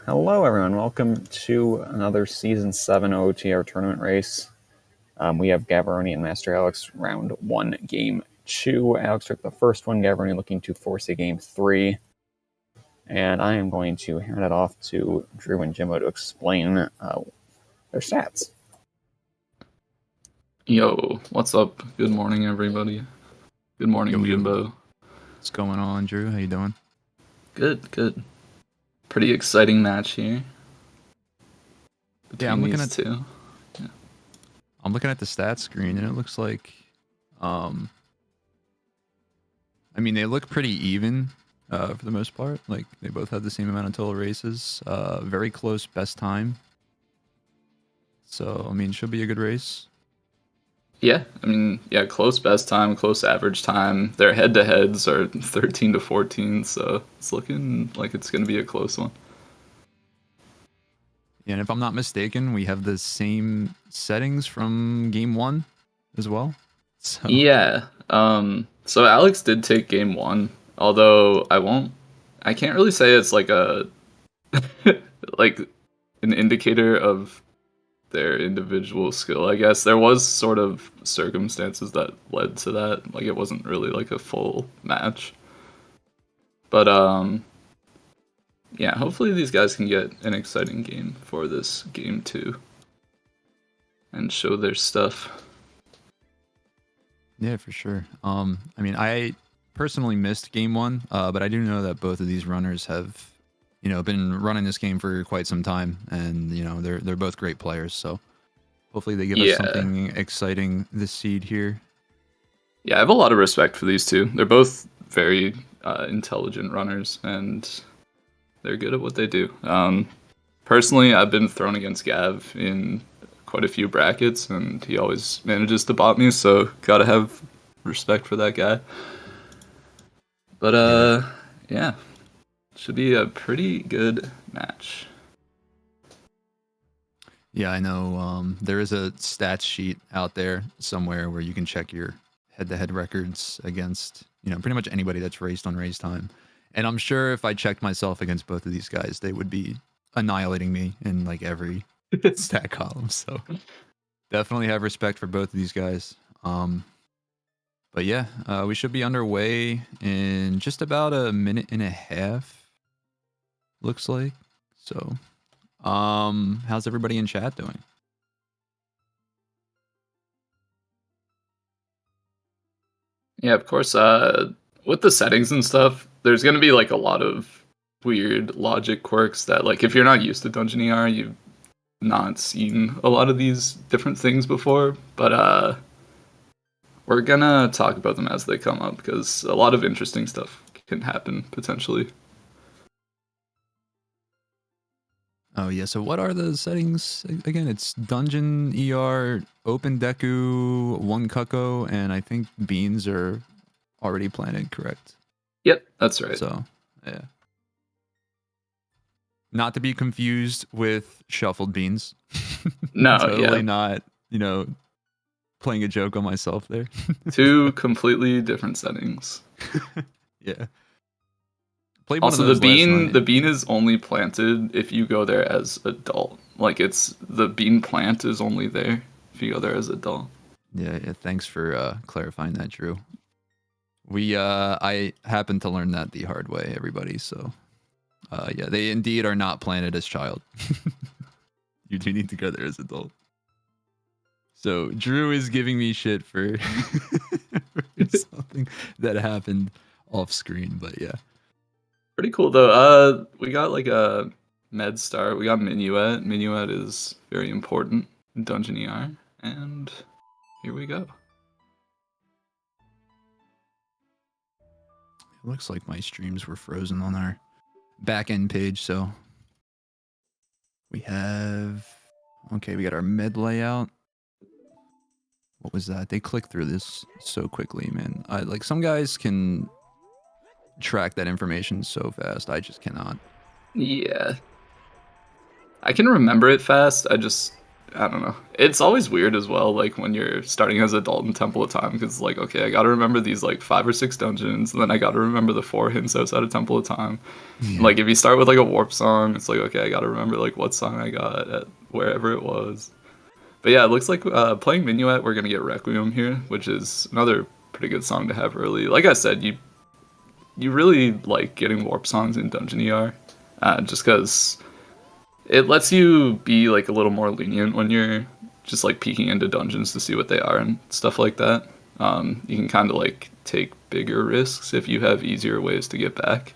Hello, everyone. Welcome to another Season 7 OoTR tournament race. We have Gavaroni and MasterAleks round 1, game 2. Alex took the first one, Gavaroni looking to force a game 3. And I am going to hand it off to Drew and Jimbo to explain their stats. Yo, what's up? Good morning, everybody. Good morning, Jimbo. What's going on, Drew? How you doing? Good. Pretty exciting match here. Yeah, I'm looking at two. Yeah. I'm looking at the stats screen, and it looks like, I mean, they look pretty even for the most part. Like they both have the same amount of total races. Very close best time. So I mean, should be a good race. Yeah, I mean, yeah, close best time, close average time. Their head-to-heads are 13 to 14, so it's looking like it's going to be a close one. Yeah, and if I'm not mistaken, we have the same settings from game 1 as well. So. Yeah, so Alex did take game 1, although I can't really say it's like a, like an indicator of their individual skill. I guess there was sort of circumstances that led to that. Like it wasn't really like a full match. But yeah, hopefully these guys can get an exciting game for this game 2 and show their stuff. Yeah, for sure. I mean, I personally missed game 1, but I do know that both of these runners have, been running this game for quite some time, and they're both great players. So hopefully they give us something exciting this seed here. Yeah, I have a lot of respect for these two. They're both very intelligent runners, and they're good at what they do. Personally, I've been thrown against Gav in quite a few brackets, and he always manages to bot me, so gotta have respect for that guy. But yeah, should be a pretty good match. Yeah, I know there is a stats sheet out there somewhere where you can check your head-to-head records against, pretty much anybody that's raced on race time. And I'm sure if I checked myself against both of these guys, they would be annihilating me in like every stat column. So definitely have respect for both of these guys. But yeah, we should be underway in just about a minute and a half, looks like. So how's everybody in chat doing? Yeah, of course. With the settings and stuff, there's gonna be like a lot of weird logic quirks that, like, if you're not used to Dungeon ER, you've not seen a lot of these different things before. But we're gonna talk about them as they come up, because a lot of interesting stuff can happen potentially. Oh yeah, so what are the settings again? It's Dungeon ER, Open Deku, 1 Cucko, and I think beans are already planted, correct? Yep, that's right. So yeah, not to be confused with shuffled beans. No, totally not. Playing a joke on myself there. 2 completely different settings. Yeah. Played Also, one of those the bean is only planted if you go there as adult. Like, the bean plant is only there if you go there as adult. Yeah. Thanks for clarifying that, Drew. I happened to learn that the hard way, everybody. So, yeah, they indeed are not planted as child. You do need to go there as adult. So Drew is giving me shit for something that happened off screen, but yeah. Pretty cool though. We got like a med start. We got Minuet. Minuet is very important in Dungeon ER, and here we go. It looks like my streams were frozen on our back end page, so we got our med layout. What was that? They clicked through this so quickly, man. Like some guys can track that information so fast. I just cannot. Yeah. I can remember it fast. I just I don't know. It's always weird as well, like when you're starting as adult in Temple of Time, because like, okay, I gotta remember these like 5 or 6 dungeons, and then I gotta remember the 4 hints outside of Temple of Time. Yeah. Like if you start with like a warp song, it's like, okay, I gotta remember like what song I got at wherever it was. But yeah, it looks like playing Minuet, we're gonna get Requiem here, which is another pretty good song to have early. Like I said, you really like getting warp songs in Dungeon ER, just because it lets you be like a little more lenient when you're just like peeking into dungeons to see what they are and stuff like that. You can kind of like take bigger risks if you have easier ways to get back.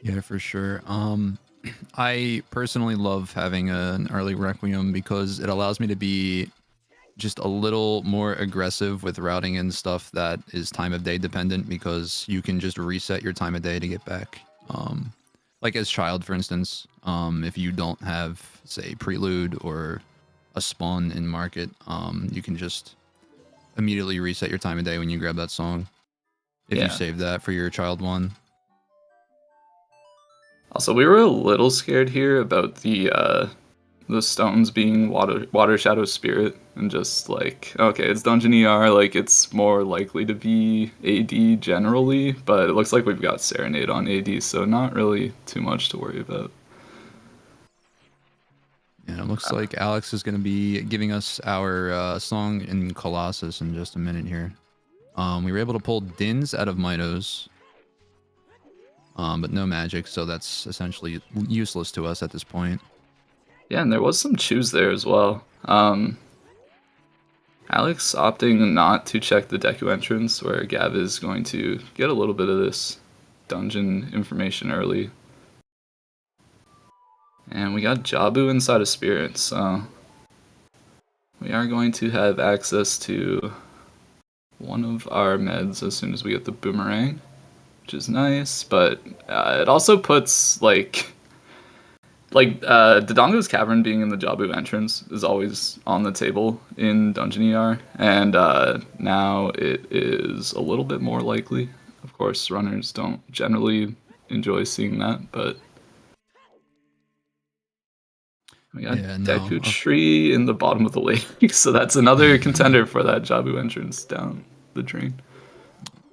Yeah, for sure. I personally love having an early Requiem because it allows me to be just a little more aggressive with routing and stuff that is time of day dependent because you can just reset your time of day to get back. Like as child, for instance, if you don't have, say, prelude or a spawn in market, you can just immediately reset your time of day when you grab that song. If you Yeah. save that for your child one. Also, we were a little scared here about the stones being water shadow spirit and just like, okay, it's dungeon ER, like it's more likely to be AD generally, but it looks like we've got Serenade on AD, so not really too much to worry about. Yeah, it looks like Alex is going to be giving us our song in Colossus in just a minute here. We were able to pull Dins out of Mitos, but no magic, so that's essentially useless to us at this point. Yeah, and there was some choose there as well. Alex opting not to check the Deku entrance, where Gav is going to get a little bit of this dungeon information early. And we got Jabu inside of Spirit, so we are going to have access to one of our meds as soon as we get the boomerang, which is nice, but it also puts Dodongo's Cavern being in the Jabu entrance is always on the table in Dungeon ER, and now it is a little bit more likely. Of course, runners don't generally enjoy seeing that, but we got Deku Tree in the bottom of the lake, so that's another contender for that Jabu entrance down the drain.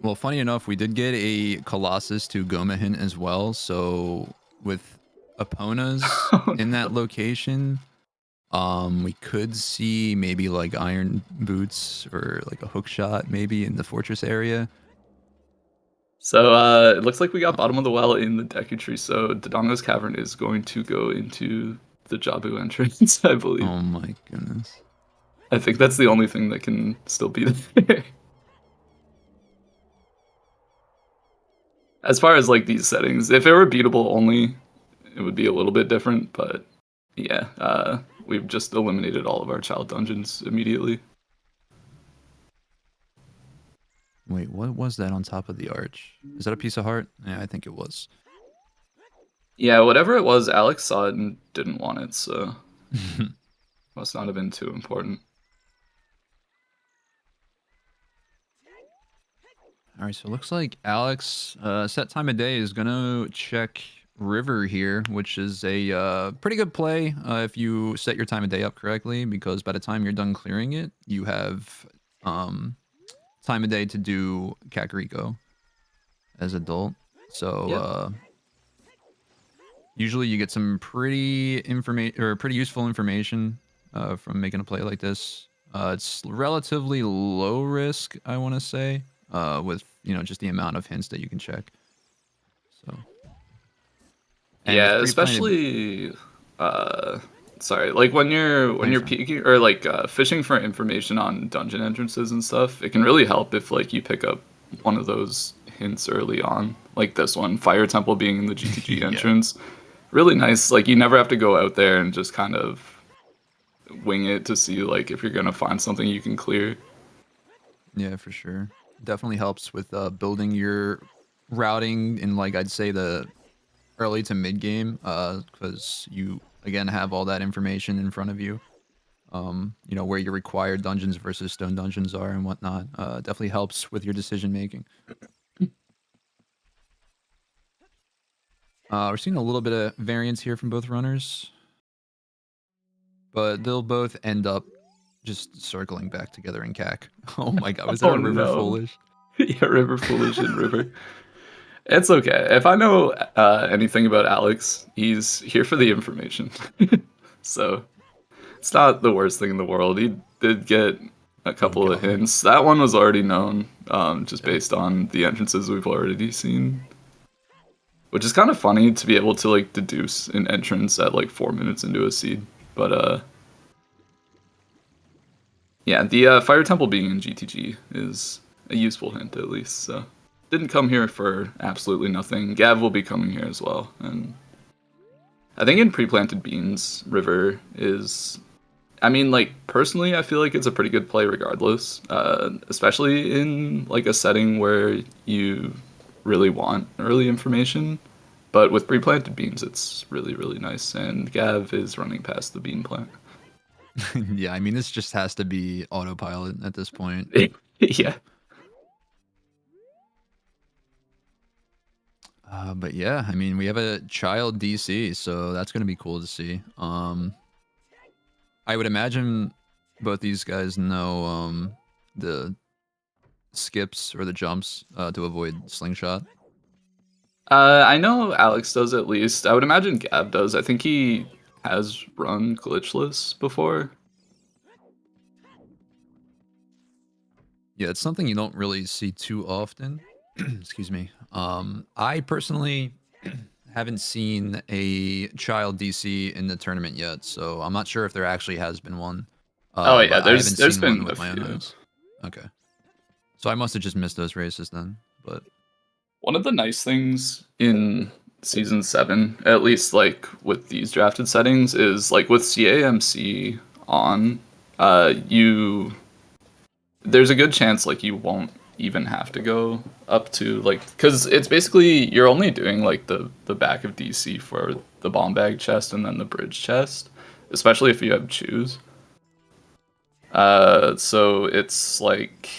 Well, funny enough, we did get a Colossus to Goma hint as well, so with Eponas in that location, we could see maybe like Iron Boots or like a hook shot maybe in the fortress area. So it looks like we got bottom of the well in the Deku Tree, so Dodongo's Cavern is going to go into the Jabu entrance, I believe. Oh my goodness. I think that's the only thing that can still be there. As far as like these settings, if it were beatable only, it would be a little bit different, but yeah, we've just eliminated all of our child dungeons immediately. Wait, what was that on top of the arch? Is that a piece of heart? Yeah, I think it was. Yeah, whatever it was, Alex saw it and didn't want it, so must not have been too important. All right, so it looks like Alex set time of day is gonna check River here, which is a pretty good play if you set your time of day up correctly, because by the time you're done clearing it, you have time of day to do Kakariko as adult. So usually you get some pretty useful information from making a play like this. It's relatively low risk, I want to say, with just the amount of hints that you can check. So yeah, especially sorry, like when you're peeking or like fishing for information on dungeon entrances and stuff, it can really help if like you pick up one of those hints early on, like this one, Fire Temple being in the GTG entrance. Really nice. Like you never have to go out there and just kind of wing it to see like if you're gonna find something you can clear. Yeah, for sure. Definitely helps with building your routing in, like, I'd say the early to mid game, because you again have all that information in front of you. Where your required dungeons versus stone dungeons are and whatnot. Definitely helps with your decision making. We're seeing a little bit of variance here from both runners. but they'll both end up just circling back together in CAC. Oh my god, was that Oh a River no. Foolish? Yeah, River Foolish and River. It's okay. If I know anything about Alex, he's here for the information. So it's not the worst thing in the world. He did get a Oh couple of god. hints. That one was already known, just Yeah. based on the entrances we've already seen. Which is kind of funny to be able to like deduce an entrance at like 4 minutes into a seed. But yeah, the Fire Temple being in GTG is a useful hint at least. So didn't come here for absolutely nothing. Gav will be coming here as well, and I think in pre-planted beans, River is. I mean, like personally, I feel like it's a pretty good play regardless, especially in like a setting where you really want early information. But with pre-planted beans, it's really, really nice. And Gav is running past the bean plant. Yeah, I mean, this just has to be autopilot at this point. Yeah. But yeah, I mean, we have a child DC, so that's gonna be cool to see. I would imagine both these guys know the skips or the jumps to avoid slingshot. I know Alex does at least. I would imagine Gav does. I think he has run glitchless before. Yeah, it's something you don't really see too often. Excuse me. I personally haven't seen a child DC in the tournament yet, so I'm not sure if there actually has been one. Oh yeah, But I haven't there's seen been one a with my own few. eyes. Okay. So I must have just missed those races then. But One of the nice things in season 7, at least like with these drafted settings, is like with CAMC on, you there's a good chance like you won't even have to go up to like because it's basically you're only doing like the back of DC for the bomb bag chest and then the bridge chest, especially if you have choose. So it's like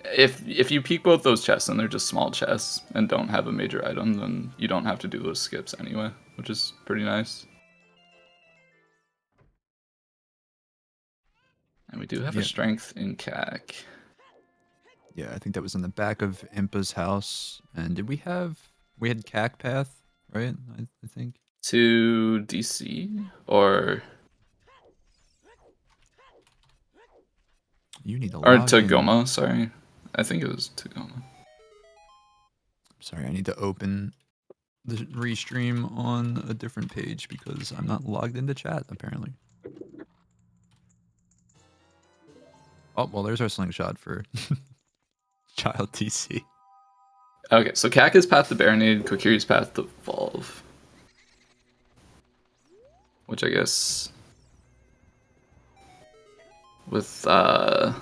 if you peek both those chests and they're just small chests and don't have a major item, then you don't have to do those skips anyway, which is pretty nice. And we do have a Yeah. strength in CAC. yeah, I think that was in the back of Impa's house. And did we had CAC path, right? I think. To DC or You need to or log to in. Goma, sorry. I think it was to Goma. Sorry, I need to open the restream on a different page because I'm not logged into chat apparently. Oh, well, there's our slingshot for child TC. Okay, so CAC is path to Baronade, Kokiri's path to Evolve. Which I guess with sorry,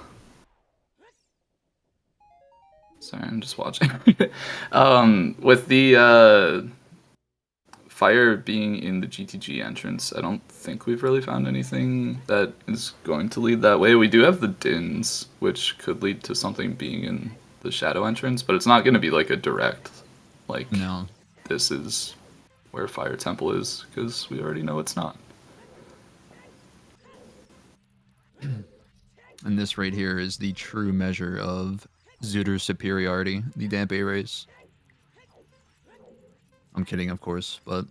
I'm just watching. With the fire being in the GTG entrance, I don't think we've really found anything that is going to lead that way. We do have the Dins, which could lead to something being in the shadow entrance, but it's not going to be like a direct, like, No. this is where Fire Temple is, because we already know it's not. And this right here is the true measure of Zooter's superiority, the Damp A race. I'm kidding, of course, but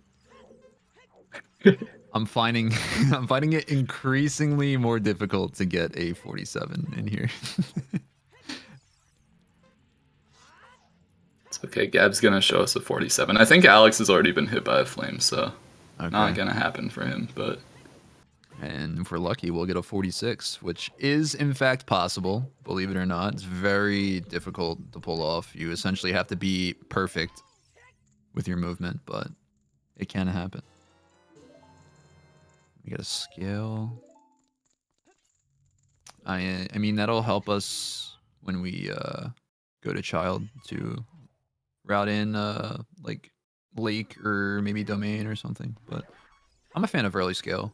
I'm finding it increasingly more difficult to get a 47 in here. It's okay, Gab's gonna show us a 47. I think Alex has already been hit by a flame, so Okay. not gonna happen for him, but And if we're lucky, we'll get a 46, which is in fact possible, believe it or not. It's very difficult to pull off. You essentially have to be perfect with your movement, but it can happen. We got a scale. I mean, that'll help us when we go to child to route in like lake or maybe domain or something. But I'm a fan of early scale.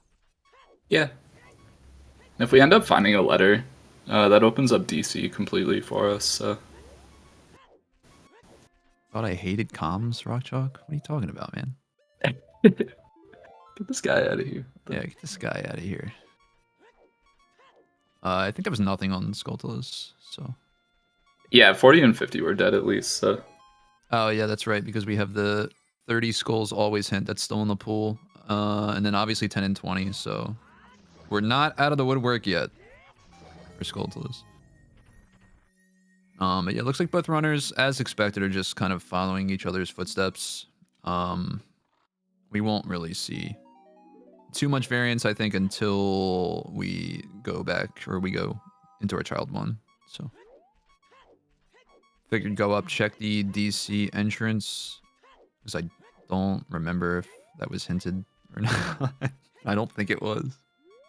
yeah. If we end up finding a letter, that opens up DC completely for us, so. Thought I hated comms, Rock Chalk. What are you talking about, man? Get this guy out of here. Yeah, get this guy out of here. I think there was nothing on Skulltulas, so. Yeah, 40 and 50 were dead at least, so. Oh, yeah, that's right, because we have the 30 skulls always hint that's still in the pool. And then obviously 10 and 20, so we're not out of the woodwork yet for Skulltulas. But yeah, it looks like both runners, as expected, are just kind of following each other's footsteps. We won't really see too much variance, I think, until we go back, or we go into our child one, so. Figured go up, check the DC entrance, because I don't remember if that was hinted or not. I don't think it was.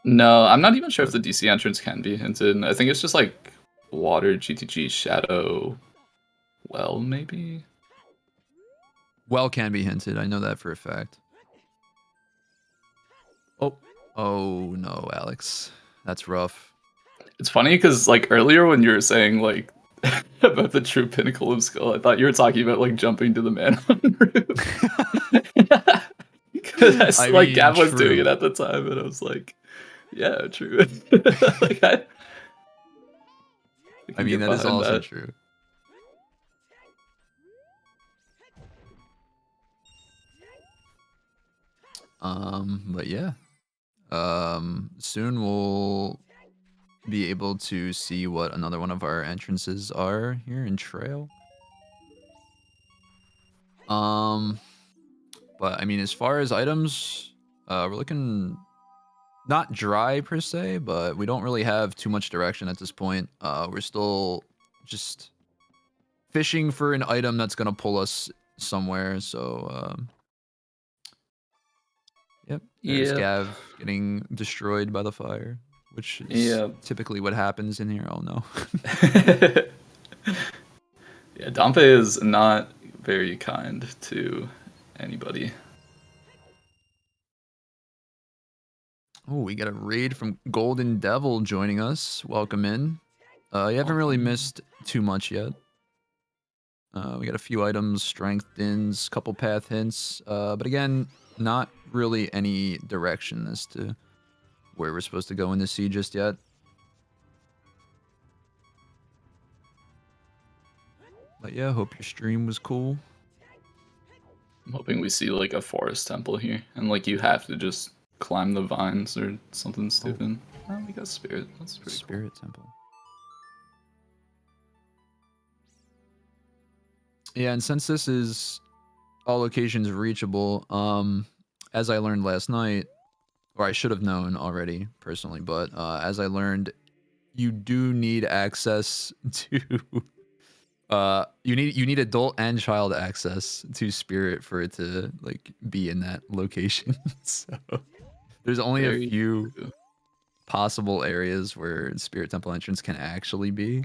No, I'm not even sure if the DC entrance can be hinted. I think it's just like water, GTG, shadow, well, maybe? Well can be hinted, I know that for a fact. Oh no, Alex. That's rough. It's funny because like earlier when you were saying like about the true pinnacle of skill, I thought you were talking about like jumping to the man on roof. Because I like mean, Gav was true. doing it at the time, and I was like, yeah, true. Like, I mean, that is also true. But yeah. Soon we'll be able to see what another one of our entrances are here in Trail. But I mean, as far as items, we're looking not dry per se, but we don't really have too much direction at this point. We're still just fishing for an item that's gonna pull us somewhere. So, yep. There's Gav getting destroyed by the fire, which is typically what happens in here. Oh no. Yeah, Dompe is not very kind to anybody. Oh, we got a raid from Golden Devil joining us. Welcome in. You haven't really missed too much yet. We got a few items, strength dins, couple path hints. But again, not really any direction as to where we're supposed to go in the sea just yet. But yeah, hope your stream was cool. I'm hoping we see like a forest temple here, and like you have to just climb the vines or something stupid. Oh, we got spirit. That's pretty Spirit cool. temple. Yeah, and since this is all locations reachable, as I learned last night, or I should have known already personally, but as I learned, you do need access to you need adult and child access to spirit for it to like be in that location. So there's only a few possible areas where spirit temple entrance can actually be.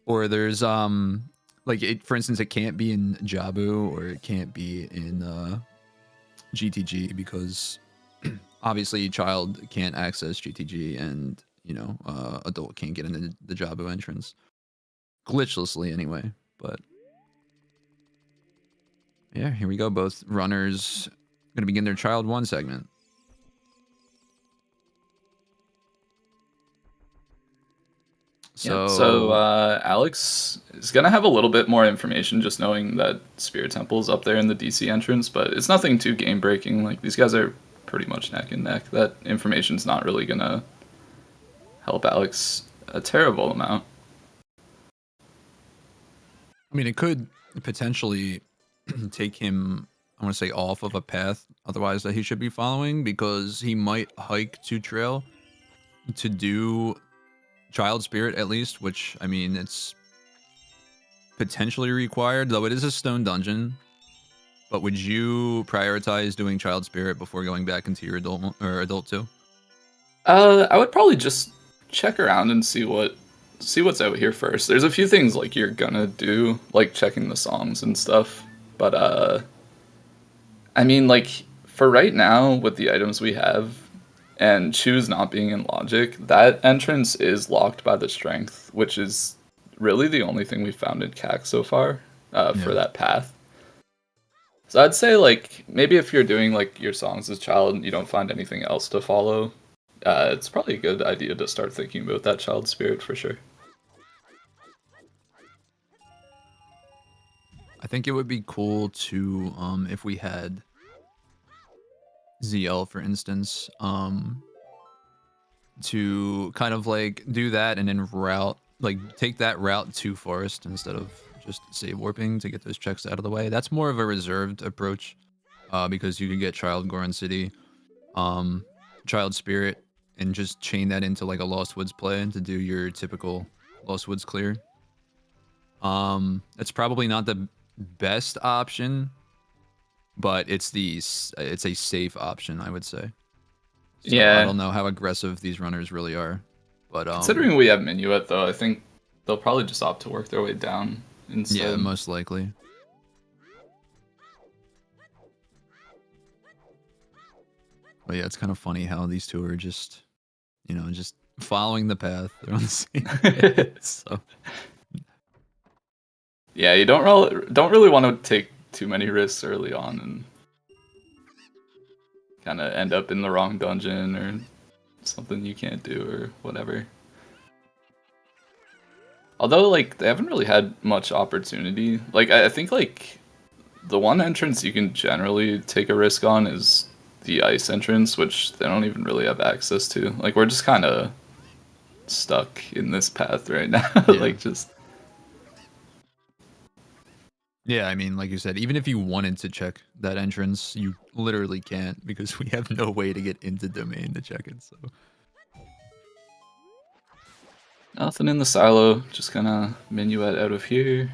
Or there's like it, for instance, it can't be in Jabu or it can't be in GTG because obviously child can't access GTG and you know adult can't get into the Jabu entrance glitchlessly anyway. But yeah, here we go. Both runners gonna begin their child one segment. So Alex is gonna have a little bit more information just knowing that Spirit Temple is up there in the DC entrance, but it's nothing too game breaking. Like these guys are pretty much neck and neck. That information's not really gonna help Alex a terrible amount. I mean, it could potentially take him, I want to say, off of a path otherwise that he should be following, because he might hike to trail to do child spirit at least, which I mean it's potentially required, though it is a stone dungeon. But would you prioritize doing child spirit before going back into your adult or adult 2? I would probably just check around and see what's out here first. There's a few things like you're gonna do, like checking the songs and stuff, but I mean, like for right now with the items we have and choose not being in logic, that entrance is locked by the strength, which is really the only thing we found in CAC so far for that path. So I'd say like maybe if you're doing like your songs as a child and you don't find anything else to follow, it's probably a good idea to start thinking about that child spirit for sure. I think it would be cool to if we had ZL for instance, to kind of like do that and then take that route to forest instead of just save warping to get those checks out of the way. That's more of a reserved approach, because you could get Child Goron City, Child Spirit, and just chain that into like a Lost Woods play to do your typical Lost Woods clear. It's probably not the best option, but it's a safe option, I would say. So I Yeah. don't know how aggressive these runners really are, but Considering we have Minuet though, I think they'll probably just opt to work their way down instead. yeah, most likely. But yeah, it's kind of funny how these two are just, just following the path. They're on the same. So Yeah, you don't really want to take too many risks early on and kind of end up in the wrong dungeon or something you can't do or whatever. Although, like, they haven't really had much opportunity. Like, I think, like, the one entrance you can generally take a risk on is the ice entrance, which they don't even really have access to. Like, we're just kind of stuck in this path right now. Yeah. Like, just... Yeah, I mean, like you said, even if you wanted to check that entrance, you literally can't because we have no way to get into domain to check it. So Nothing in the silo, just kind of minuet out of here.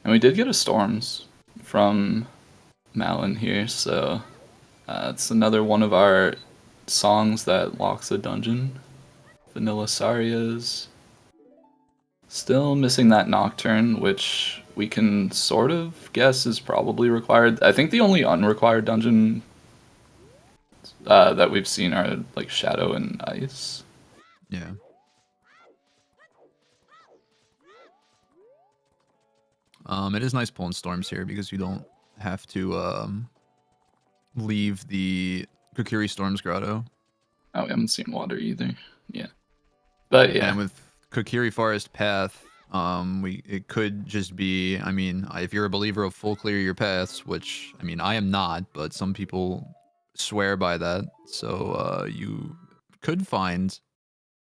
And we did get a Storms from Malin here, so it's another one of our songs that locks a dungeon. Vanilla Sarias. Still missing that Nocturne, which we can sort of guess is probably required. I think the only unrequired dungeon that we've seen are like Shadow and Ice. yeah. It is nice pulling Storms here because you don't have to leave the Kokiri Storms Grotto. Oh, we haven't seen water either. Yeah. But yeah. And with Kokiri Forest Path, it could just be, I mean, if you're a believer of full clear your paths, which, I mean, I am not, but some people swear by that. So you could find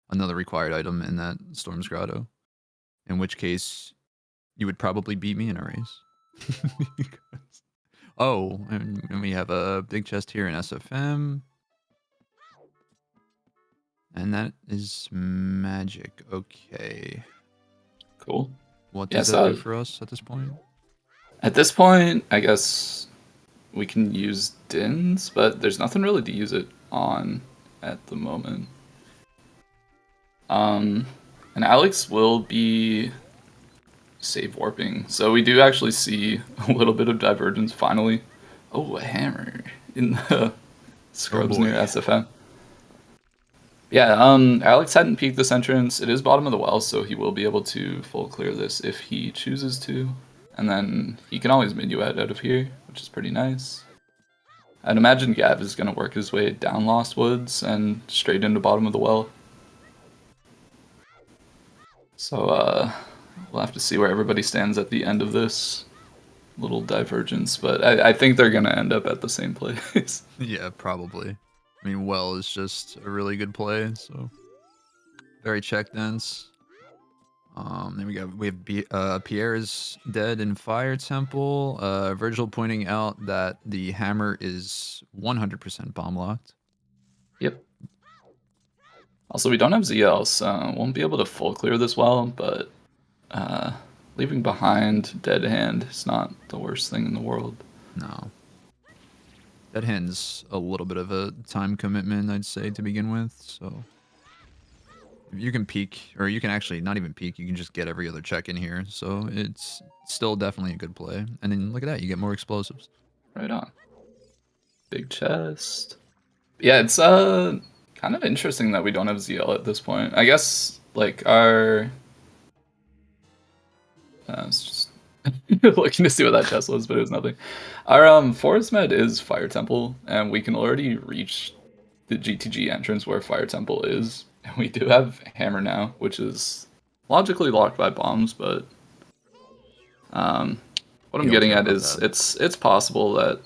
another required item in that Storm's Grotto, in which case you would probably beat me in a race. Oh, and we have a big chest here in SFM. And that is magic. Okay. Cool. What does that do for us at this point? At this point, I guess we can use Dins, but there's nothing really to use it on at the moment. And Alex will be save warping. So we do actually see a little bit of divergence finally. Oh, a hammer in the scrubs near SFM. Yeah, Alex hadn't peeked this entrance. It is bottom of the well, so he will be able to full clear this if he chooses to. And then he can always minuet out of here, which is pretty nice. I'd imagine Gav is going to work his way down Lost Woods and straight into bottom of the well. So we'll have to see where everybody stands at the end of this little divergence, but I think they're going to end up at the same place. Yeah, probably. I mean, well is just a really good play, so very check dense. Then we have Pierre is dead in Fire Temple. Virgil pointing out that the hammer is 100% bomb locked. Yep. Also, we don't have ZL, so won't be able to full clear this well, but leaving behind Dead Hand is not the worst thing in the world. No. Dead Hand's a little bit of a time commitment, I'd say, to begin with, so if you can peek, or you can actually not even peek, you can just get every other check in here, so it's still definitely a good play. And then look at that, you get more explosives. Right on. Big chest. Yeah, it's kind of interesting that we don't have ZL at this point. I guess like our let's just looking to see what that chest was, but it was nothing. Our forest med is Fire Temple, and we can already reach the GTG entrance where Fire Temple is. And we do have Hammer now, which is logically locked by bombs, but what I'm You don't getting care at about is that. it's possible that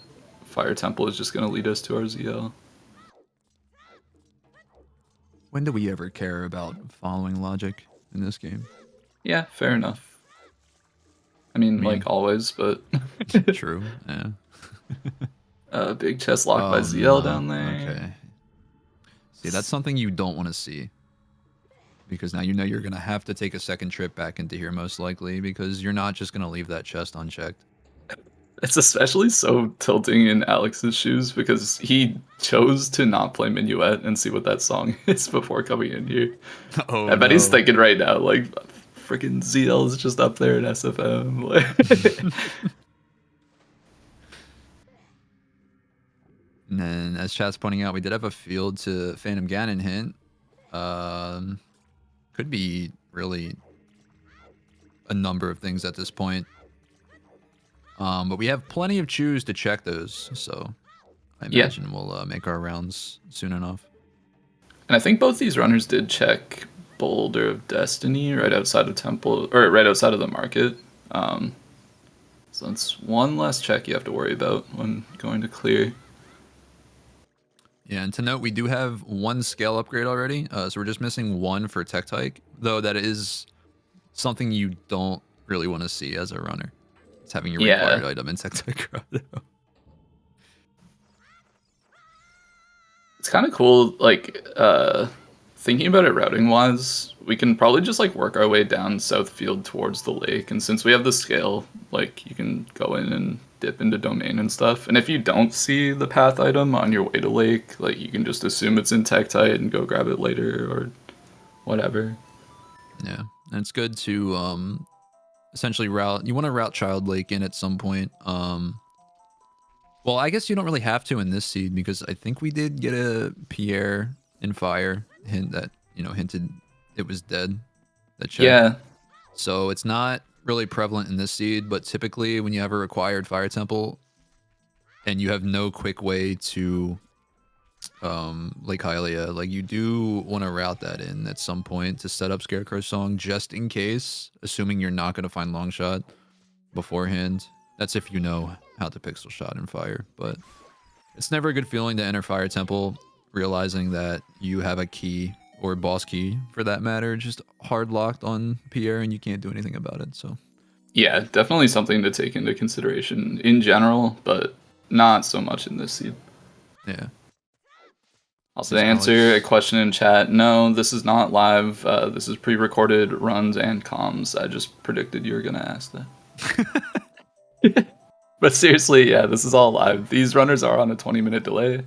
Fire Temple is just going to lead us to our ZL. When do we ever care about following logic in this game? Yeah, fair enough. I mean, like always, but True. Yeah. big chest locked by Oh ZL no. down there. Okay. See, that's something you don't want to see. Because now you know you're going to have to take a second trip back into here most likely because you're not just going to leave that chest unchecked. It's especially so tilting in Alex's shoes because he chose to not play Minuet and see what that song is before coming in here. Oh I bet no. he's thinking right now, like, freaking ZL is just up there in SFM. Like, And then, as chat's pointing out, we did have a field to Phantom Ganon hint. Could be really a number of things at this point. But we have plenty of chews to check those, so I Yeah. imagine we'll make our rounds soon enough. and I think both these runners did check Boulder of Destiny right outside of Temple, or right outside of the market. So that's one less check you have to worry about when going to clear. Yeah, and to note, we do have one scale upgrade already, so we're just missing one for Tech Tyke, though that is something you don't really want to see as a runner. It's having your Yeah. required item in Tech Tyke Grotto. It's kind of cool, like, thinking about it routing wise, we can probably just like work our way down South Field towards the lake, and since we have the scale, like, you can go in and dip into domain and stuff. And if you don't see the path item on your way to lake, like, you can just assume it's in Tektite and go grab it later or whatever. Yeah, and it's good to essentially route. You want to route Child Lake in at some point. Well, I guess you don't really have to in this seed because I think we did get a Pierre in fire hint that hinted it was dead. That check. Yeah, So it's not really prevalent in this seed, but typically when you have a required Fire Temple and you have no quick way to Lake Hylia, like, you do want to route that in at some point to set up Scarecrow Song just in case, assuming you're not going to find Long Shot beforehand. That's if you know how to pixel shot and fire, but it's never a good feeling to enter Fire Temple realizing that you have a key, or boss key for that matter, just hard locked on Pierre and you can't do anything about it. So yeah, definitely something to take into consideration in general, but not so much in this seed. yeah. Also, to There's answer Alex. a question in chat, no, this is not live. This is pre-recorded runs and comms. I just predicted you were going to ask that. But seriously, yeah, this is all live. These runners are on a 20-minute delay,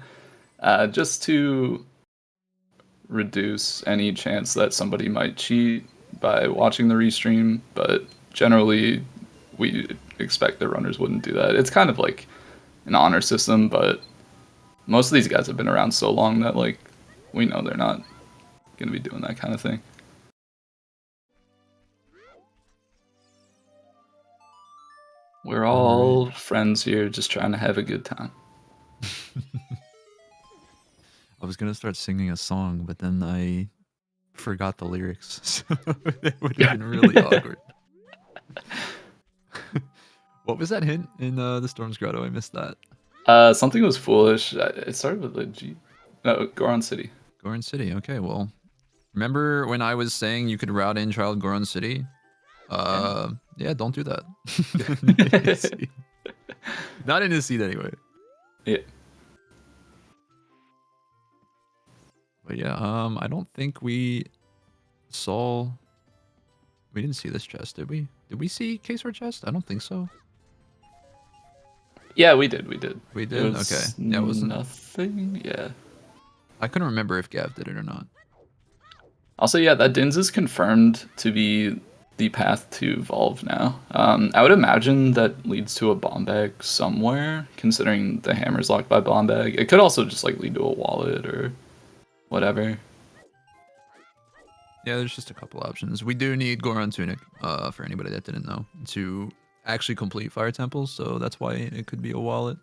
just to reduce any chance that somebody might cheat by watching the restream. But generally, we expect the runners wouldn't do that. It's kind of like an honor system, but most of these guys have been around so long that, like, we know they're not going to be doing that kind of thing. We're all friends here just trying to have a good time. I was gonna start singing a song, but then I forgot the lyrics, so it would have been really awkward. What was that hint in the Storm's Grotto? I missed that. Something was foolish. It started with a G. No, Goron City. Goron City. Okay, well, remember when I was saying you could route in Child Goron City? Yeah, don't do that. Not in this seed anyway. Yeah. But yeah, I don't think we saw. We didn't see this chest, did we? Did we see Case or chest? I don't think so. Yeah, we did. We did. We It did. was Okay. Yeah, it wasn't. nothing. Yeah. I couldn't remember if Gav did it or not. Also, yeah, that Dins is confirmed to be the path to Evolve now. I would imagine that leads to a bomb bag somewhere, considering the hammer's locked by bomb bag. It could also just like lead to a wallet or whatever. Yeah, there's just a couple options. We do need Goron Tunic, for anybody that didn't know, to actually complete fire temples, so that's why it could be a wallet.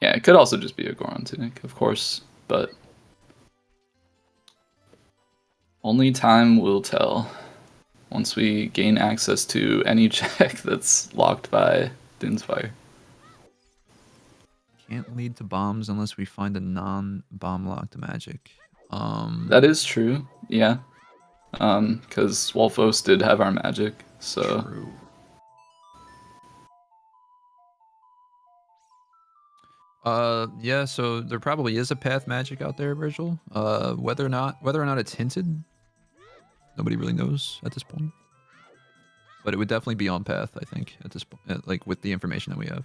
Yeah, it could also just be a Goron tunic, of course, but only time will tell once we gain access to any check that's locked by Din's Fire. Can't lead to bombs unless we find a non-bomb locked magic. That is true, yeah. Because Wolfos did have our magic, so... True. Yeah, so there probably is a path magic out there, Virgil. Whether or not it's hinted, nobody really knows at this point. But it would definitely be on path, I think, at this point, like with the information that we have.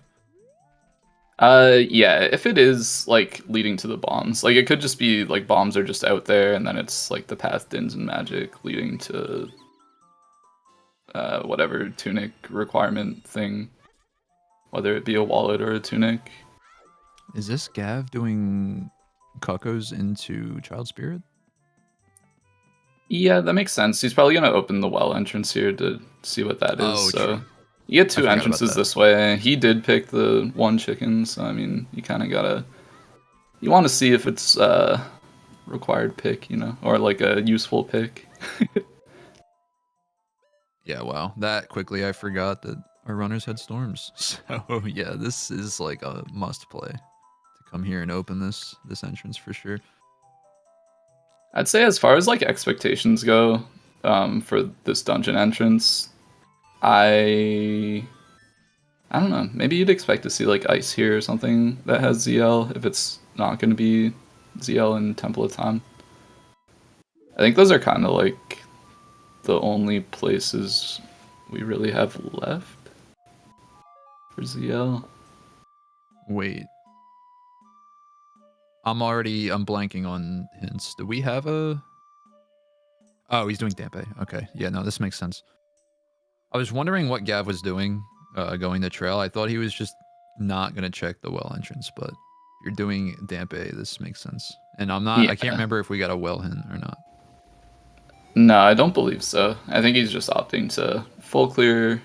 Yeah, if it is, like, leading to the bombs, like, it could just be, like, bombs are just out there, and then it's, like, the path Dins and magic leading to, whatever tunic requirement thing, whether it be a wallet or a tunic. Is this Gav doing Cuckos into Child Spirit? Yeah, that makes sense. He's probably gonna open the well entrance here to see what that is. Oh, so true. you get two forgot about entrances that. this way. He did pick the one chicken, so I mean, you kind of gotta. You want to see if it's required pick, you know, or like a useful pick. Yeah, wow. That quickly I forgot that our runners had storms. So yeah, this is like a must play to come here and open this entrance for sure. I'd say as far as like expectations go, for this dungeon entrance, I don't know. Maybe you'd expect to see like ice here or something that has ZL if it's not going to be ZL in Temple of Time. I think those are kind of like the only places we really have left for ZL. Wait. I'm blanking on hints. Do we have a... Oh, he's doing Dampe. Okay. Yeah, no, this makes sense. I was wondering what Gav was doing going the trail. I thought he was just not going to check the well entrance, but if you're doing Dampe, this makes sense. And I can't remember if we got a well hint or not. No, I don't believe so. I think he's just opting to full clear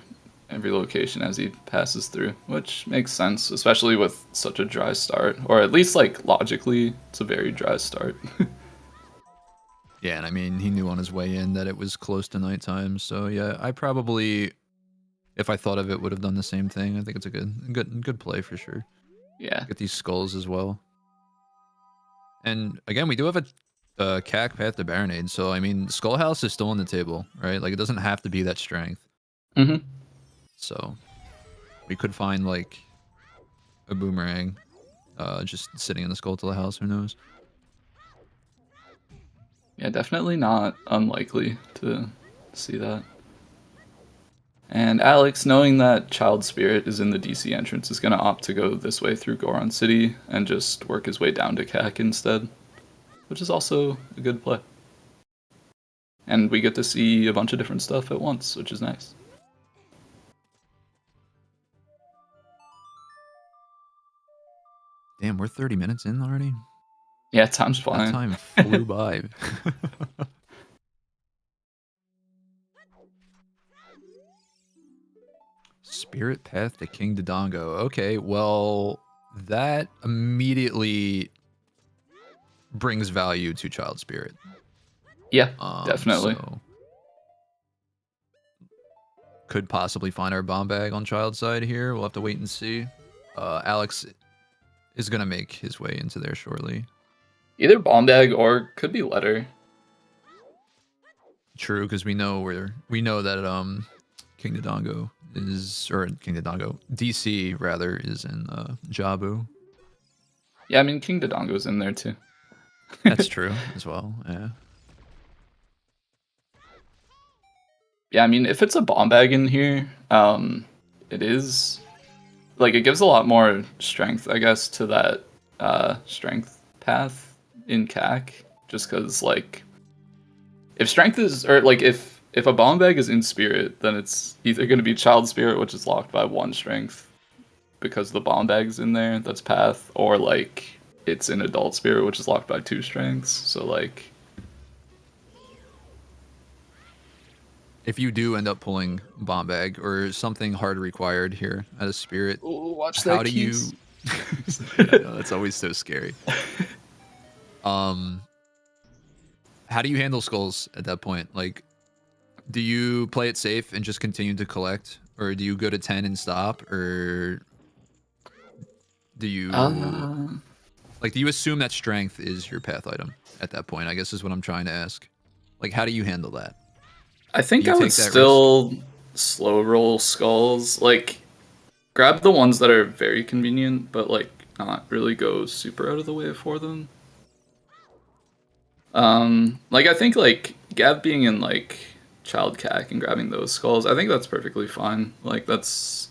every location as he passes through, which makes sense, especially with such a dry start, or at least like logically, it's a very dry start. Yeah, and I mean, he knew on his way in that it was close to nighttime, so yeah, I probably, if I thought of it, would have done the same thing. I think it's a good play for sure. Yeah. Get these skulls as well. And again, we do have a CAC path to Baronade, so I mean, Skull House is still on the table, right? Like, it doesn't have to be that strength. Mm-hmm. So we could find like a boomerang just sitting in the Skulltula house, who knows? Yeah, definitely not unlikely to see that. And Alex, knowing that Child Spirit is in the DC entrance, is going to opt to go this way through Goron City and just work his way down to CAC instead, which is also a good play. And we get to see a bunch of different stuff at once, which is nice. Damn, we're 30 minutes in already? Yeah, time's flying. That time flew by. Spirit Path to King Dodongo. Okay, well, that immediately brings value to Child Spirit. Yeah, definitely. So could possibly find our bomb bag on Child side here. We'll have to wait and see. Alex is going to make his way into there shortly. Either bomb bag or could be letter. True, because we know that King Dodongo DC rather is in Jabu. Yeah, I mean King Dodongo's in there too. That's true as well. Yeah. Yeah, I mean if it's a bomb bag in here, it is like it gives a lot more strength, I guess, to that strength path in CAC, just because like if strength is, or like if a bomb bag is in spirit, then it's either going to be Child Spirit, which is locked by 1 strength because the bomb bag's in there, that's path, or like it's in Adult Spirit, which is locked by 2 strengths. So like if you do end up pulling bomb bag or something hard required here at a spirit, Ooh, watch how that do keys. you? Yeah, I know, that's always so scary. How do you handle skulls at that point? Like, do you play it safe and just continue to collect, or do you go to 10 and stop, or do you like? Do you assume that strength is your path item at that point? I guess is what I'm trying to ask. Like, how do you handle that? I Do think you I would take that risk? still slow roll skulls. Like, grab the ones that are very convenient, but like not really go super out of the way for them. Like I think like Gav being in like Child Cack and grabbing those skulls, I think that's perfectly fine. Like that's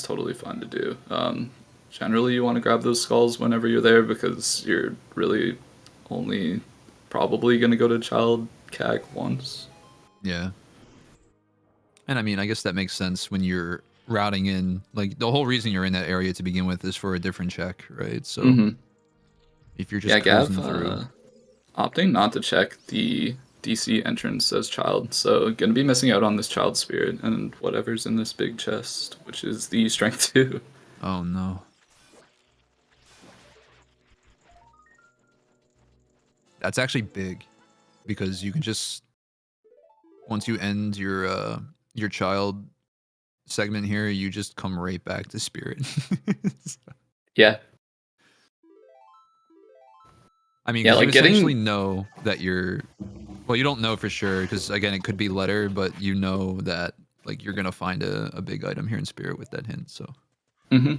totally fine to do. Generally, you want to grab those skulls whenever you're there because you're really only probably gonna go to Child Cack once. Yeah. And I mean, I guess that makes sense when you're routing in. Like, the whole reason you're in that area to begin with is for a different check, right? So Mm-hmm. if you're Yeah, just Gav cruising through, opting not to check the DC entrance as child, so gonna be missing out on this child spirit and whatever's in this big chest, which is the strength 2. oh no, that's actually big because you can just once you end your child segment here, you just come right back to spirit. Yeah, I mean, yeah, because you like essentially getting know that you're. Well, you don't know for sure because again, it could be letter, but you know that like you're gonna find a big item here in spirit with that hint. So hmm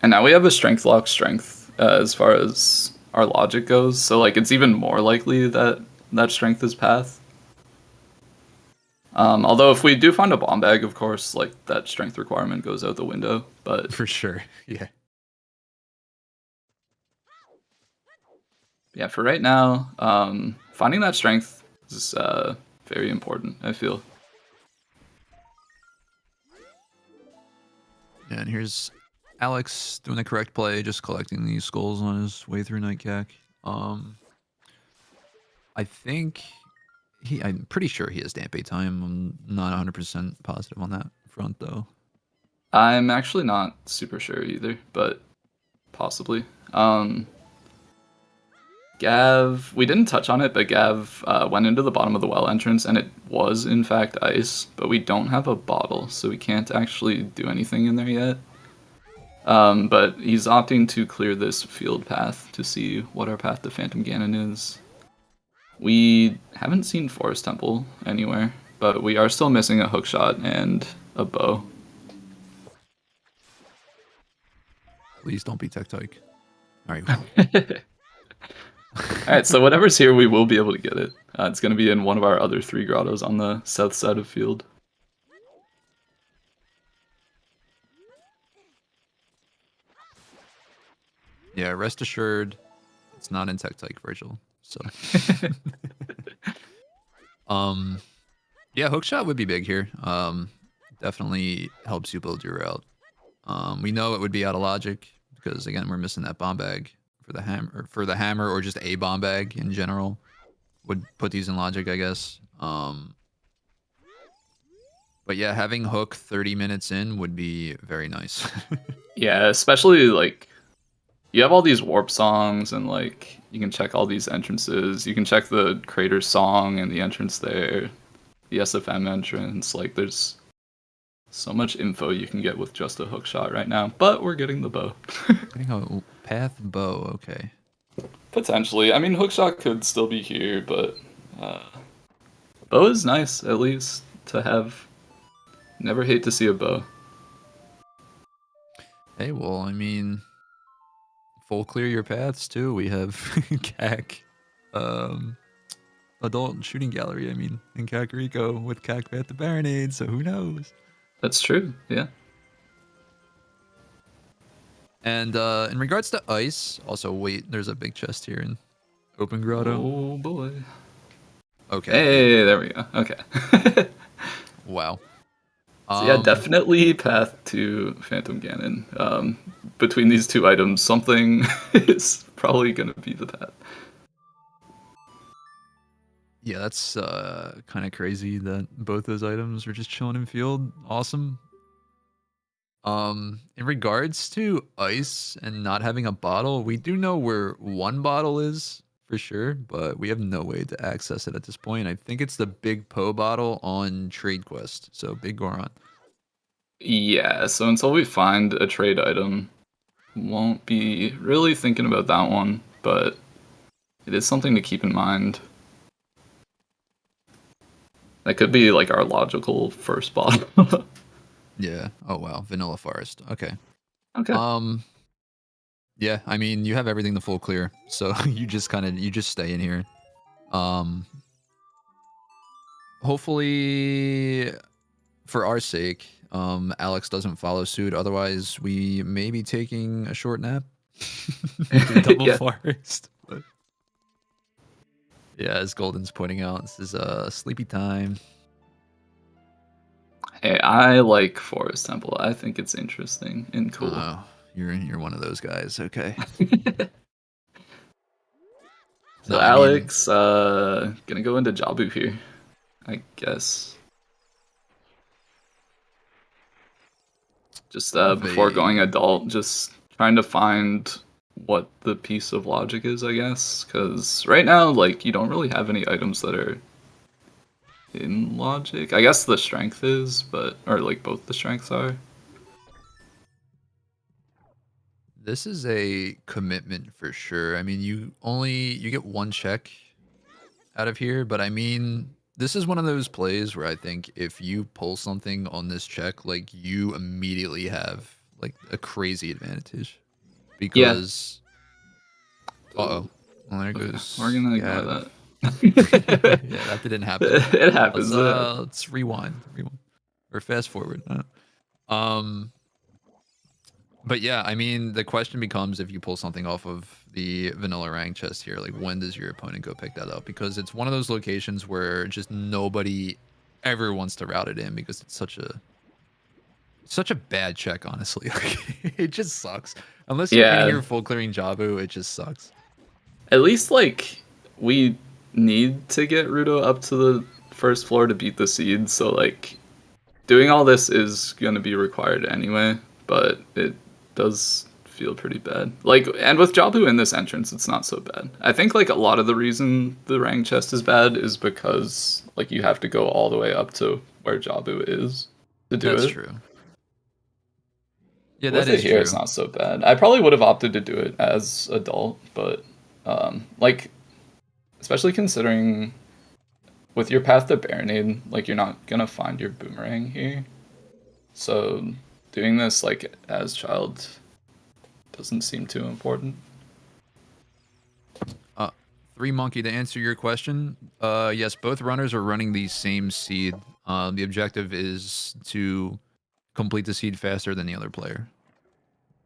And now we have a strength lock strength as far as our logic goes, so like it's even more likely that that strength is path. Although if we do find a bomb bag, of course, like that strength requirement goes out the window. But for sure, yeah. yeah, for right now, finding that strength is very important, I feel. Yeah, and here's Alex doing the correct play, just collecting these skulls on his way through Nightcack. I think I'm pretty sure he has Dampe time. I'm not 100% positive on that front though. I'm actually not super sure either, but possibly. Gav, we didn't touch on it, but Gav went into the bottom of the well entrance, and it was in fact ice, but we don't have a bottle, so we can't actually do anything in there yet. But he's opting to clear this field path to see what our path to Phantom Ganon is. We haven't seen Forest Temple anywhere, but we are still missing a hookshot and a bow. Please don't be Tectike. All right. Alright, so whatever's here, we will be able to get it. It's going to be in one of our other 3 grottos on the south side of field. Yeah, rest assured, it's not in Tectike, Virgil. So, yeah, hookshot would be big here. Definitely helps you build your route. We know it would be out of logic because again, we're missing that bomb bag for the hammer, or just a bomb bag in general. Would put these in logic, I guess. But yeah, having hook 30 minutes in would be very nice. Yeah, especially like you have all these warp songs and like you can check all these entrances. You can check the crater song and the entrance there, the SFM entrance. Like there's so much info you can get with just a hook shot right now, but we're getting the bow. Getting a path bow, okay. Potentially. I mean, hookshot could still be here, but bow is nice at least to have. Never hate to see a bow. Hey, well, I mean, full clear your paths too. We have CAC, adult shooting gallery. I mean, in Kakariko with CAC Path to Baronade. So who knows? That's true. Yeah. And in regards to ice, also wait, there's a big chest here in Open Grotto. Oh boy. Okay. Hey, there we go. Okay. Wow. So yeah, definitely path to Phantom Ganon. Between these 2 items, something is probably gonna be the path. Yeah, that's kind of crazy that both those items are just chilling in field. Awesome. In regards to ice and not having a bottle, we do know where one bottle is for sure, but we have no way to access it at this point. I think it's the Big Poe bottle on Trade Quest. So Big Goron. Yeah, so until we find a trade item, won't be really thinking about that one, but it is something to keep in mind. That could be like our logical first bottle. Yeah. Oh wow, Vanilla Forest. Okay. Okay. Yeah, I mean, you have everything the full clear, so you just stay in here. Hopefully, for our sake, Alex doesn't follow suit. Otherwise, we may be taking a short nap. The double Yeah. forest. But yeah, as Golden's pointing out, this is sleepy time. Hey, I like Forest Temple. I think it's interesting and cool. Oh, you're one of those guys. Okay. So No, I mean, Alex, gonna go into Jabu here, I guess. Just before going adult, just trying to find what the piece of logic is, I guess. Because right now, like, you don't really have any items that are in logic. I guess the strength is, but or like both the strengths are. this is a commitment for sure. I mean, you get one check out of here, but I mean, this is one of those plays where I think if you pull something on this check, like you immediately have like a crazy advantage Yeah. because uh-oh. Well, there Okay, goes we're gonna ignore Gav. that. Yeah, that didn't happen. It happens. Let's rewind or fast forward. But yeah, I mean, the question becomes if you pull something off of the vanilla rank chest here, like when does your opponent go pick that up? Because it's one of those locations where just nobody ever wants to route it in because it's such a bad check, honestly. It just sucks. Unless you're in Yeah. here full clearing Jabu, it just sucks. At least like we need to get Rudo up to the first floor to beat the seed, so like doing all this is gonna be required anyway, but it does feel pretty bad. Like, and with Jabu in this entrance, it's not so bad. I think like a lot of the reason the rank chest is bad is because like you have to go all the way up to where Jabu is to do That's it. true. Yeah, With that it is here, true. it's not so bad. I probably would have opted to do it as adult, but like especially considering with your path to Baronade, like you're not gonna find your boomerang here. So doing this like as child doesn't seem too important. Three Monkey, to answer your question, yes, both runners are running the same seed. The objective is to complete the seed faster than the other player.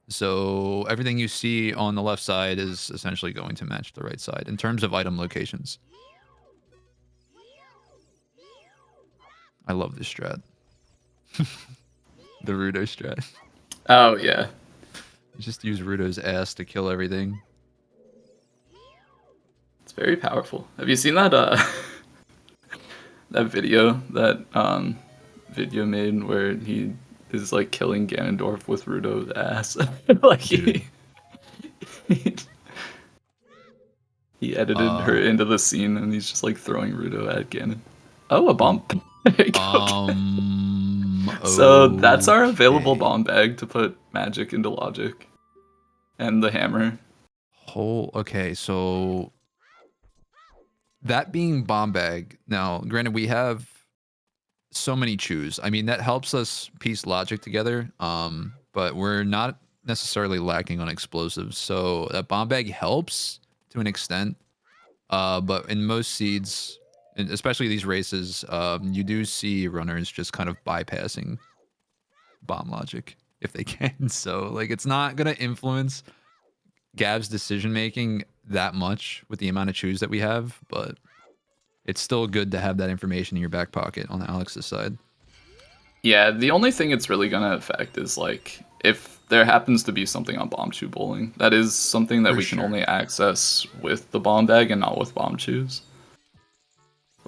So everything you see on the left side is essentially going to match the right side in terms of item locations. I love this strat. The Rudo strat. Oh yeah. Just use Rudo's ass to kill everything. It's very powerful. Have you seen that that video that video made where he is like killing Ganondorf with Rudo's ass? Like he edited her into the scene and he's just like throwing Rudo at Ganon. Oh, a bomb. There you go. So that's our available okay. bomb bag to put magic into logic. And the hammer. Okay, so that being bomb bag. Now, granted, we have so many chews. I mean, that helps us piece logic together. But we're not necessarily lacking on explosives. So that bomb bag helps to an extent. But in most seeds, and especially these races, you do see runners just kind of bypassing bomb logic if they can. So like it's not gonna influence Gav's decision making that much with the amount of chews that we have, but it's still good to have that information in your back pocket on Alex's side. Yeah, the only thing it's really gonna affect is like if there happens to be something on bomb chew bowling. That is something that For we sure. can only access with the bomb bag and not with bomb chews.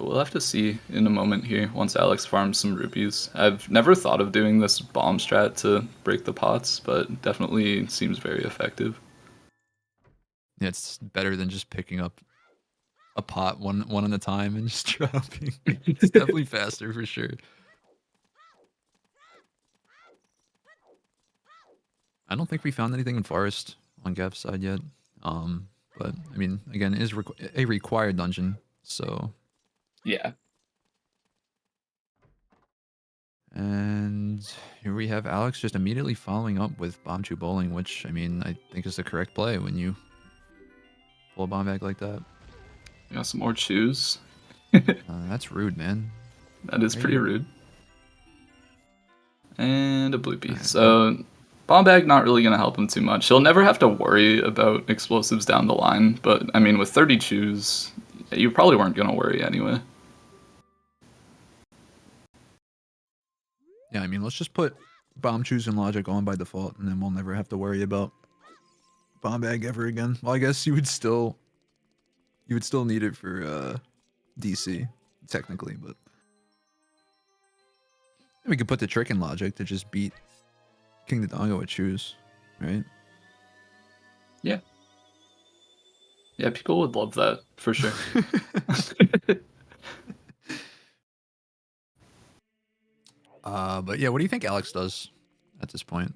We'll have to see in a moment here once Alex farms some rupees. I've never thought of doing this bomb strat to break the pots, but definitely seems very effective. Yeah, it's better than just picking up a pot one at a time and just dropping. It's definitely faster for sure. I don't think we found anything in forest on Gav's side yet. But I mean, again, it is a required dungeon, so. Yeah. And here we have Alex just immediately following up with Bomb Chew Bowling, which I mean I think is the correct play when you pull a bomb bag like that. Got some more chews. That's rude, man. That is pretty rude. And a bloopy. Right. So bomb bag not really gonna help him too much. He'll never have to worry about explosives down the line, but I mean with 30 chews, you probably weren't gonna worry anyway. Yeah, I mean, let's just put bomb chews and logic on by default, and then we'll never have to worry about bomb bag ever again. Well, I guess you would still need it for DC technically, but we could put the trick in logic to just beat King Dodongo with chews, right? Yeah. Yeah, people would love that for sure. But yeah, what do you think Alex does at this point?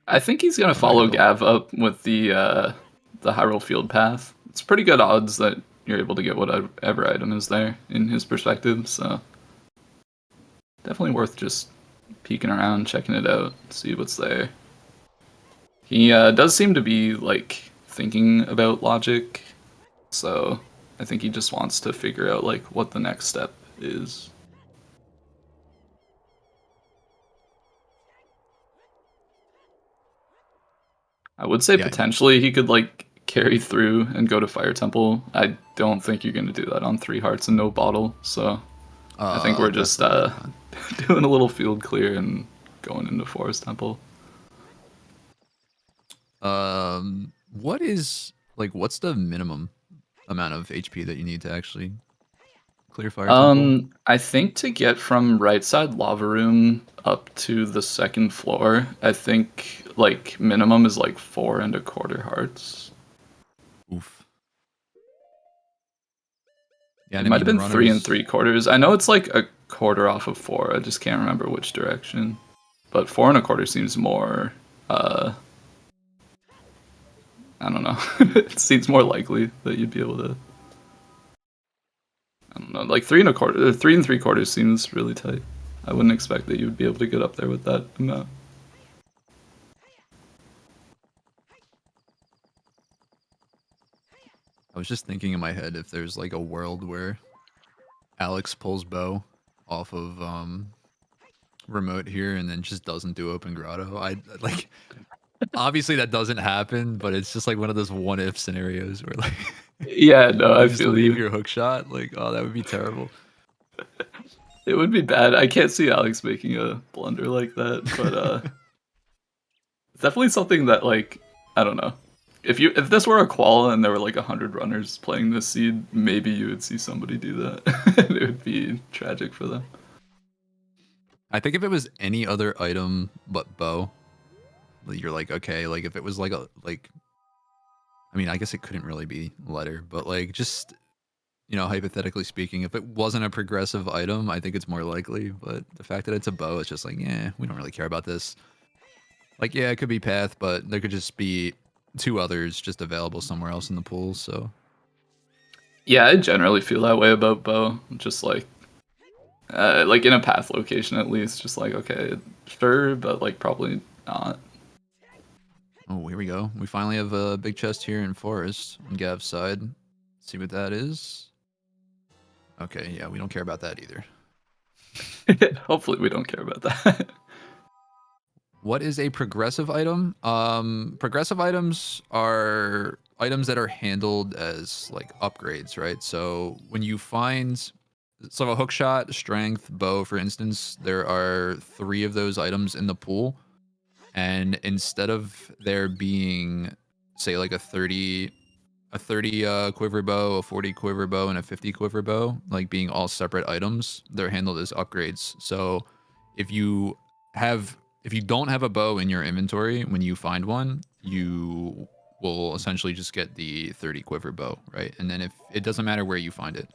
I think he's gonna follow Gav up with the Hyrule Field path. It's pretty good odds that you're able to get whatever item is there in his perspective, so definitely worth just peeking around, checking it out, see what's there. He does seem to be like thinking about logic, so I think he just wants to figure out like what the next step is. I would say potentially he could like carry through and go to Fire Temple. I don't think you're gonna do that on 3 hearts and no bottle, so I think we're just doing a little field clear and going into Forest Temple. What's the minimum amount of HP that you need to actually clear Fire Temple? I think to get from right side lava room up to the 2nd floor, I think like minimum is like 4 1/4 hearts. Oof. Yeah, it might have been 3 3/4. I know it's like a quarter off of 4. I just can't remember which direction. But 4 1/4 seems more. I don't know. It seems more likely that you'd be able to. I don't know, like 3 1/4, 3 3/4 seems really tight. I wouldn't expect that you would be able to get up there with that amount. I was just thinking in my head if there's like a world where Alex pulls bow off of remote here and then just doesn't do open grotto. I like obviously that doesn't happen, but it's just like one of those what if scenarios where like yeah, no, I feel leave your hook shot. Like, oh, that would be terrible. It would be bad. I can't see Alex making a blunder like that, but it's definitely something that like I don't know. If this were a qual and there were like 100 runners playing this seed, maybe you would see somebody do that. It would be tragic for them. I think if it was any other item but bow, you're like, okay, like if it was like I mean, I guess it couldn't really be letter, but like just, you know, hypothetically speaking, if it wasn't a progressive item, I think it's more likely, but the fact that it's a bow, it's just like, yeah, we don't really care about this. Like, yeah, it could be path, but there could just be 2 others just available somewhere else in the pool, so. Yeah, I generally feel that way about bow, just like in a path location at least, just like, okay, sure, but like probably not. Oh, here we go. We finally have a big chest here in forest on Gav's side. Let's see what that is. Okay, yeah, we don't care about that either. Hopefully we don't care about that. What is a progressive item? Progressive items are items that are handled as like upgrades, right? So when you find a hook shot, strength, bow, for instance, there are 3 of those items in the pool. And instead of there being, say, like a 30 a 30 quiver bow, a 40 quiver bow, and a 50 quiver bow, like being all separate items, they're handled as upgrades. So if you don't have a bow in your inventory when you find one, you will essentially just get the 30 quiver bow, right? And then if it doesn't matter where you find it,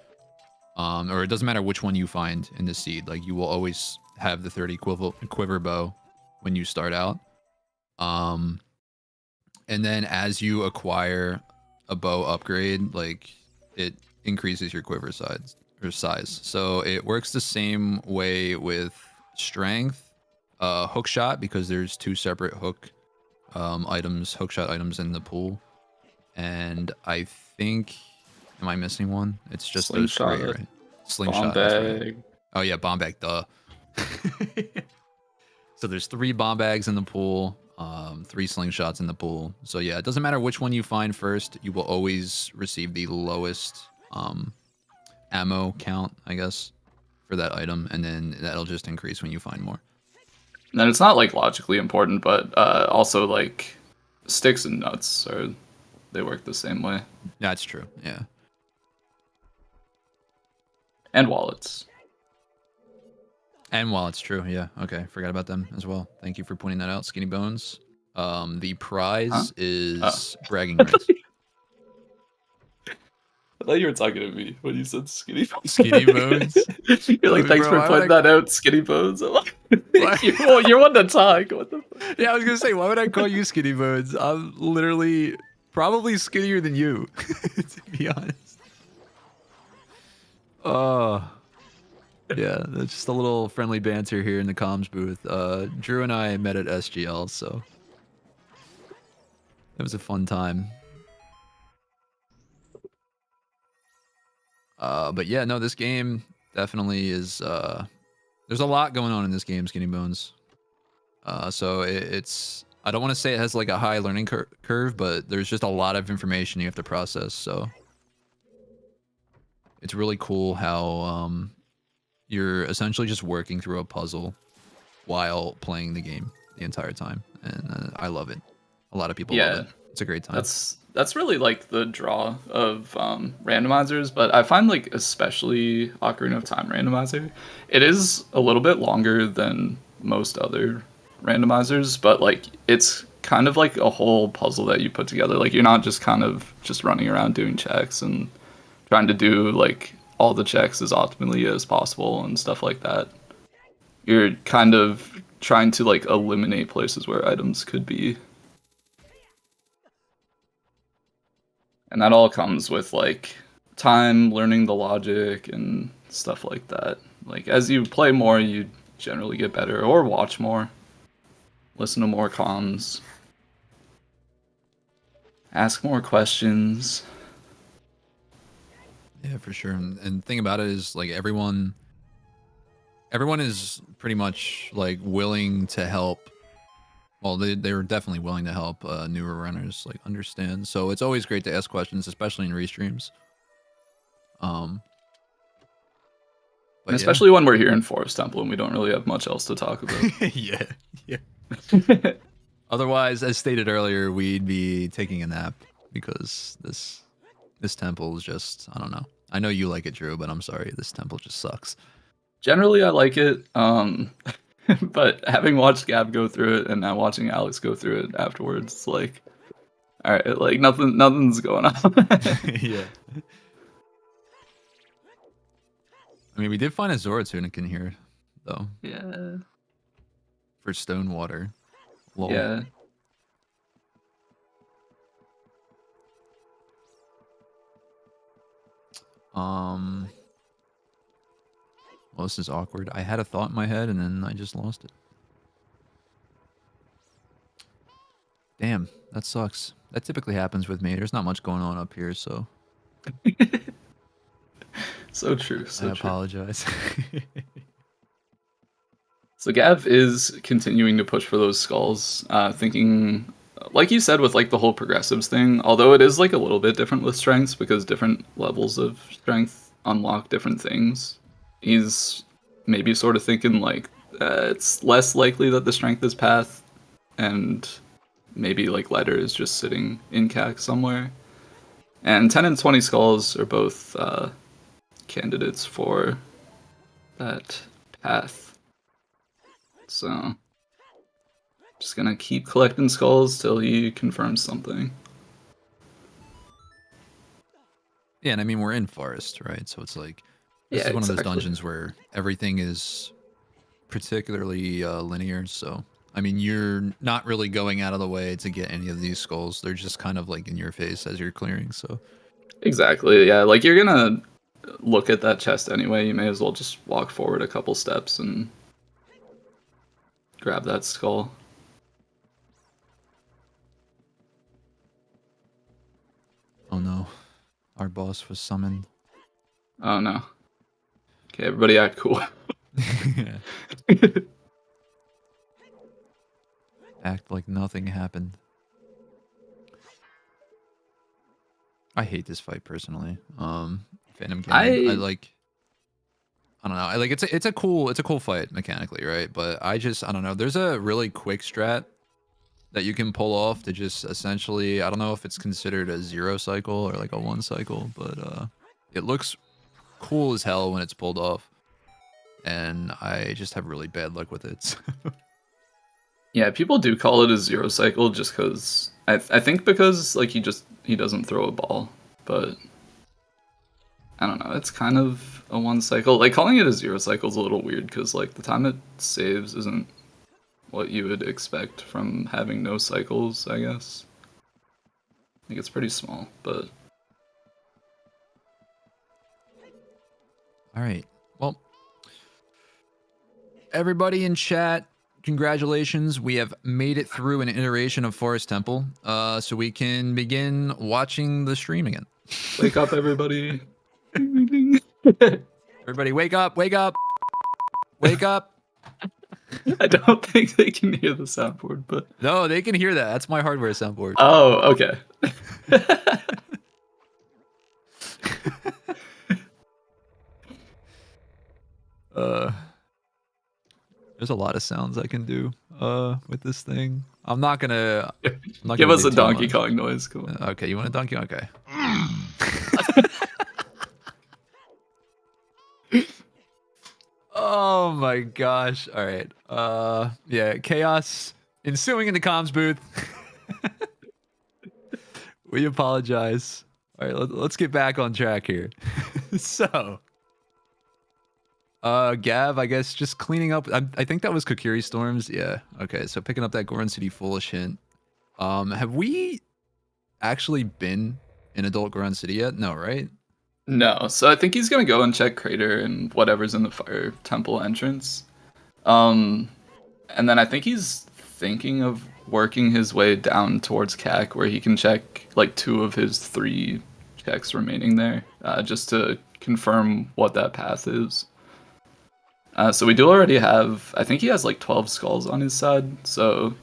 or it doesn't matter which one you find in the seed, like you will always have the 30 quiver bow when you start out. And then as you acquire a bow upgrade, like it increases your quiver size. So it works the same way with strength, hook shot, because there's 2 separate hook shot items in the pool. And I think, am I missing one? It's just Slingshot, those 3, right? Slingshot, bomb that's bag. right. Oh yeah, bomb bag, duh. So there's 3 bomb bags in the pool, 3 slingshots in the pool. So yeah, it doesn't matter which one you find first, you will always receive the lowest ammo count, I guess, for that item, and then that'll just increase when you find more. And it's not like logically important, but also like sticks and nuts they work the same way. That's true, yeah. And wallets. And while it's true, yeah. Okay, forgot about them as well. Thank you for pointing that out, Skinny Bones. The prize is bragging rights. I thought you were talking to me when you said skinny bones. Skinny Bones? You're like, thanks Bro, for pointing that out, skinny bones. I'm like, Why- you're one to talk. What the fuck? Yeah, I was gonna say, why would I call you Skinny Bones? I'm literally probably skinnier than you, to be honest. Yeah, that's just a little friendly banter here in the comms booth. Drew and I met at SGL, so it was a fun time. But yeah, no, this game definitely is. There's a lot going on in this game, Skinny Bones. So it's. I don't want to say it has like a high learning curve, but there's just a lot of information you have to process. So it's really cool how you're essentially just working through a puzzle while playing the game the entire time, and I love it. A lot of people love it. It's a great time. That's really like the draw of randomizers, but I find like especially Ocarina of Time randomizer, it is a little bit longer than most other randomizers, but like it's kind of like a whole puzzle that you put together. Like you're not just kind of just running around doing checks and trying to do like all the checks as optimally as possible and stuff like that. You're kind of trying to like eliminate places where items could be. And that all comes with like time, learning the logic and stuff like that. Like as you play more, you generally get better, or watch more, listen to more comms, ask more questions. Yeah, for sure. And the thing about it is like everyone is pretty much like willing to help. Well, they were definitely willing to help newer runners like understand. So it's always great to ask questions, especially in restreams. And especially when we're here in Forest Temple and we don't really have much else to talk about. yeah. Otherwise, as stated earlier, we'd be taking a nap because this temple is just, I don't know. I know you like it, Drew, but I'm sorry, this temple just sucks. Generally, I like it. But having watched Gab go through it and now watching Alex go through it afterwards, it's like, all right, like nothing's going on. Yeah. I mean, we did find a Zora tunic in here, though. Yeah. For Stonewater. Lol. Yeah. Well, this is awkward. I had a thought in my head and then I just lost it. Damn, that sucks. That typically happens with me. There's not much going on up here, so. So true. I apologize. So Gav is continuing to push for those skulls, thinking, like you said, with like the whole progressives thing, although it is like a little bit different with strengths because different levels of strength unlock different things. He's maybe sort of thinking like it's less likely that the strength is path, and maybe like letter is just sitting in CAC somewhere. And 10 and 20 skulls are both candidates for that path. So just gonna keep collecting skulls till he confirms something. Yeah, and I mean we're in forest, right? So it's like this Yeah, is one of those exactly. dungeons where everything is particularly linear. So I mean you're not really going out of the way to get any of these skulls. They're just kind of like in your face as you're clearing. So Exactly, yeah. Like, you're gonna look at that chest anyway. You may as well just walk forward a couple steps and grab that skull. oh no, our boss was summoned. Oh no. Okay, everybody act cool. Act like nothing happened. I hate this fight personally. Phantom Cannon. I like. I don't know. I like it's a cool fight mechanically, right? But I don't know. There's a really quick strat that you can pull off to just essentially, I don't know if it's considered a 0 cycle or like a 1 cycle, but it looks cool as hell when it's pulled off. And I just have really bad luck with it. Yeah, people do call it a 0 cycle just because I think because like he doesn't throw a ball, but I don't know. It's kind of a 1 cycle. Like, calling it a 0 cycle is a little weird because like the time it saves isn't what you would expect from having no cycles, I guess. Like, it's pretty small, but All right. Well, everybody in chat, congratulations. We have made it through an iteration of Forest Temple. So we can begin watching the stream again. wake up, everybody. Everybody wake up, wake up. Wake up. I don't think they can hear the soundboard, but No, they can hear that. That's my hardware soundboard. oh, okay. There's a lot of sounds I can do with this thing. I'm not gonna Give us do a too Donkey much. Kong noise. Come on. Okay, you want a donkey? Okay. Oh my gosh. All right. Yeah, chaos ensuing in the comms booth. We apologize. All right, let's get back on track here. So, Gav, I guess just cleaning up. I think that was Kokiri Storms. Yeah. Okay, so picking up that Goron City Foolish hint. Have we actually been in Adult Goron City yet? No, right? No, so I think he's gonna go and check Crater and whatever's in the Fire Temple entrance. And then I think he's thinking of working his way down towards CAC, where he can check like 2 of his 3 checks remaining there, just to confirm what that path is. So we do already have, I think he has like 12 skulls on his side, so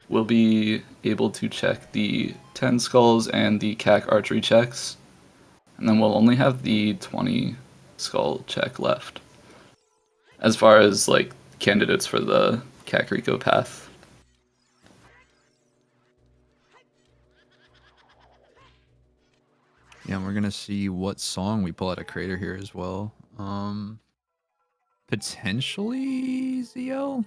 we'll be able to check the 10 skulls and the CAC archery checks, and then we'll only have the 20 skull check left as far as like candidates for the Kakariko path. Yeah, and we're gonna see what song we pull out of Crater here as well. Potentially ZL.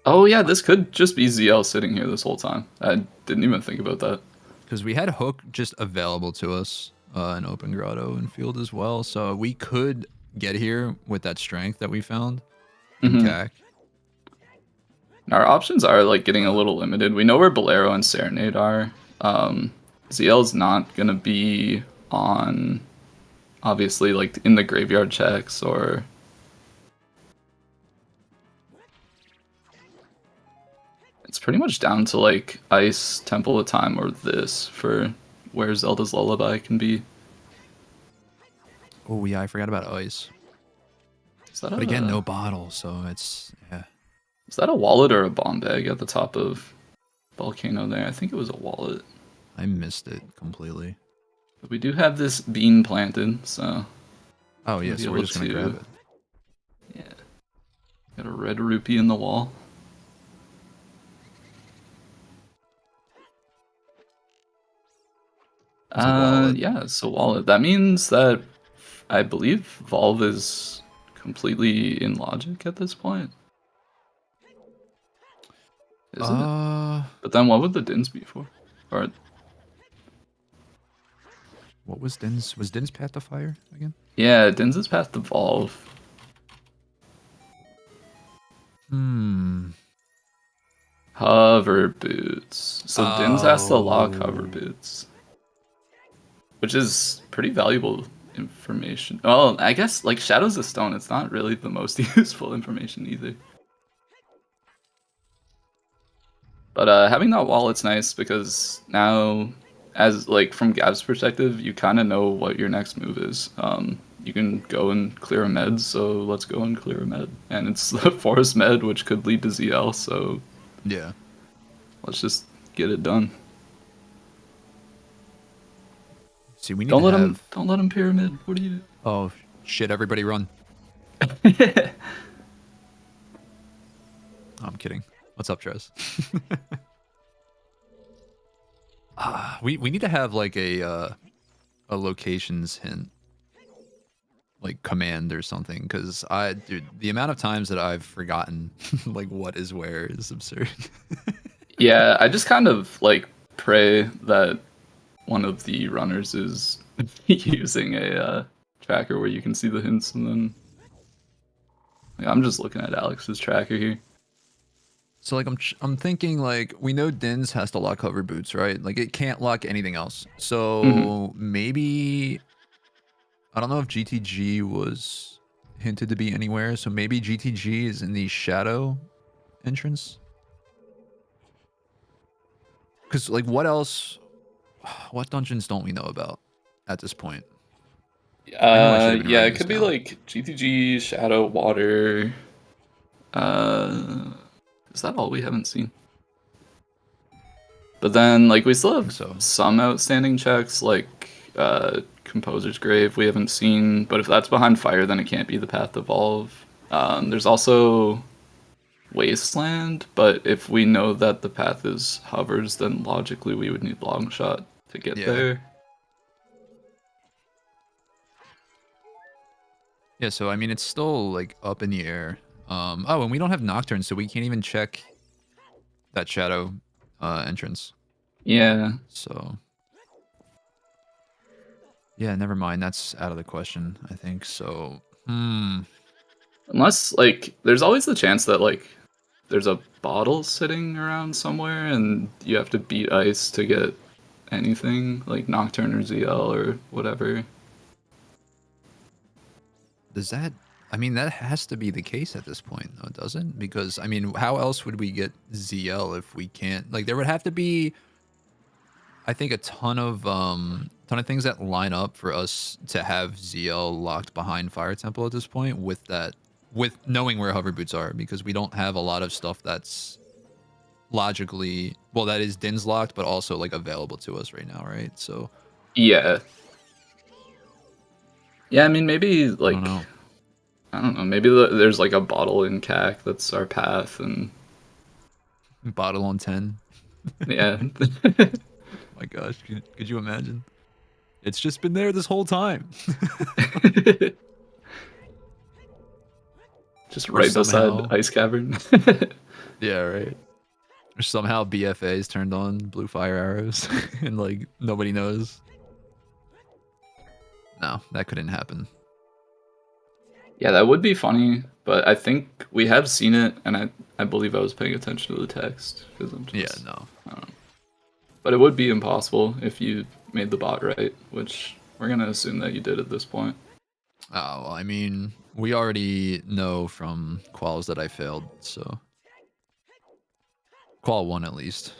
Oh yeah, this could just be ZL sitting here this whole time. I didn't even think about that. Because we had Hook just available to us in Open Grotto and Field as well. So we could get here with that strength that we found in CAC. Our options are like getting a little limited. We know where Bolero and Serenade are. ZL's not gonna be on, obviously, like in the graveyard checks or. It's pretty much down to like Ice, Temple of Time, or this for where Zelda's Lullaby can be. Oh yeah, I forgot about Ice. But again, no bottle, so it's yeah. Is that a wallet or a bomb bag at the top of Volcano there? I think it was a wallet. I missed it completely. But we do have this bean planted, so. Oh yeah, so we're just gonna grab it. Yeah. Got a red rupee in the wall. It's a wallet. Yeah, it's a wallet. That means that I believe Valve is completely in logic at this point. Is it? But then what would the DINs be for? Or What was Din's? Was Din's Path to Fire again? yeah, DINs is Path to Valve. Hover boots. So DINs has to lock hover boots, which is pretty valuable information. Oh, I guess like Shadows of Stone, it's not really the most useful information either. But having that wallet's nice because now, as like from Gav's perspective, you kind of know what your next move is. You can go and clear a med, so let's go and clear a med, and it's the forest med, which could lead to ZL. So Yeah. let's just get it done. See, we need Don't to let have... him. Don't let him pyramid. What do you do? Oh, shit, everybody run. I'm kidding. What's up, Trez? We need to have like a locations hint, like command or something, because dude, the amount of times that I've forgotten like what is where is absurd. Yeah, I just kind of like pray that one of the runners is using a tracker where you can see the hints, and then like, I'm just looking at Alex's tracker here. So like I'm thinking like we know Dins has to lock hover boots, right? Like it can't lock anything else. So maybe I don't know if GTG was hinted to be anywhere. So maybe GTG is in the shadow entrance. Because like what else? What dungeons don't we know about at this point? Yeah, it could be like GTG, Shadow, Water. Is that all we haven't seen? But then, like, we still have some outstanding checks, like Composer's Grave we haven't seen. But if that's behind fire, then it can't be the Path to Evolve. There's also Wasteland, but if we know that the path is hovers, then logically we would need Longshot to get there. Yeah, so I mean, it's still like up in the air. Oh, and we don't have Nocturne, so we can't even check that shadow entrance. Yeah. So yeah, never mind. That's out of the question, I think. So unless like there's always the chance that like there's a bottle sitting around somewhere and you have to beat ice to get anything like Nocturne or ZL or whatever. Does that... I mean, that has to be the case at this point, though, doesn't it? Because, I mean, how else would we get ZL if we can't... Like, there would have to be, I think, a ton of things that line up for us to have ZL locked behind Fire Temple at this point with that... With knowing where hover boots are, because we don't have a lot of stuff that's logically... Well, that is Din's locked, but also, like, available to us right now, right? So... Yeah. Yeah, I mean, maybe, like... I don't know. Maybe there's, like, a bottle in CAC that's our path, and... Bottle on 10. Yeah. My gosh, could you imagine? It's just been there this whole time. Just right beside Ice Cavern. Yeah, right. Or somehow BFA's turned on blue fire arrows and like nobody knows. No, that couldn't happen. Yeah, that would be funny, but I think we have seen it, and I believe I was paying attention to the text because I'm just... Yeah, no. I don't know. But it would be impossible if you made the bot right, which we're gonna assume that you did at this point. Oh, well, I mean, we already know from quals that I failed, so... Qual 1 at least.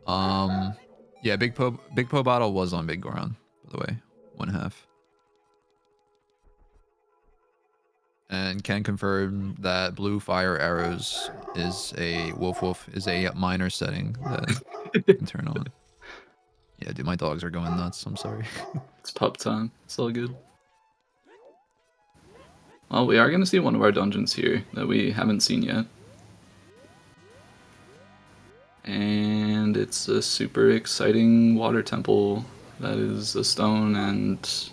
Yeah, Big Po bottle was on Big Goron, by the way. 1/2. And can confirm that blue fire arrows is a Wolf is a minor setting that you can turn on. Yeah, dude, my dogs are going nuts. I'm sorry. It's pup time. It's all good. Well, we are going to see one of our dungeons here that we haven't seen yet. And it's a super exciting water temple that is a stone, and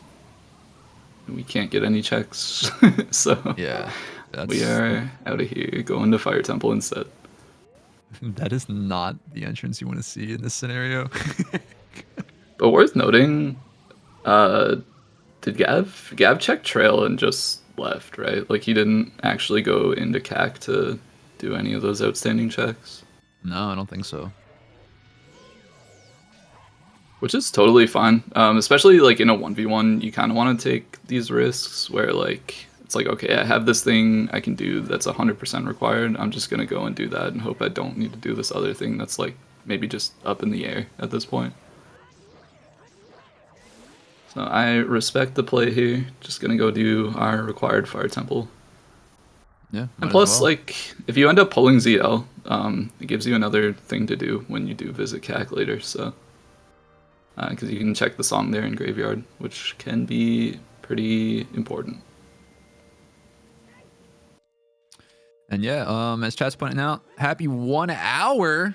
we can't get any checks. So Yeah, we are out of here, going to Fire Temple instead. that is not the entrance you want to see in this scenario. But worth noting, did Gav check trail and just left, right? Like he didn't actually go into CAC to do any of those outstanding checks. No, I don't think so. Which is totally fine. Especially like in a 1v1, you kind of want to take these risks where like it's like, okay, I have this thing I can do that's 100% required. I'm just gonna go and do that and hope I don't need to do this other thing that's like maybe just up in the air at this point. So I respect the play here. Just gonna go do our required Fire Temple. Yeah. And plus, like, if you end up pulling ZL, it gives you another thing to do when you do visit CAC later, so... Because you can check the song there in Graveyard, which can be pretty important. And yeah, as chat's pointing out, happy 1 hour.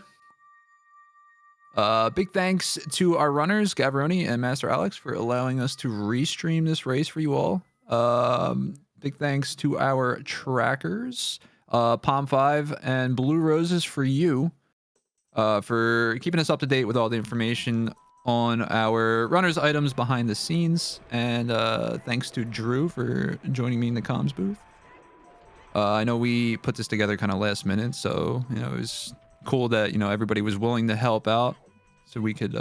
Big thanks to our runners, Gavaroni and MasterAleks, for allowing us to restream this race for you all. Big thanks to our trackers, Palm5 and Blue Roses for you, for keeping us up to date with all the information on our runners items behind the scenes. And thanks to Drew for joining me in the comms booth. I know we put this together kind of last minute, so it was cool that everybody was willing to help out so we could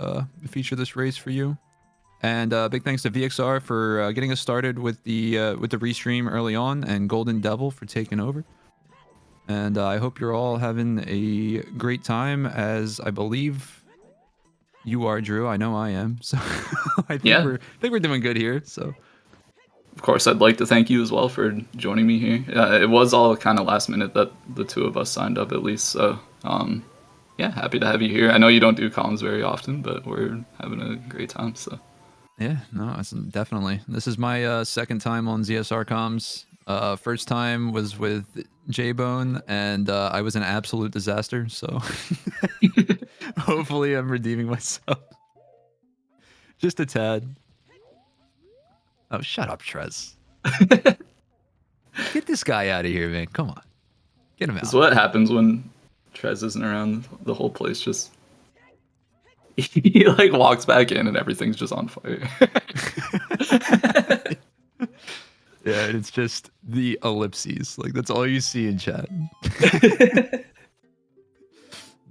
feature this race for you. And big thanks to VXR for getting us started with the restream early on, and Golden Devil for taking over. And I hope you're all having a great time, as I believe you are, Drew. I know I am. So I think we're doing good here. So. Of course, I'd like to thank you as well for joining me here. It was all kind of last minute that the two of us signed up, at least. So, yeah, happy to have you here. I know you don't do comms very often, but we're having a great time. So, yeah, no, definitely. This is my second time on ZSR comms. First time was with J-Bone, and I was an absolute disaster. So, hopefully, I'm redeeming myself. Just a tad. Oh, shut up, Trez. Get this guy out of here, man. Come on. Get him out. This is what happens when Trez isn't around. The whole place just... he, like, walks back in and everything's just on fire. Yeah, it's just the ellipses. Like, that's all you see in chat.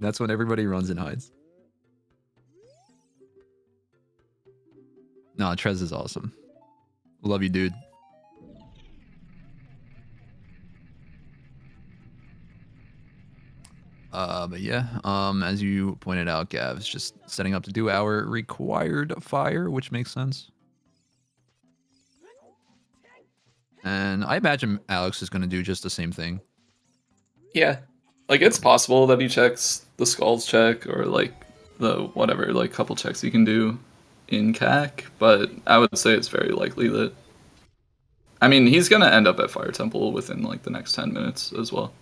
That's when everybody runs and hides. No, Trez is awesome. Love you, dude. But yeah, as you pointed out, Gav, is just setting up to do our required fire, which makes sense. And I imagine Alex is going to do just the same thing. Yeah. Like, it's possible that he checks the skulls check or, like, the whatever, like, couple checks you can do in CAC, but I would say it's very likely that... I mean, he's going to end up at Fire Temple within, like, the next 10 minutes as well.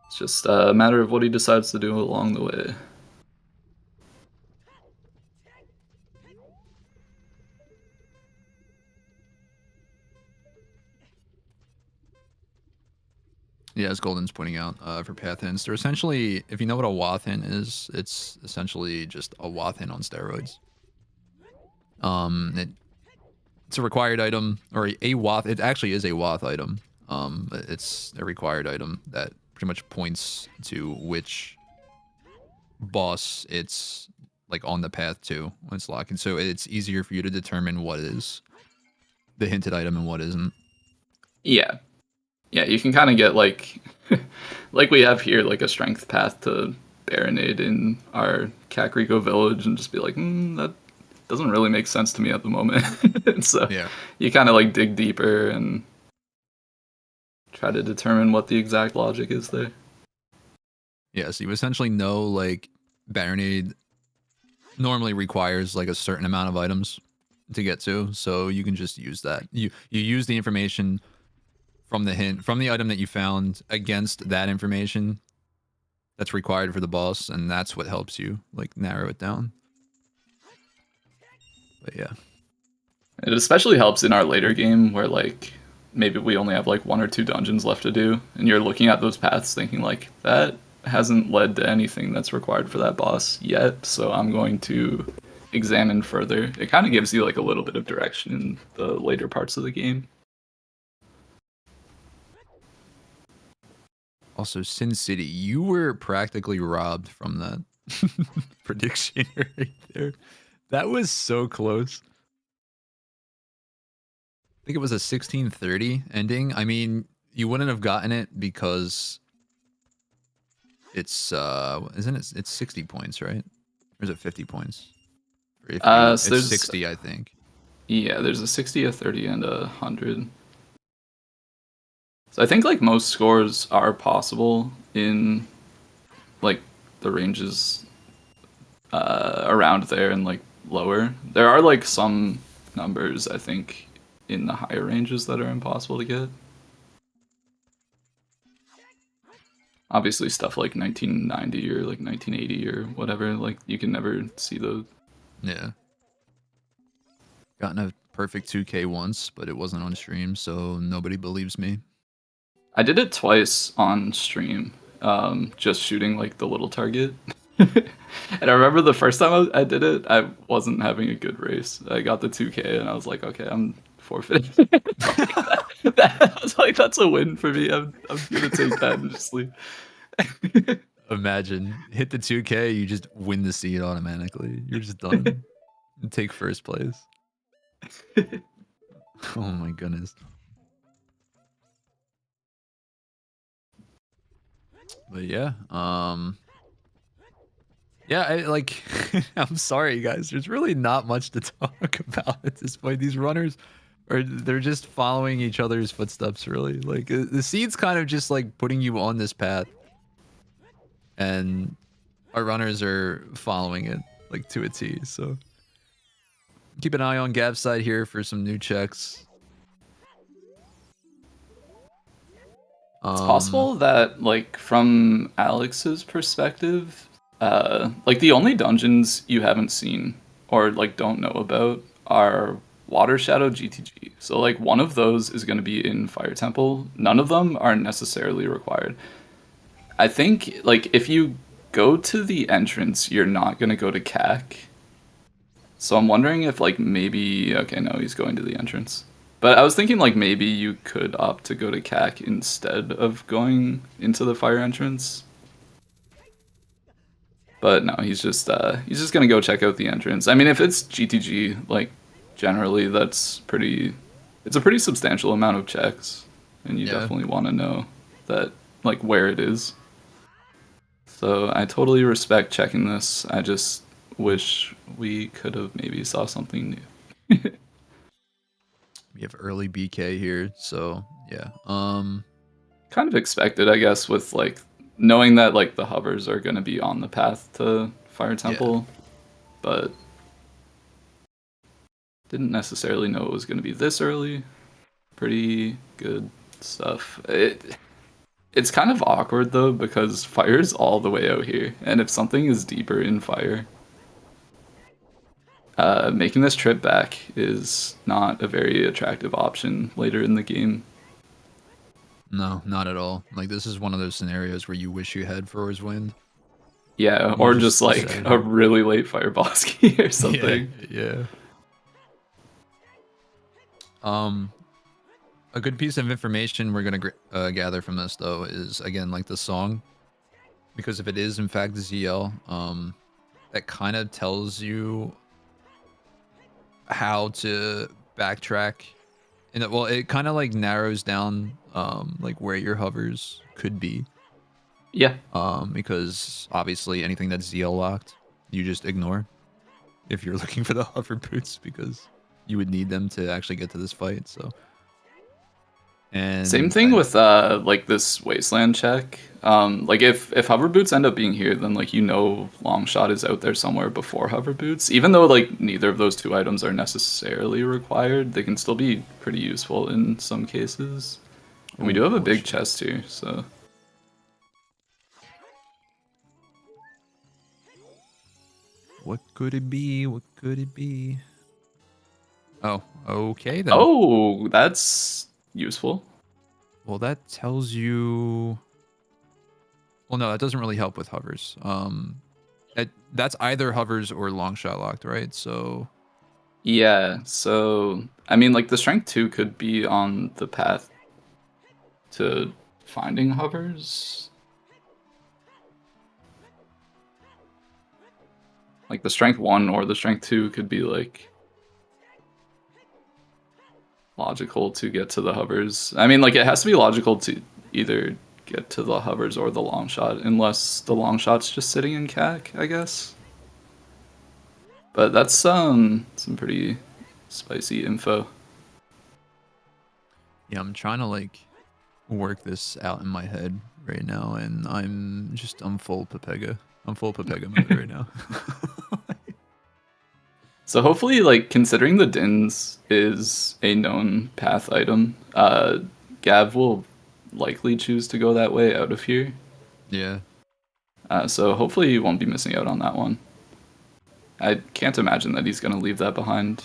It's just a matter of what he decides to do along the way. Yeah, as Golden's pointing out, for path hints, they're essentially, if you know what a wath hint is, it's essentially just a wath hint on steroids. It's a required item, or a wath. It actually is a wath item. It's a required item that pretty much points to which boss it's like on the path to when it's locking. So it's easier for you to determine what is the hinted item and what isn't. Yeah. Yeah, you can kind of get, like, like we have here, like, a strength path to Baronade in our Kakariko village, and just be like, that doesn't really make sense to me at the moment. So yeah, you kind of, like, dig deeper and try to determine what the exact logic is there. Yeah, so you essentially know, like, Baronade normally requires, like, a certain amount of items to get to, so you can just use that. You use the information from the hint, from the item that you found against that information, that's required for the boss, and that's what helps you like narrow it down. But yeah, It especially helps in our later game where like maybe we only have like 1 or 2 dungeons left to do, and you're looking at those paths thinking like that hasn't led to anything that's required for that boss yet, so I'm going to examine further. It kind of gives you like a little bit of direction in the later parts of the game. also Sin City, you were practically robbed from that prediction right there. That was so close. I think it was a 1630 ending. I mean, you wouldn't have gotten it because it's isn't it, it's 60 points, right? Or is it 50 points? Or if you, So it's there's 60, I think. yeah, there's a 60, a 30, and a 100. So I think like most scores are possible in like the ranges around there and like lower. There are like some numbers I think in the higher ranges that are impossible to get. Obviously stuff like 1990 or like 1980 or whatever, like you can never see those. Yeah. Gotten a perfect 2K once, but it wasn't on stream, so nobody believes me. I did it twice on stream, just shooting like the little target. And I remember the first time I did it, I wasn't having a good race. I got the 2K and I was like, okay, I'm forfeiting. I was like, that's a win for me. I'm gonna take that and just leave. Imagine hit the 2K, you just win the seed automatically. You're just done. And take first place. Oh my goodness. But yeah, yeah, I like I'm sorry guys. There's really not much to talk about at this point. These runners they're just following each other's footsteps really. Like the seed's kind of just like putting you on this path. And our runners are following it like to a T. So keep an eye on Gav's side here for some new checks. It's possible that, like, from Alex's perspective, like the only dungeons you haven't seen or like don't know about are Water Shadow GTG. So like one of those is going to be in Fire Temple. None of them are necessarily required. I think like if you go to the entrance, you're not going to go to CAC. So I'm wondering if like maybe okay, no, he's going to the entrance. But I was thinking like maybe you could opt to go to CAC instead of going into the fire entrance. But no, he's just gonna go check out the entrance. I mean, if it's GTG, like generally that's it's a pretty substantial amount of checks, and you definitely want to know that like where it is. So I totally respect checking this. I just wish we could have maybe saw something new. We have early BK here, so yeah. Kind of expected, I guess, with like knowing that like the hovers are going to be on the path to Fire Temple, but didn't necessarily know it was going to be this early. Pretty good stuff. It's kind of awkward though because fire's all the way out here, and if something is deeper in fire, making this trip back is not a very attractive option later in the game. No, not at all. Like this is one of those scenarios where you wish you had Froze Wind. Yeah, or just like a really late fireball ski or something. Yeah. A good piece of information we're gonna gather from this though is again like the song, because if it is in fact ZL, that kind of tells you how to backtrack, and it kind of like narrows down like where your hovers could be. Yeah. Because obviously anything that's ZL locked, you just ignore if you're looking for the hover boots because you would need them to actually get to this fight. So. And same thing with like this wasteland check. Like if hover boots end up being here, then like long shot is out there somewhere before hover boots. Even though like neither of those two items are necessarily required, they can still be pretty useful in some cases. And we do have a big chest here, so What could it be? What could it be? Oh, okay then. Oh, that's useful. Well, that tells you. Well, no, that doesn't really help with hovers. That's either hovers or long shot locked, right? So Yeah, so I mean, like the strength 2 could be on the path to finding hovers. Like the strength 1 or the strength 2 could be like logical to get to the hovers. I mean, like it has to be logical to either get to the hovers or the long shot, unless the long shot's just sitting in CAC, I guess. But that's some pretty spicy info. yeah, I'm trying to like work this out in my head right now, and I'm full Pepega. I'm full Pepega mode right now. So hopefully, like, considering the Dins is a known path item, Gav will likely choose to go that way out of here. Yeah. So hopefully he won't be missing out on that one. I can't imagine that he's going to leave that behind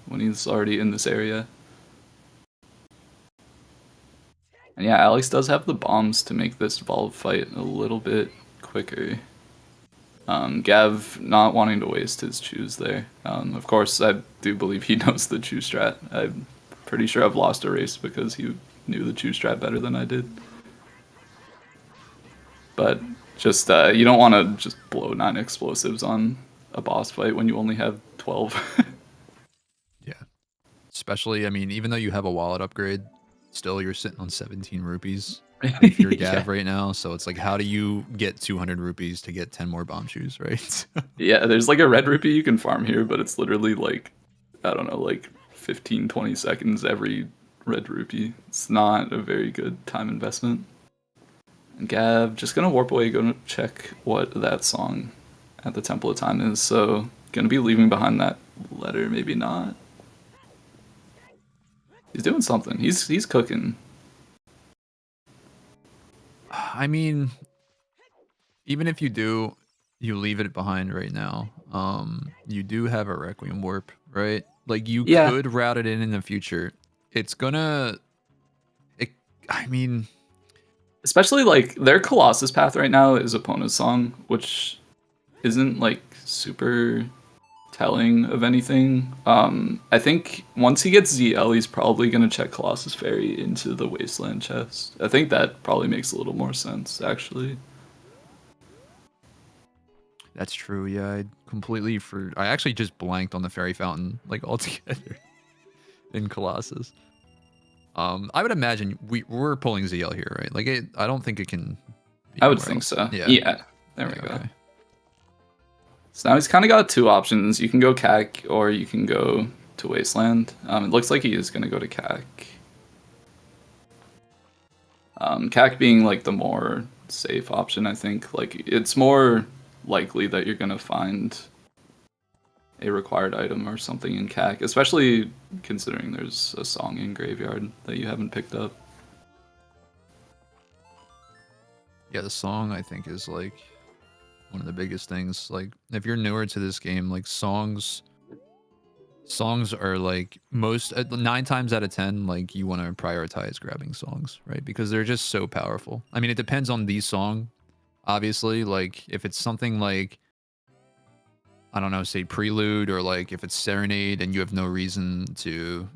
when he's already in this area. And yeah, Alex does have the bombs to make this Valve fight a little bit quicker. Gav not wanting to waste his choose there. Of course, I do believe he knows the choose strat. I'm pretty sure I've lost a race because he knew the choose strat better than I did. But just you don't want to just blow 9 explosives on a boss fight when you only have 12. Yeah. Especially, I mean, even though you have a wallet upgrade, still you're sitting on 17 rupees if you're Gav right now. So it's like, how do you get 200 rupees to get 10 more bomb shoes, right? Yeah, there's like a red rupee you can farm here, but it's literally like, I don't know, like 15, 20 seconds every red rupee. It's not a very good time investment. And Gav, just gonna warp away, go check what that song at the Temple of Time is. So, gonna be leaving behind that letter, maybe not. He's doing something. He's cooking. I mean, even if you do, you leave it behind right now. You do have a Requiem warp, right? Like you could route it in the future. It's gonna. I mean, especially like their Colossus path right now is Epona's song, which isn't like super telling of anything. I think once he gets ZL, he's probably gonna check Colossus Ferry into the Wasteland chest. I think that probably makes a little more sense, actually. That's true. Yeah, I actually just blanked on the fairy fountain like altogether in Colossus. I would imagine we're pulling ZL here, right? Like I don't think it can. I would think so. Yeah. There we go. Okay. So now he's kind of got 2 options. You can go CAC or you can go to Wasteland. It looks like he is going to go to CAC. CAC being like the more safe option, I think. Like it's more likely that you're going to find a required item or something in CAC, especially considering there's a song in Graveyard that you haven't picked up. Yeah, the song I think is like one of the biggest things. Like if you're newer to this game, like songs are like 9 times out of 10, like you want to prioritize grabbing songs, right? Because they're just so powerful. I mean, it depends on the song, obviously. Like if it's something like, I don't know, say Prelude, or like if it's Serenade and you have no reason to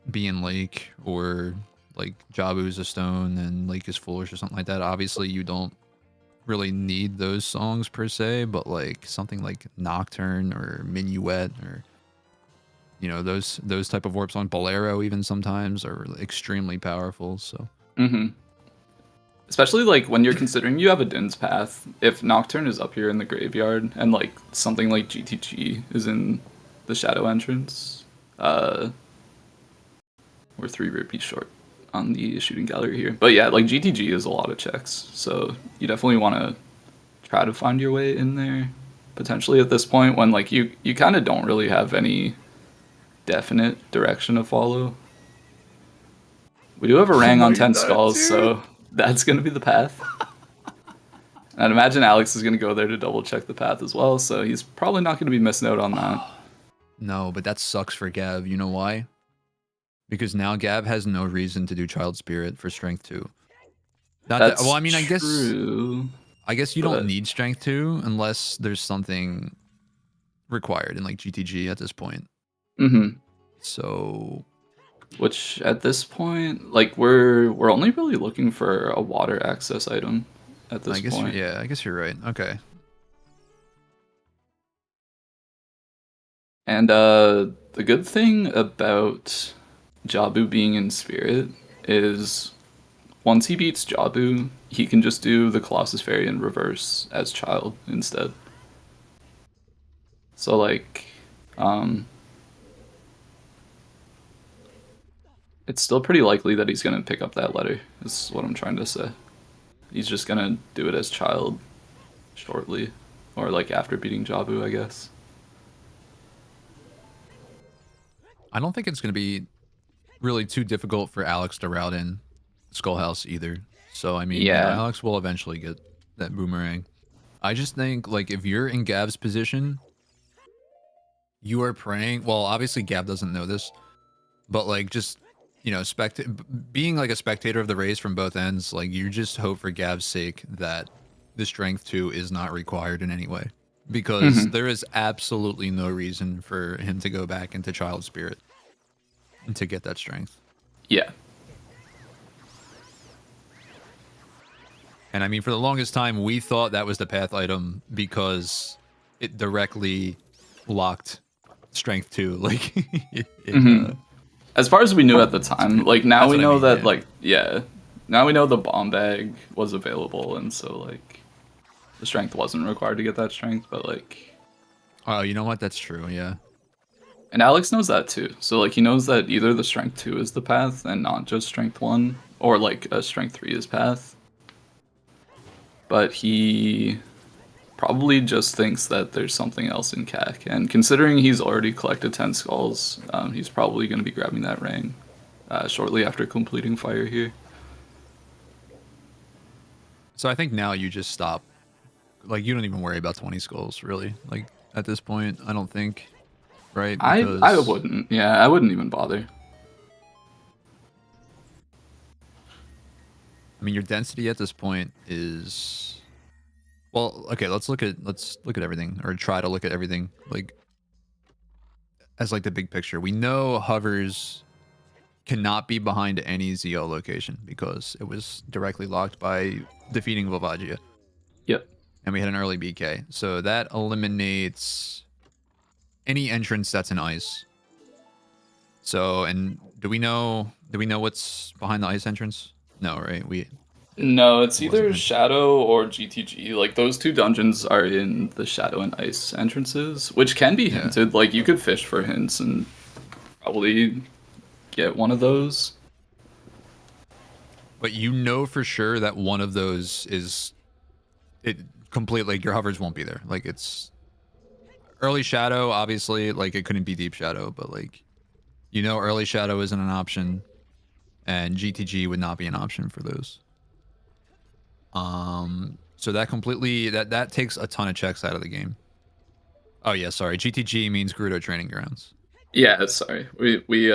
be in Lake, or like Jabu's a stone and Lake is foolish or something like that. Obviously you don't really need those songs per se, but like something like Nocturne or Minuet, or you know, those type of warp songs, Bolero even sometimes, are extremely powerful. So especially like when you're considering you have a Din's path, if Nocturne is up here in the graveyard and like something like GTG is in the shadow entrance, we're 3 rupees short on the shooting gallery here. But yeah, like GTG is a lot of checks, so you definitely want to try to find your way in there potentially at this point when like you kind of don't really have any definite direction to follow. We do have a Rang on 10 skulls, so that's gonna be the path. I'd imagine Alex is going to go there to double check the path as well, so he's probably not going to be missing out on that. No, but that sucks for Gav. You know why? Because now Gav has no reason to do Child Spirit for Strength 2. Not that, That's well, I mean, true, I guess you but don't need Strength 2 unless there's something required in like GTG at this point. Mm-hmm. So, Which at this point, like we're only really looking for a water access item at this point. yeah, I guess you're right. Okay. And the good thing about Jabu being in Spirit is once he beats Jabu, he can just do the Colossus Fairy in reverse as Child instead. So like, it's still pretty likely that he's gonna pick up that letter, is what I'm trying to say. He's just gonna do it as Child shortly, or like after beating Jabu, I guess. I don't think it's going to be really too difficult for Alex to route in Skullhouse either. So, I mean, Yeah. Alex will eventually get that boomerang. I just think, like, if you're in Gav's position, you are praying. Well, obviously, Gav doesn't know this, but, like, just, you know, being, like, a spectator of the race from both ends, like, you just hope for Gav's sake that the Strength 2 is not required in any way. Because there is absolutely no reason for him to go back into Child Spirit and to get that strength. Yeah. And I mean, for the longest time, we thought that was the path item because it directly locked Strength 2. Like, As far as we knew at the time, like now That's we what I know mean, that yeah. like now we know the bomb bag was available, and so like the strength wasn't required to get that strength, but like Oh, you know what? That's true. Yeah. and Alex knows that too. So like he knows that either the strength 2 is the path and not just strength 1, or like a strength 3 is path. But he probably just thinks that there's something else in CAC, and considering he's already collected 10 skulls, he's probably going to be grabbing that ring shortly after completing fire here. So I think now you just stop. Like, you don't even worry about 20 skulls, really. Like, at this point, I don't think. Right? Because I wouldn't. Yeah, I wouldn't even bother. I mean, your density at this point is, well, okay. Let's look at everything, or try to look at everything, like, as like the big picture. We know hovers cannot be behind any ZL location because it was directly locked by defeating Volvagia. Yep. And we had an early BK, so that eliminates any entrance that's in ice. So, and do we know what's behind the ice entrance? No, right? No, it's either wasn't it? Shadow or GTG. Like those two dungeons are in the Shadow and Ice entrances, which can be hinted. Like you could fish for hints and probably get one of those. But you know for sure that one of those is it completely, like, your hovers won't be there. Like, it's early Shadow, obviously, like it couldn't be Deep Shadow, but like, you know, early Shadow isn't an option, and GTG would not be an option for those. So that completely that takes a ton of checks out of the game. Oh yeah, sorry. GTG means Gerudo Training Grounds. Yeah, sorry. We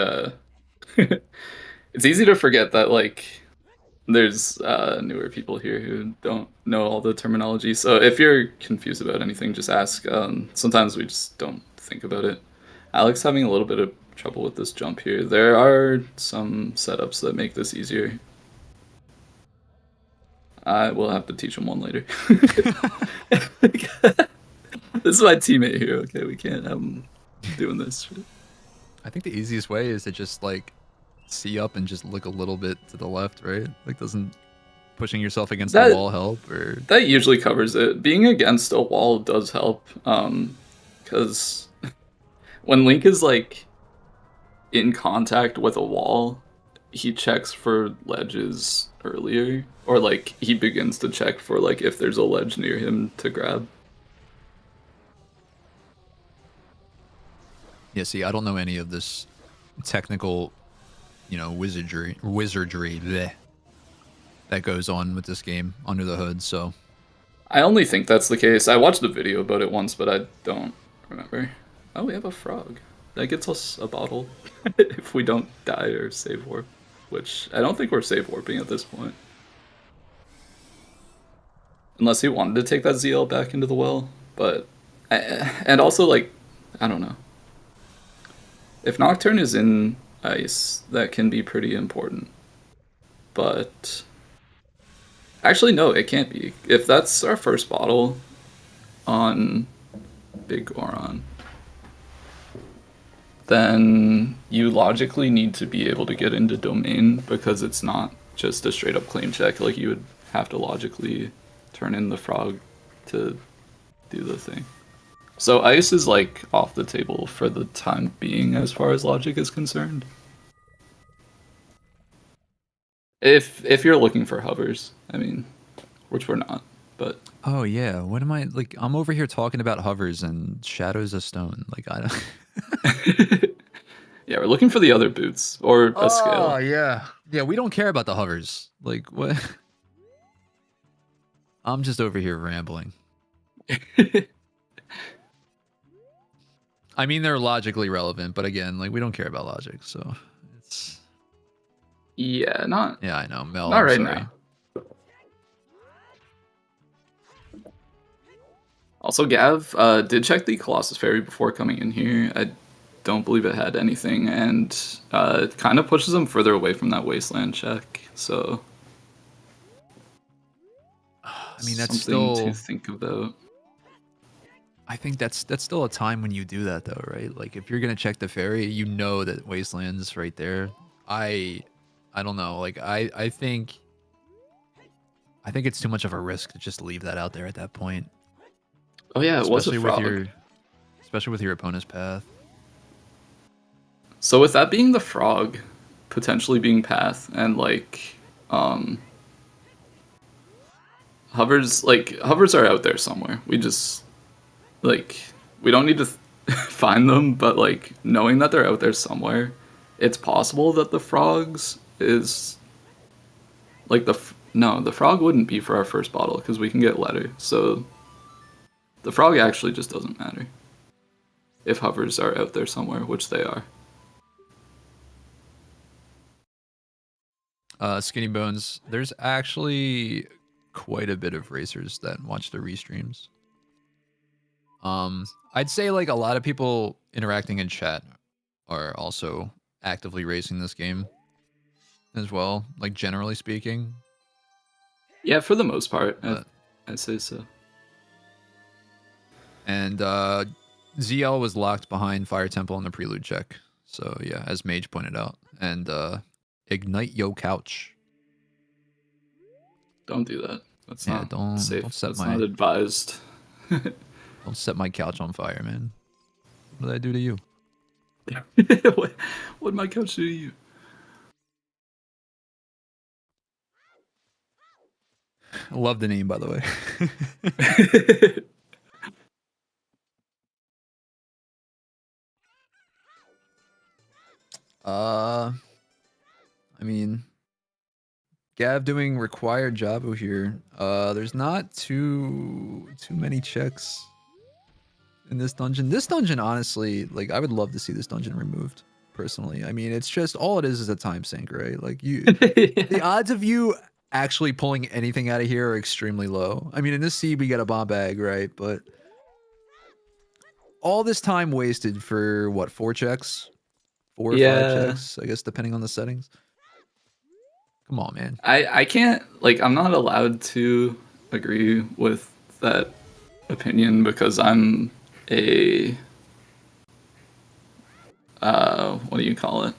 it's easy to forget that like there's newer people here who don't know all the terminology. So if you're confused about anything, just ask. Sometimes we just don't think about it. Alex having a little bit of trouble with this jump here. There are some setups that make this easier. I will have to teach him one later. This is my teammate here, okay? We can't have him doing this. I think the easiest way is to just like see up and just look a little bit to the left, right? Like, doesn't pushing yourself against the wall help? Or that usually covers it. Being against a wall does help, because when Link is like in contact with a wall, he checks for ledges earlier, or like he begins to check for like if there's a ledge near him to grab. yeah, see, I don't know any of this technical, you know, wizardry bleh, that goes on with this game under the hood. So I only think that's the case. I watched a video about it once, but I don't remember. Oh, we have a frog. That gets us a bottle if we don't die or save warp, which I don't think we're save warping at this point. Unless he wanted to take that ZL back into the well, but and also like I don't know. If Nocturne is in ice, that can be pretty important. But actually, no, it can't be. If that's our first bottle on Big Goron, then you logically need to be able to get into domain because it's not just a straight up claim check. Like you would have to logically turn in the frog to do the thing. So ice is like off the table for the time being as far as logic is concerned. If you're looking for hovers, I mean, which we're not, but Oh yeah, what am I like? I'm over here talking about hovers and shadows of stone. Like I don't. yeah, we're looking for the other boots or a scale. Oh yeah, yeah. We don't care about the hovers. Like what? I'm just over here rambling. I mean, they're logically relevant, but again, like we don't care about logic, so it's. Yeah, not Yeah, I know, Mel. not I'm right sorry. now. Also, Gav did check the Colossus Ferry before coming in here. I don't believe it had anything, and it kind of pushes them further away from that wasteland check. So, I mean, that's something still. to think about. I think that's still a time when you do that though, right? Like if you're gonna check the ferry, you know that Wasteland's right there. I don't know. Like I think it's too much of a risk to just leave that out there at that point. Oh yeah, it was a Especially frog. with your opponent's path. So with that being the frog, potentially being path, and hovers are out there somewhere. We just we don't need to find them, but like knowing that they're out there somewhere, it's possible that the frogs is like the frog wouldn't be for our first bottle because we can get letter. So the frog actually just doesn't matter if hovers are out there somewhere, which they are. Skinny Bones, there's actually quite a bit of racers that watch the restreams. I'd say like a lot of people interacting in chat are also actively racing this game as well, like generally speaking. Yeah, for the most part, But, I'd say so. and ZL was locked behind Fire Temple in the prelude check. So yeah, as Mage pointed out. And ignite yo couch. Don't do that. That's Yeah, not don't safe. set That's my not advised. don't set my couch on fire, man. What did I do to you? What'd my couch do to you? I love the name, by the way. I mean, Gav doing required Jabu here. There's not too many checks in this dungeon. This dungeon, honestly, like I would love to see this dungeon removed. Personally, I mean, it's just all it is a time sink, right? Like the odds of you actually pulling anything out of here are extremely low. I mean, in this seed we got a bomb bag, right? But all this time wasted for what, 4 checks? 4 or 5 checks, I guess, depending on the settings. Come on, man. I can't, like, I'm not allowed to agree with that opinion because I'm a what do you call it?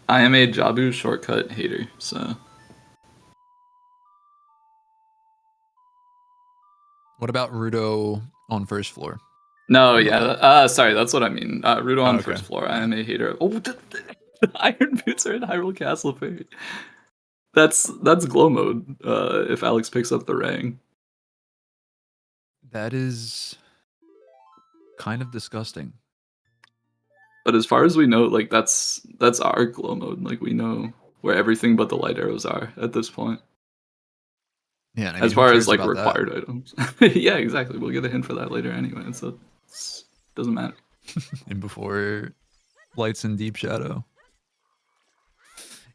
I am a Jabu shortcut hater, so. What about Rudo on first floor? No, yeah, sorry, that's what I mean. Rudo on okay. first floor, I am a hater. Oh, the iron boots are in Hyrule Castle Fairy. That's glow mode, if Alex picks up the Rang. That is kind of disgusting. But as far as we know, like that's our glow mode. Like we know where everything but the light arrows are at this point. Yeah, and I As mean, who far cares as like about that? required items. Yeah, exactly. We'll get a hint for that later anyway, so it doesn't matter. And before lights in deep shadow.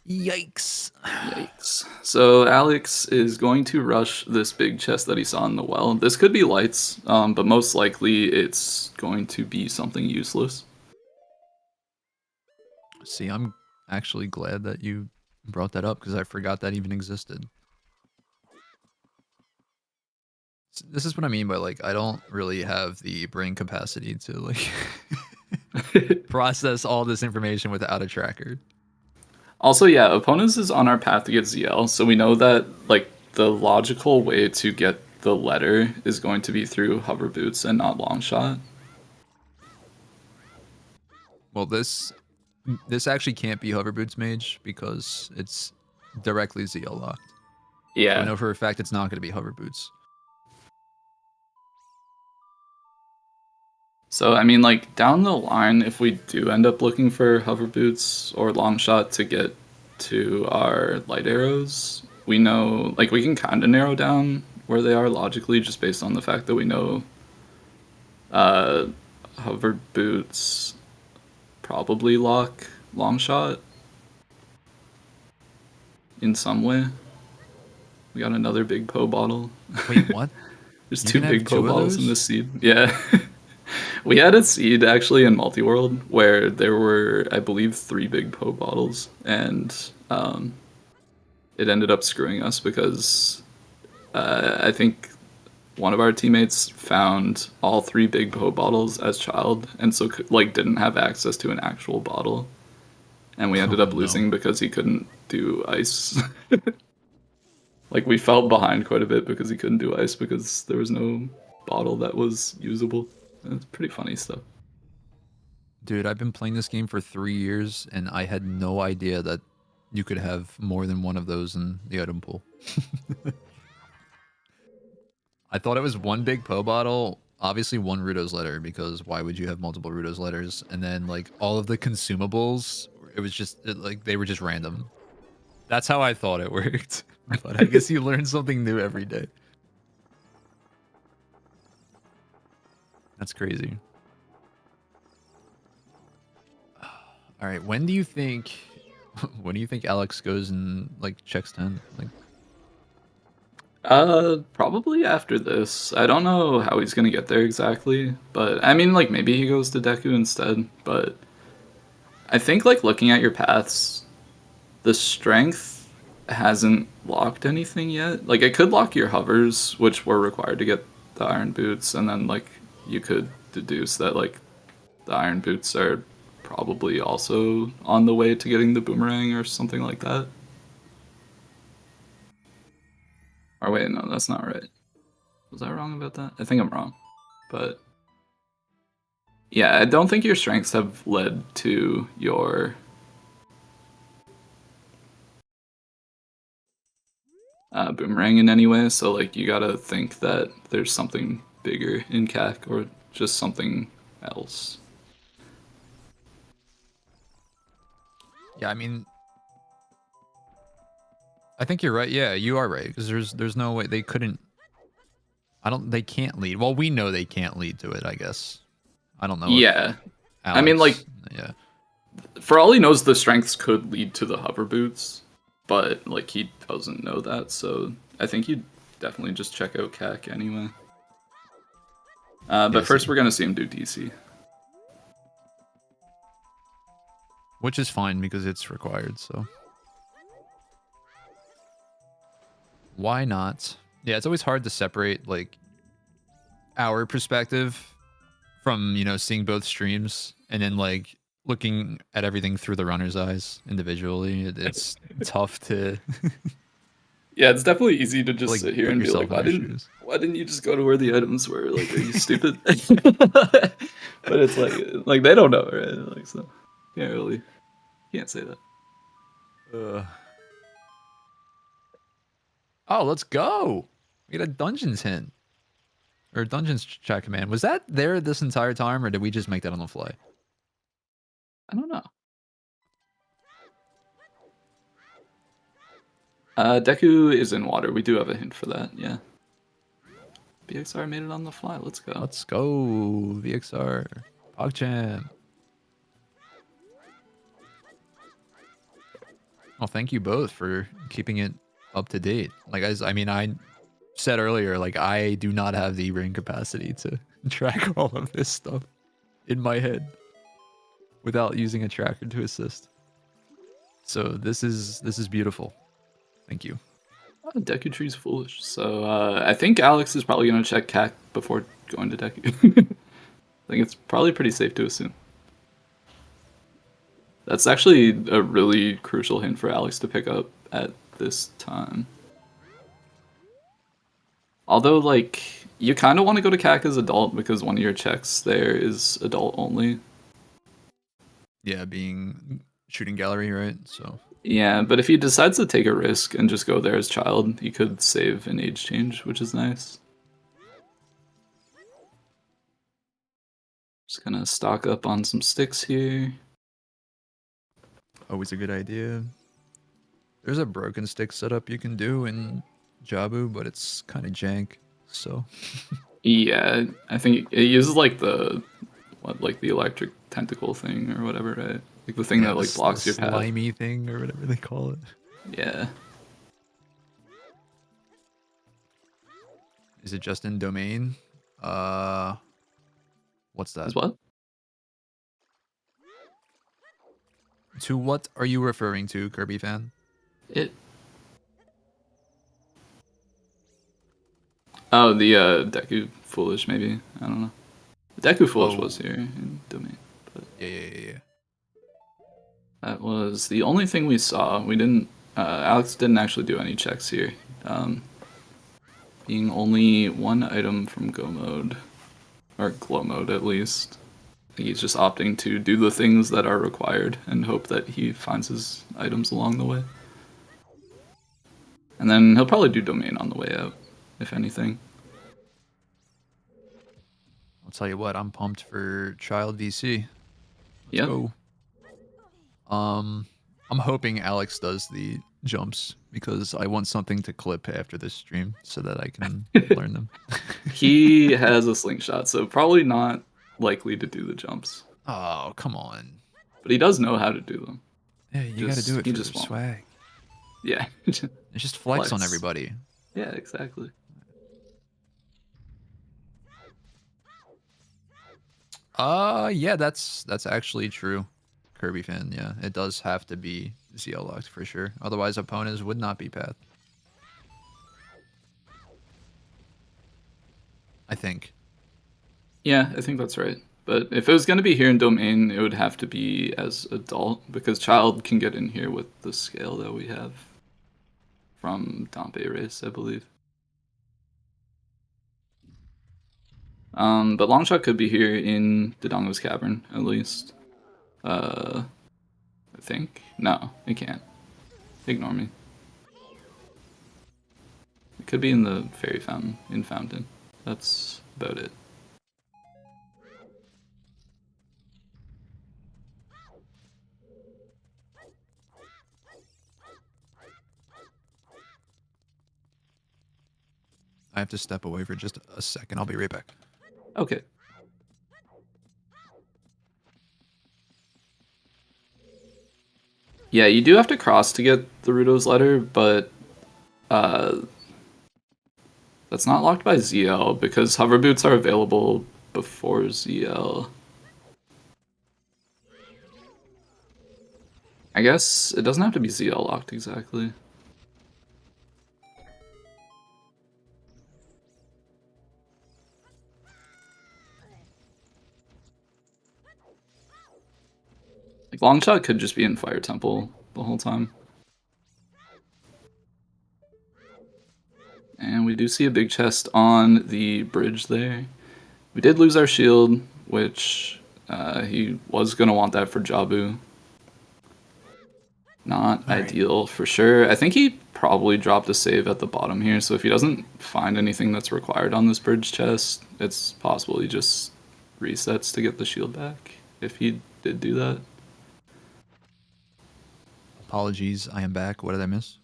Yikes. Yikes. So Alex is going to rush this big chest that he saw in the well. This could be lights, but most likely it's going to be something useless. See, I'm actually glad that you brought that up because I forgot that even existed. This is what I mean by like I don't really have the brain capacity to like process all this information without a tracker. Also, yeah, opponents is on our path to get ZL, so we know that like the logical way to get the letter is going to be through hover boots and not long shot. Well, this actually can't be hover boots mage because it's directly ZL locked. So I Yeah. know for a fact it's not going to be hover boots. So I mean, like down the line, if we do end up looking for hover boots or long shot to get to our light arrows, we know like we can kind of narrow down where they are logically just based on the fact that we know uh, hover boots probably lock long shot in some way. We got another big Poe bottle. Wait, what? There's You two can have big Poe two of bottles in those? this seed. Yeah. We had a seed actually in Multiworld where there were, I believe, 3 big Poe bottles, and it ended up screwing us because I think one of our teammates found all 3 big Poe bottles as child, and so like didn't have access to an actual bottle, and we ended Oh, up no. losing because he couldn't do ice. Like we fell behind quite a bit because he couldn't do ice because there was no bottle that was usable. It's pretty funny stuff. Dude, I've been playing this game for 3 years and I had no idea that you could have more than one of those in the item pool. I thought it was one big Poe bottle, obviously one Ruto's letter, because why would you have multiple Ruto's letters? And then like all of the consumables, it was just like they were just random. That's how I thought it worked. But I guess you learn something new every day. That's crazy. All right, when do you think Alex goes and like checks 10? Like Probably after this. I don't know how he's gonna get there exactly, but I mean, like maybe he goes to Deku instead. But I think like looking at your paths, the strength hasn't locked anything yet. Like it could lock your hovers, which were required to get the iron boots, and then like you could deduce that like the iron boots are probably also on the way to getting the boomerang or something like that. Or wait, no, that's not right. Was I wrong about that? I think I'm wrong. But yeah, I don't think your strengths have led to your boomerang in any way. So like you gotta think that there's something bigger in CAC or just something else. yeah, I mean, I think you're right. Yeah, you are right because there's no way they couldn't. They can't lead. Well, we know they can't lead to it. I guess. I don't know if Yeah, Alex. I mean like yeah. for all he knows, the strengths could lead to the hover boots, but like he doesn't know that. So I think you definitely just check out CAC anyway. But Yeah, first, see. we're gonna see him do DC. Which is fine because it's required. So why not? Yeah, it's always hard to separate like our perspective from seeing both streams and then like looking at everything through the runner's eyes individually. It's tough to Yeah, it's definitely easy to just like sit here put and be yourself like, in their shoes. why didn't you just go to where the items were? Like, are you stupid? But it's like they don't know, right? Like, so can't say that. Oh, let's go. We get a dungeons hint or dungeons chat command. Was that there this entire time or did we just make that on the fly? I don't know. Deku is in water. We do have a hint for that, yeah. BXR made it on the fly. Let's go. Let's go, VXR. PogChamp. Well, thank you both for keeping it up to date. Like, I mean, I said earlier, like, I do not have the brain capacity to track all of this stuff in my head without using a tracker to assist. So this is beautiful. Thank you. Deku Tree's foolish. So I think Alex is probably going to check CAC before going to Deku. I think it's probably pretty safe to assume. That's actually a really crucial hint for Alex to pick up at this time. Although, like, you kind of want to go to CAC as adult because one of your checks there is adult only. Yeah, being shooting gallery, right? So Yeah, but if he decides to take a risk and just go there as child, he could save an age change, which is nice. Just gonna stock up on some sticks here. always a good idea. There's a broken stick setup you can do in Jabu, but it's kind of jank. So Yeah, I think it uses like the electric tentacle thing or whatever, right? Like the thing that like blocks your path. Slimy thing or whatever they call it. Yeah. Is it just in domain? What's that? Is what? To what are you referring to, Kirby fan? It. Oh, the Deku Foolish, maybe. I don't know. Deku Foolish was here in domain, but Yeah. that was the only thing we saw. We didn't. Alex didn't actually do any checks here. Being only one item from Go mode, or Glow mode at least. I think he's just opting to do the things that are required and hope that he finds his items along the way. And then he'll probably do domain on the way out, if anything. I'll tell you what, I'm pumped for Child VC. Let's Yep. go. I'm hoping Alex does the jumps because I want something to clip after this stream so that I can learn them. He has a slingshot, so probably not likely to do the jumps. Oh, come on. But he does know how to do them. Yeah, you gotta do it he for just the won't. swag. Yeah. It's just flex on Flex. everybody. Yeah, exactly. Yeah, that's actually true. Kirby fan, yeah. It does have to be ZL locked for sure. Otherwise opponents would not be path. I think. Yeah, I think that's right. But if it was going to be here in domain, it would have to be as adult, because child can get in here with the scale that we have from Dompe race, I believe. But Longshot could be here in Dodongo's Cavern, at least. I think. No, it can't. Ignore me. It could be in the Fairy Fountain, in Fountain. That's about it. I have to step away for just a second. I'll be right back. Okay. Yeah, you do have to cross to get the Ruto's letter, but that's not locked by ZL because hover boots are available before ZL. I guess it doesn't have to be ZL locked exactly. Like Longshot could just be in Fire Temple the whole time. And we do see a big chest on the bridge there. We did lose our shield, which he was going to want that for Jabu. Not ideal for sure. I think he probably dropped a save at the bottom here, so if he doesn't find anything that's required on this bridge chest, it's possible he just resets to get the shield back, if he did do that. Apologies, I am back. What did I miss?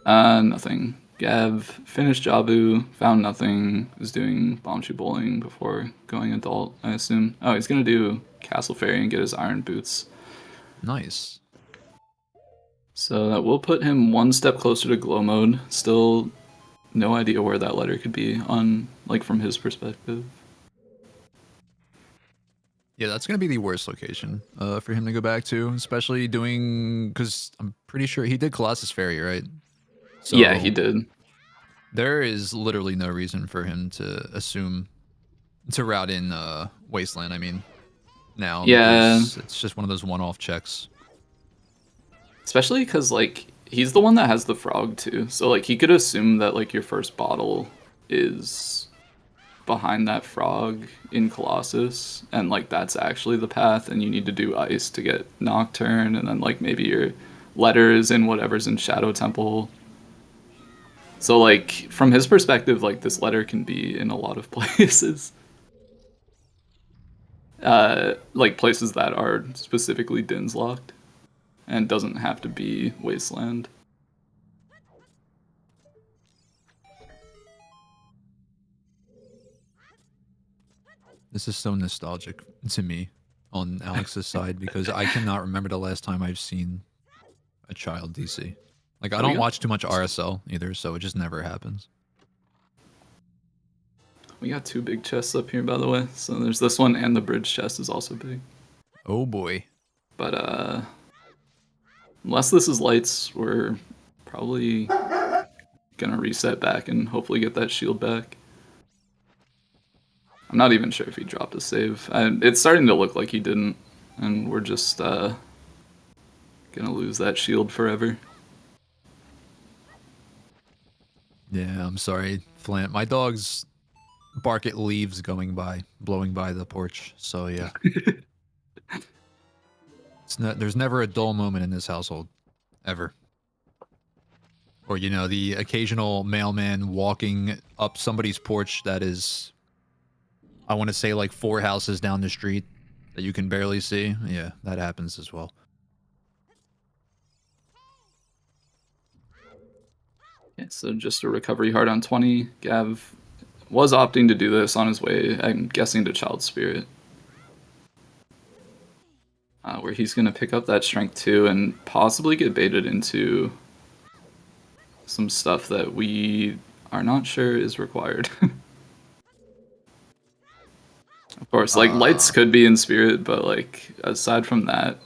Nothing. Gav finished Jabu, found nothing, is doing Bombshoe Bowling before going adult, I assume. Oh, he's gonna do Castle Fairy and get his iron boots. Nice. So that will put him one step closer to glow mode. Still no idea where that letter could be on, like, from his perspective. Yeah, that's gonna be the worst location for him to go back to, especially doing because I'm pretty sure he did Colossus Fairy, right? So Yeah, he did. there is literally no reason for him to assume to route in Wasteland. I mean, now Yeah. because it's just one of those one-off checks. Especially because, like, he's the one that has the frog, too. So, like, he could assume that, like, your first bottle is behind that frog in Colossus, and, like, that's actually the path, and you need to do ice to get Nocturne, and then, like, maybe your letter is in whatever's in Shadow Temple. So, like, from his perspective, like, this letter can be in a lot of places. Like, places that are specifically Dins locked, and doesn't have to be Wasteland. This is so nostalgic to me on Alex's side because I cannot remember the last time I've seen a child DC. Like, I Oh, we don't got- watch too much RSL either, so it just never happens. We got two big chests up here, by the way. So there's this one, and the bridge chest is also big. Oh boy. But unless this is lights, we're probably gonna reset back and hopefully get that shield back. I'm not even sure if he dropped a save. It's starting to look like he didn't, and we're just gonna lose that shield forever. Yeah, I'm sorry, Flant. My dogs bark at leaves going by, blowing by the porch. So yeah. There's never a dull moment in this household, ever. Or, you know, the occasional mailman walking up somebody's porch that is, I want to say, like 4 houses down the street that you can barely see. Yeah, that happens as well. Yeah, so just a recovery hard on 20. Gav was opting to do this on his way, I'm guessing, to Child Spirit. Where he's going to pick up that strength 2 and possibly get baited into some stuff that we are not sure is required. Of course, like, lights could be in Spirit, but, like, aside from that,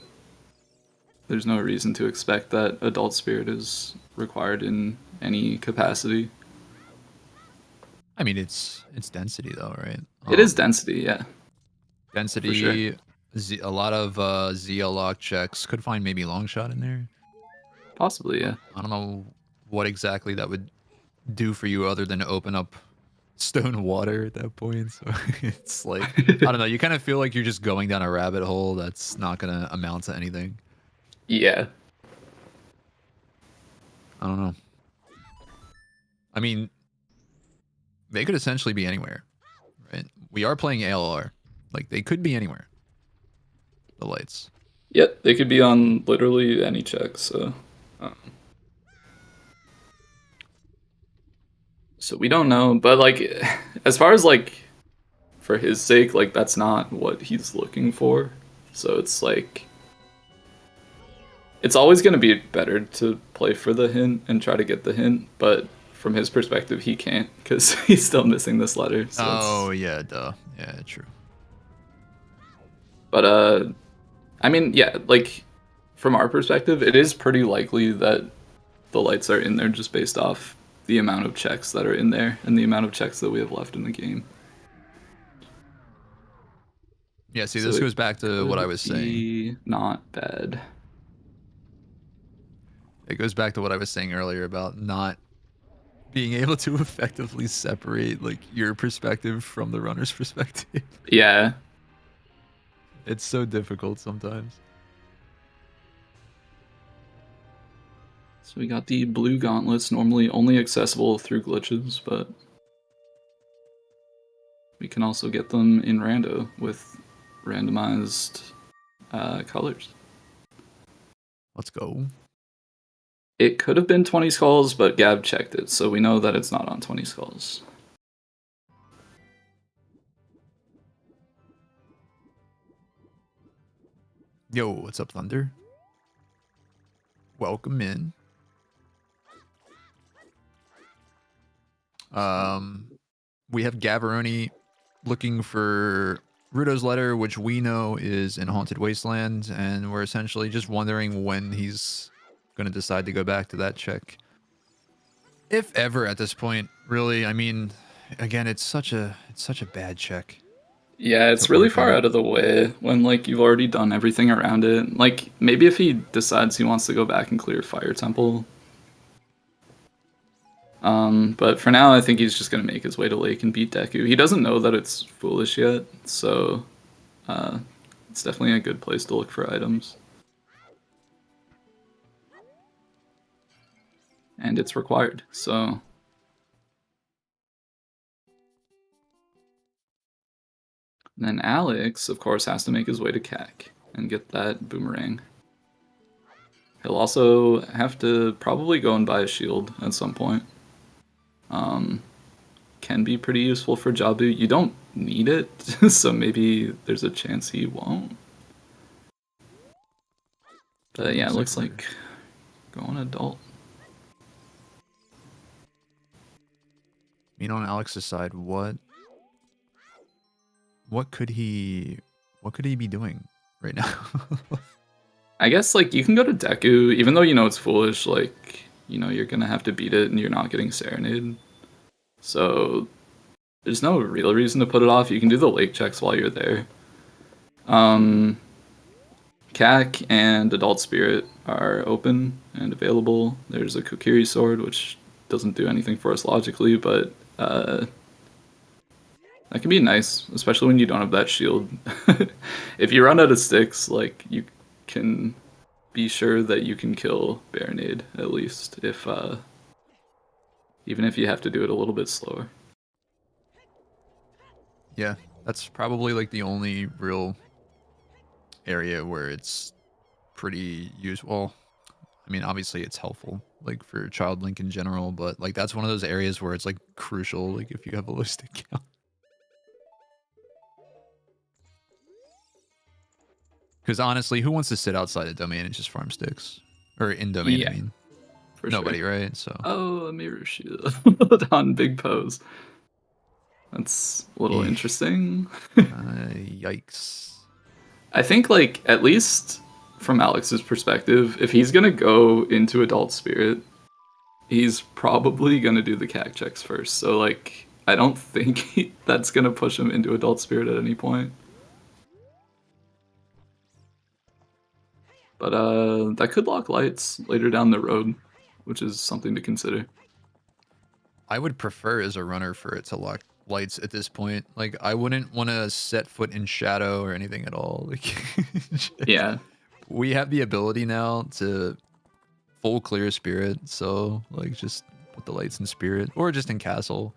there's no reason to expect that Adult Spirit is required in any capacity. I mean, it's density though, right? It is density, yeah. Density. sure. A lot of ZL lock checks. Could find maybe long shot in there. Possibly, yeah. I don't know what exactly that would do for you other than open up stone water at that point. So it's like, I don't know. You kind of feel like you're just going down a rabbit hole that's not going to amount to anything. Yeah. I don't know. I mean, they could essentially be anywhere, right? We are playing ALR. Like, they could be anywhere. The lights. Yep, they could be on literally any check, so... So we don't know, but, like, as far as, like, for his sake, like, that's not what he's looking for. So it's like... It's always going to be better to play for the hint and try to get the hint, but from his perspective, he can't, because he's still missing this letter. So Oh, yeah, duh. Yeah, true. But, I mean, yeah, like, from our perspective, it is pretty likely that the lights are in there just based off the amount of checks that are in there and the amount of checks that we have left in the game. Yeah, see, So this it goes back to what I was saying. Not bad. It goes back to what I was saying earlier about not being able to effectively separate, like, your perspective from the runner's perspective. Yeah. It's so difficult sometimes. So we got the blue gauntlets, normally only accessible through glitches, but we can also get them in rando with randomized colors. Let's go. It could have been 20 skulls, but Gab checked it, so we know that it's not on 20 skulls. Yo, what's up, Thunder? Welcome in. We have Gavaroni looking for Rudo's letter, which we know is in Haunted Wasteland, and we're essentially just wondering when he's going to decide to go back to that check. If ever at this point, really. I mean, again, it's such a bad check. Yeah, it's really far out of the way when like you've already done everything around it. Like maybe if he decides he wants to go back and clear Fire Temple. But for now, I think he's just gonna make his way to Lake and beat Deku. He doesn't know that it's foolish yet, so it's definitely a good place to look for items. And it's required, so. And then Alex, of course, has to make his way to CAC and get that boomerang. He'll also have to probably go and buy a shield at some point. Can be pretty useful for Jabu. You don't need it, so maybe there's a chance he won't. But yeah, it looks like going adult. I mean, on Alex's side, what could he be doing right now? I guess like you can go to Deku, even though you know it's foolish. Like you're gonna have to beat it, and you're not getting serenaded. So there's no real reason to put it off. You can do the lake checks while you're there. CAC and Adult Spirit are open and available. There's a Kokiri sword, which doesn't do anything for us logically, but that can be nice, especially when you don't have that shield. If you run out of sticks, like you can be sure that you can kill Baronade at least, if even if you have to do it a little bit slower. Yeah, that's probably like the only real area where it's pretty useful. I mean, obviously it's helpful like for Child Link in general, but like that's one of those areas where it's like crucial, like if you have a low stick count. Because honestly, who wants to sit outside a domain and just farm sticks? Or in domain, Yeah, I mean. for Nobody, sure. right? So. Oh, a mirror shield on Big Pose. That's a little interesting. Yikes. I think, like, at least from Alex's perspective, if he's gonna go into Adult Spirit, he's probably gonna do the CAC checks first. So, like, I don't think that's gonna push him into Adult Spirit at any point. But that could lock lights later down the road, which is something to consider. I would prefer as a runner for it to lock lights at this point. Like I wouldn't want to set foot in shadow or anything at all. Like Yeah. We have the ability now to full clear spirit, so like just put the lights in spirit or just in castle.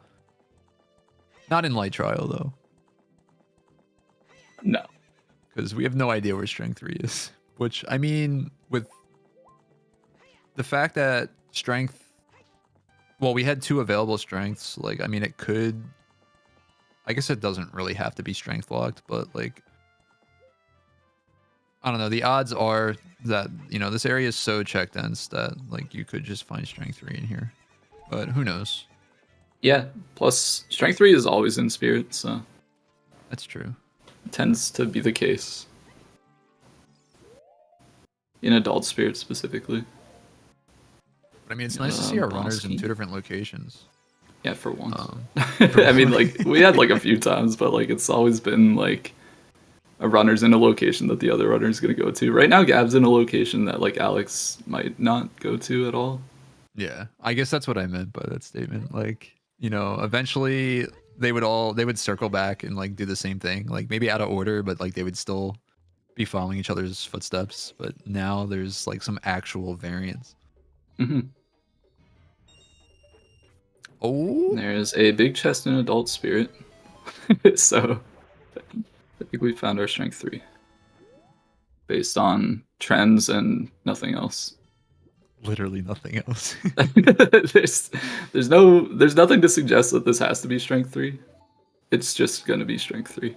Not in light trial though. No. Because we have no idea where strength 3 is. Which, I mean, with the fact that strength... Well, we had 2 available strengths. Like, I mean, it could... I guess it doesn't really have to be strength locked, but, like... I don't know. The odds are that, you know, this area is so check dense that, like, you could just find strength 3 in here. But who knows? Yeah. Plus, strength 3 is always in spirit, so... That's true. It tends to be the case. In Adult Spirit, specifically. But, I mean, it's nice to see our runners in 2 different locations. Yeah, for once. I mean, like, we had, like, a few times, but, like, it's always been, like, a runner's in a location that the other runner's gonna go to. Right now, Gab's in a location that, like, Alex might not go to at all. Yeah, I guess that's what I meant by that statement. Like, you know, eventually they would circle back and, like, do the same thing. Like, maybe out of order, but, like, they would still be following each other's footsteps. But now there's, like, some actual variance. Mm-hmm. Oh, There's a big chest in Adult Spirit. So I think we found our strength 3 based on trends and nothing else. literally nothing else. there's nothing to suggest that this has to be strength 3. It's just gonna be strength 3.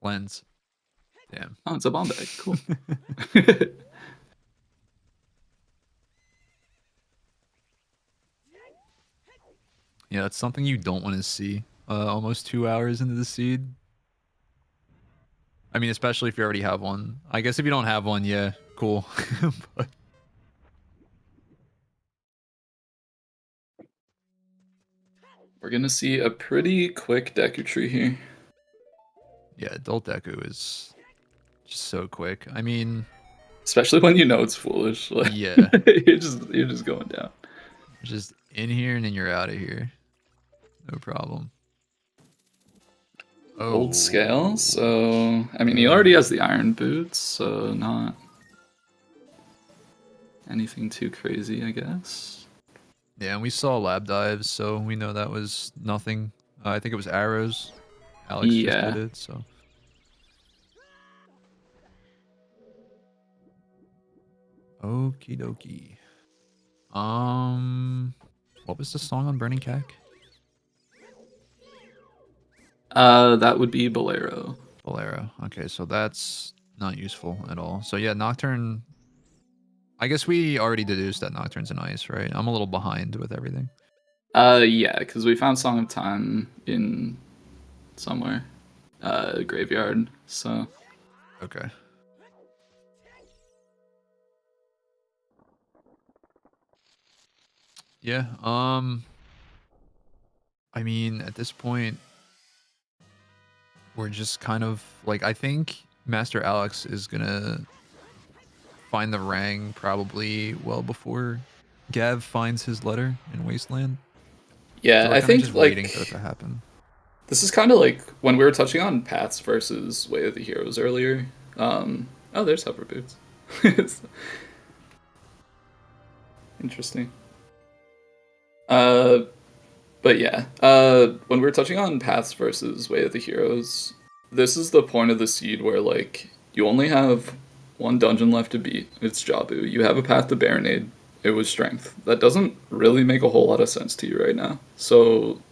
Lens. Damn. Oh, it's a bomb bag. Cool. Yeah, that's something you don't want to see. Almost 2 hours into the seed. I mean, especially if you already have one. I guess if you don't have one, yeah, cool. But We're gonna see a pretty quick Deku tree here. yeah, adult Deku is just so quick. I mean, Especially when you know it's foolish. Like, yeah, you're just going down. just in here and then you're out of here. No problem. Oh, Old scale, so I mean he already has the iron boots, so not anything too crazy, I guess. yeah, and we saw lab dives, so we know that was nothing. I think it was arrows. Alex just Yeah. did it, so. Okie dokie. What was the song on Burning Cack? That would be Bolero. Bolero. Okay, so that's not useful at all. So yeah, Nocturne. I guess we already deduced that Nocturne's an ice, right? I'm a little behind with everything. Yeah, because we found Song of Time in somewhere. Graveyard, so. Okay. Yeah, I mean, at this point, we're just kind of like, I think MasterAleks is gonna find the Rang probably well before Gav finds his letter in Wasteland. Yeah, So we're I kinda think just like waiting for it to happen. this is kind of like when we were touching on paths versus Way of the Heroes earlier. Oh, there's hover boots. It's interesting. But yeah, when we were touching on paths versus Way of the Heroes, this is the point of the seed where like you only have one dungeon left to beat. It's Jabu. You have a path to Baronade. It was strength. That doesn't really make a whole lot of sense to you right now. So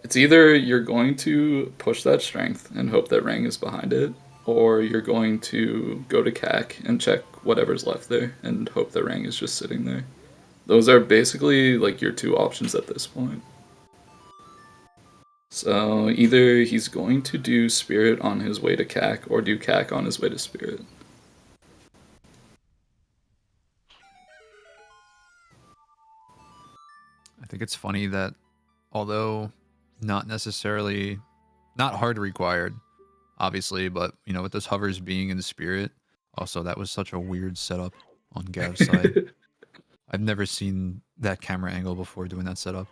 it's either you're going to push that strength and hope that Rang is behind it, or you're going to go to CAC and check whatever's left there and hope that Rang is just sitting there. Those are basically like your two options at this point. So either he's going to do Spirit on his way to CAC or do CAC on his way to Spirit. I think it's funny that although not necessarily not hard required, obviously, but you know, with those hovers being in the Spirit, also that was such a weird setup on Gav's side. I've never seen that camera angle before doing that setup.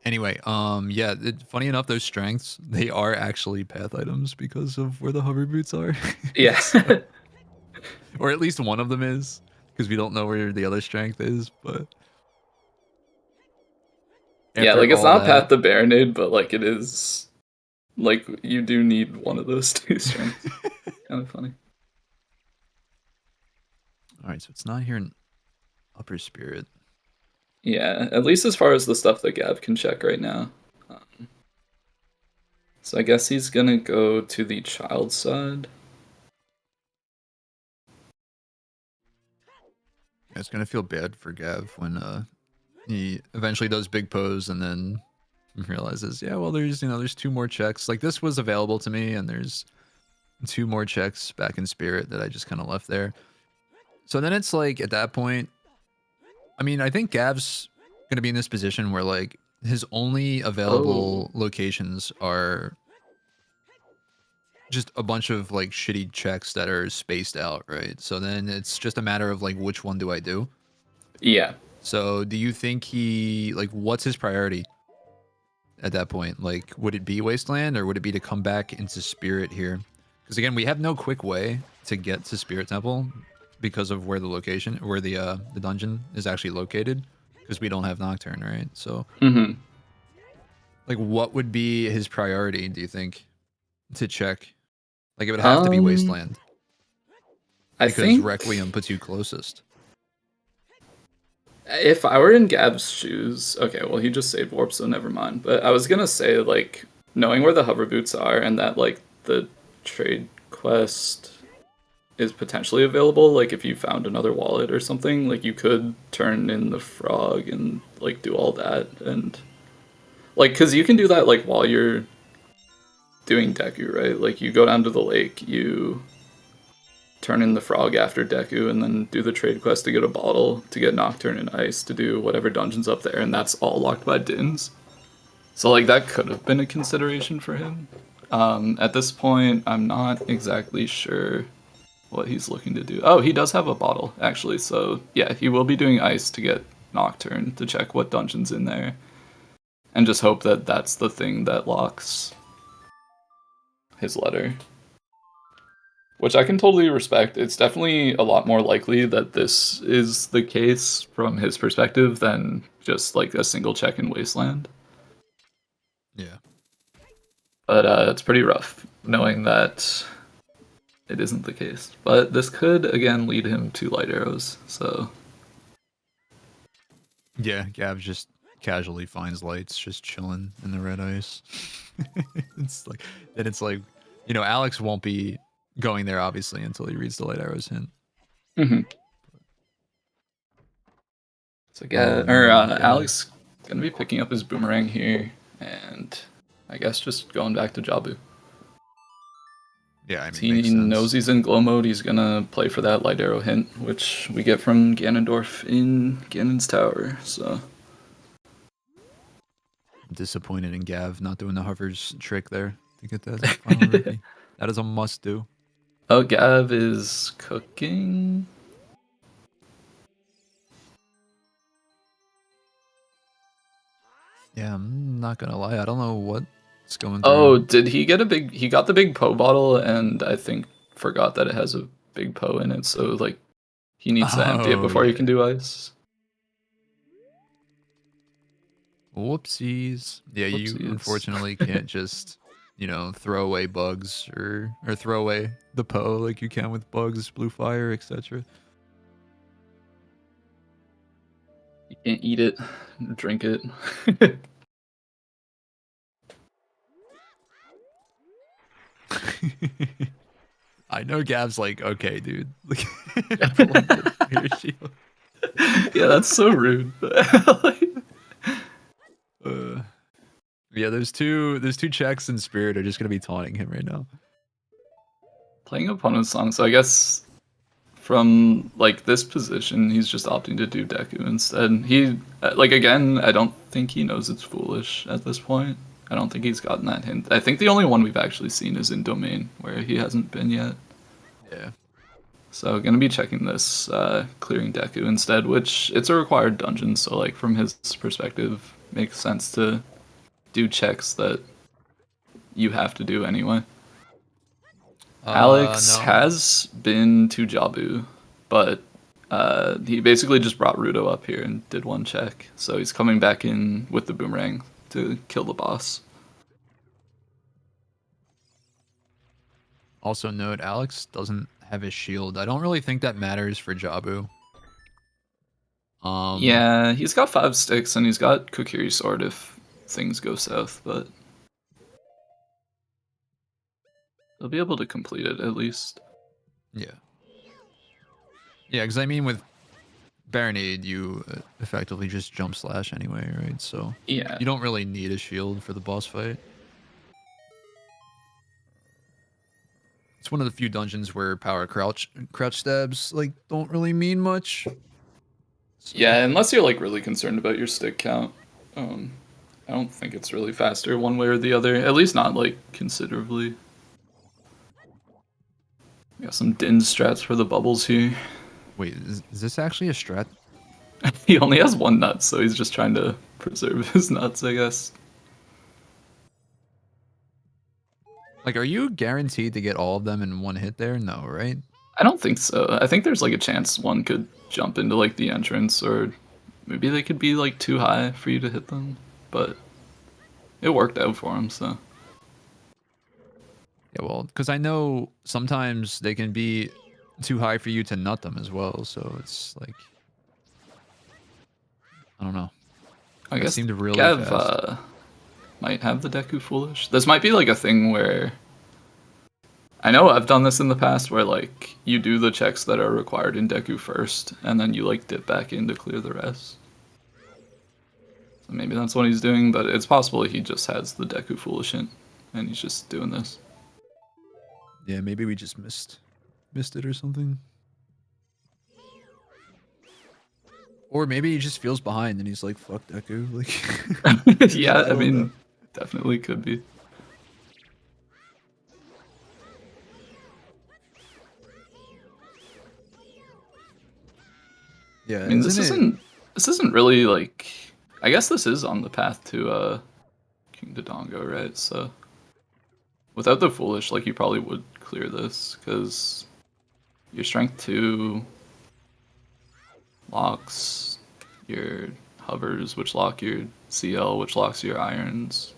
Anyway, yeah, funny enough, those strengths, they are actually path items because of where the hover boots are. Yeah. So, or at least one of them is, because we don't know where the other strength is, but Yeah, after like it's all not that, Path to Baronade, but like it is like you do need one of those two strengths. Kind of funny. all right, so it's not here in Upper Spirit. Yeah, at least as far as the stuff that Gav can check right now. So I guess he's gonna go to the child side. It's gonna feel bad for Gav when he eventually does big pose and then realizes, yeah, well, there's 2 more checks. Like this was available to me, and there's 2 more checks back in Spirit that I just kind of left there. So then it's like at that point, I mean, I think Gav's gonna be in this position where like his only available locations are just a bunch of like shitty checks that are spaced out, right? So then it's just a matter of like which one do I do? Yeah. So do you think he like what's his priority at that point? Like would it be Wasteland or would it be to come back into Spirit here? Because again, we have no quick way to get to Spirit Temple because of where the location, where the dungeon is actually located, because we don't have Nocturne, right? So like what would be his priority, do you think, to check? Like it would have to be Wasteland I because think Requiem puts you closest. if I were in Gab's shoes, okay, well he just saved warp, so never mind. But I was gonna say like knowing where the hover boots are and that like the trade quest is potentially available, like if you found another wallet or something, like you could turn in the frog and like do all that and like because you can do that like while you're doing Deku, right? Like you go down to the lake, you turn in the frog after Deku, and then do the trade quest to get a bottle, to get Nocturne and Ice, to do whatever dungeon's up there, and that's all locked by Dins. So like that could have been a consideration for him. At this point, I'm not exactly sure what he's looking to do. Oh, he does have a bottle, actually, so yeah, he will be doing Ice to get Nocturne, to check what dungeon's in there, and just hope that that's the thing that locks his letter. Which I can totally respect. It's definitely a lot more likely that this is the case from his perspective than just like a single check in Wasteland. Yeah. But it's pretty rough knowing that it isn't the case. But this could again lead him to light arrows. So Yeah, Gab just casually finds lights, just chilling in the red ice. It's like, you know, Alex won't be going there obviously until he reads the light arrows hint. So Alex gonna be picking up his boomerang here, and I guess just going back to Jabu. Yeah, I mean, He makes sense. knows he's in glow mode. He's gonna play for that light arrow hint, which we get from Ganondorf in Ganon's tower. So I'm disappointed in Gav not doing the hovers trick there to get that final rookie. That is a must do. oh, Gav is cooking. Yeah, I'm not gonna lie. I don't know what's going through. Oh, did he get a big? He got the big Poe bottle, and I think forgot that it has a big Poe in it. So like, he needs to empty it before he can do ice. Whoopsies. Yeah, Whoopsies. you unfortunately can't just, you know, throw away bugs or throw away the Poe like you can with bugs, blue fire, etc. You can't eat it, drink it. I know Gav's like, okay, dude. Yeah, that's so rude. Yeah, those two checks in Spirit are just gonna be taunting him right now. Playing opponent's song, so I guess from like this position, he's just opting to do Deku instead. He like again, I don't think he knows it's foolish at this point. I don't think he's gotten that hint. I think the only one we've actually seen is in Domain, where he hasn't been yet. Yeah. So gonna be checking this, clearing Deku instead, which it's a required dungeon, so like from his perspective, makes sense to do checks that you have to do anyway. Alex has been to Jabu, but he basically just brought Rudo up here and did one check. So he's coming back in with the boomerang to kill the boss. Also note, Alex doesn't have his shield. I don't really think that matters for Jabu. Yeah, he's got 5 sticks and he's got Kokiri Sword if things go south, but he'll be able to complete it at least. Yeah. Yeah, because I mean, with Baronade, you effectively just jump slash anyway, right? So yeah, you don't really need a shield for the boss fight. It's one of the few dungeons where power crouch stabs like don't really mean much. So. Yeah, unless you're like really concerned about your stick count. I don't think it's really faster one way or the other. At least not like considerably. Got some Din strats for the bubbles here. Wait, is this actually a strat? He only has 1 nut, so he's just trying to preserve his nuts, I guess. Like, are you guaranteed to get all of them in one hit there? No, right? I don't think so. I think there's like a chance one could jump into like the entrance, or maybe they could be like too high for you to hit them. But it worked out for him, so. Yeah, well, because I know sometimes they can be too high for you to nut them as well. So it's like, I don't know. I That guess seemed really Gav fast. might have the Deku Foolish. This might be like a thing where I know I've done this in the past where like you do the checks that are required in Deku first, and then you like dip back in to clear the rest. So maybe that's what he's doing, but it's possible he just has the Deku Foolish in, and he's just doing this. Yeah, maybe we just missed it or something. Or maybe he just feels behind and he's like, "Fuck Deku." Like, Yeah, I don't mean, know. definitely could be. Yeah, I mean, isn't it? this isn't really like. I guess this is on the path to King Dodongo, right? So without the Foolish, like you probably would clear this because your Strength 2 locks your hovers, which lock your CL, which locks your irons,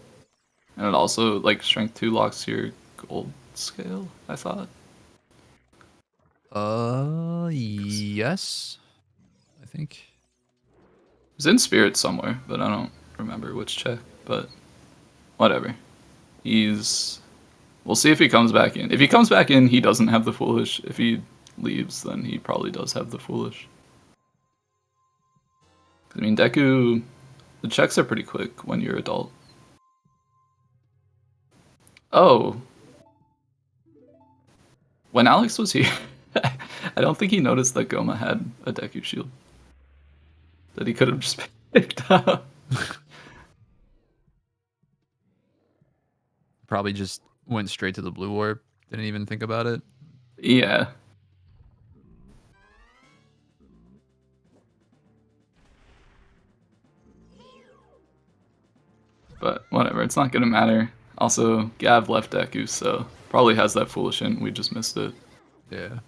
and it also like Strength 2 locks your gold scale. I thought. Yes. I think. It's in Spirit somewhere, but I don't remember which check. But whatever. He's. We'll see if he comes back in. If he comes back in, he doesn't have the Foolish. If he leaves, then he probably does have the Foolish. I mean, Deku, the checks are pretty quick when you're adult. Oh, when Alex was here, I don't think he noticed that Goma had a Deku shield that he could have just picked up. Probably just went straight to the blue warp. Didn't even think about it. Yeah. But whatever, it's not gonna matter. Also, Gav left Deku, so probably has that Foolish in. We just missed it. Yeah.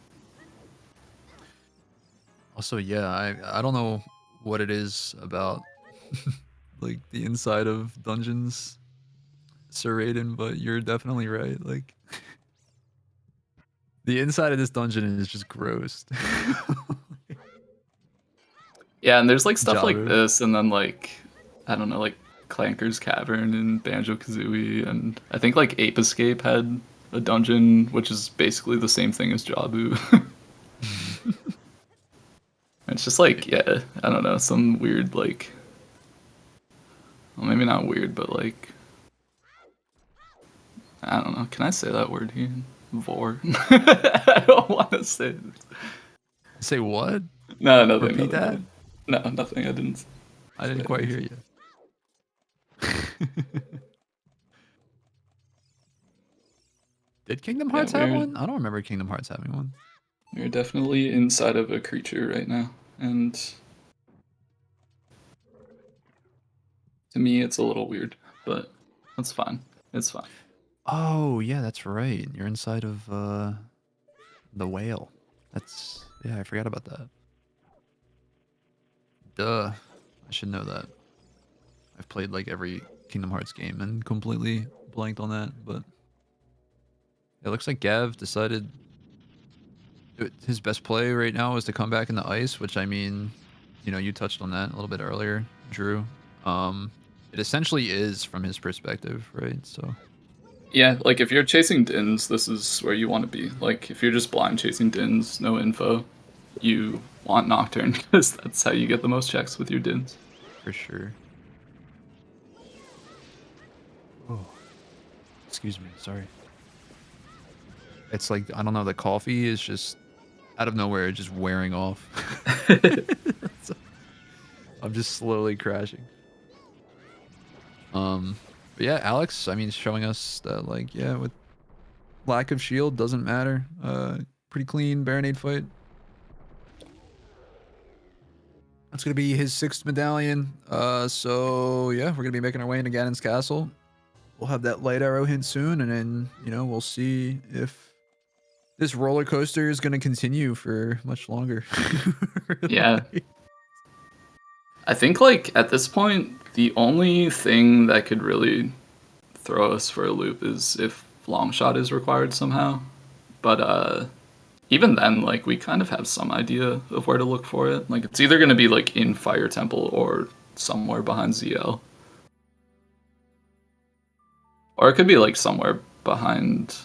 Also, yeah, I don't know what it is about like the inside of dungeons, Sir Raiden, but you're definitely right. Like the inside of this dungeon is just gross. Yeah, and there's like stuff like Jabu. this, and then like I don't know, like Clanker's Cavern and Banjo Kazooie, and I think like Ape Escape had a dungeon, which is basically the same thing as Jabu. It's just like, yeah, I don't know, some weird like, well, maybe not weird, but like, I don't know. Can I say that word here? Vor. I don't want to say it. Say what? No, nothing. Repeat Nothing, that? nothing. No, nothing. I didn't. I didn't quite hear you. Did Kingdom Hearts have one? I don't remember Kingdom Hearts having one. We're definitely inside of a creature right now, and to me, it's a little weird, but that's fine. It's fine. Oh, yeah, that's right. You're inside of the whale. That's yeah, I forgot about that. Duh. I should know that. I've played like every Kingdom Hearts game and completely blanked on that, but it looks like Gav decided his best play right now is to come back in the ice, which I mean, you know, you touched on that a little bit earlier, Drew. It essentially is from his perspective, right? So Yeah, like if you're chasing Dins, this is where you want to be. Like if you're just blind chasing Dins, no info, you want Nocturne because that's how you get the most checks with your Dins. for sure. Oh, excuse me, sorry. It's like I don't know, the coffee is just out of nowhere, just wearing off. I'm just slowly crashing. But yeah, Alex, I mean, showing us that like, yeah, with lack of shield doesn't matter. Pretty clean Baronade fight. That's gonna be his 6th medallion. So yeah, we're gonna be making our way into Ganon's castle. We'll have that light arrow hint soon, and then you know we'll see if this roller coaster is gonna continue for much longer. Yeah. I think like at this point, the only thing that could really throw us for a loop is if long shot is required somehow. But even then, like, we kind of have some idea of where to look for it. Like, it's either going to be like in Fire Temple or somewhere behind ZL. Or it could be like somewhere behind.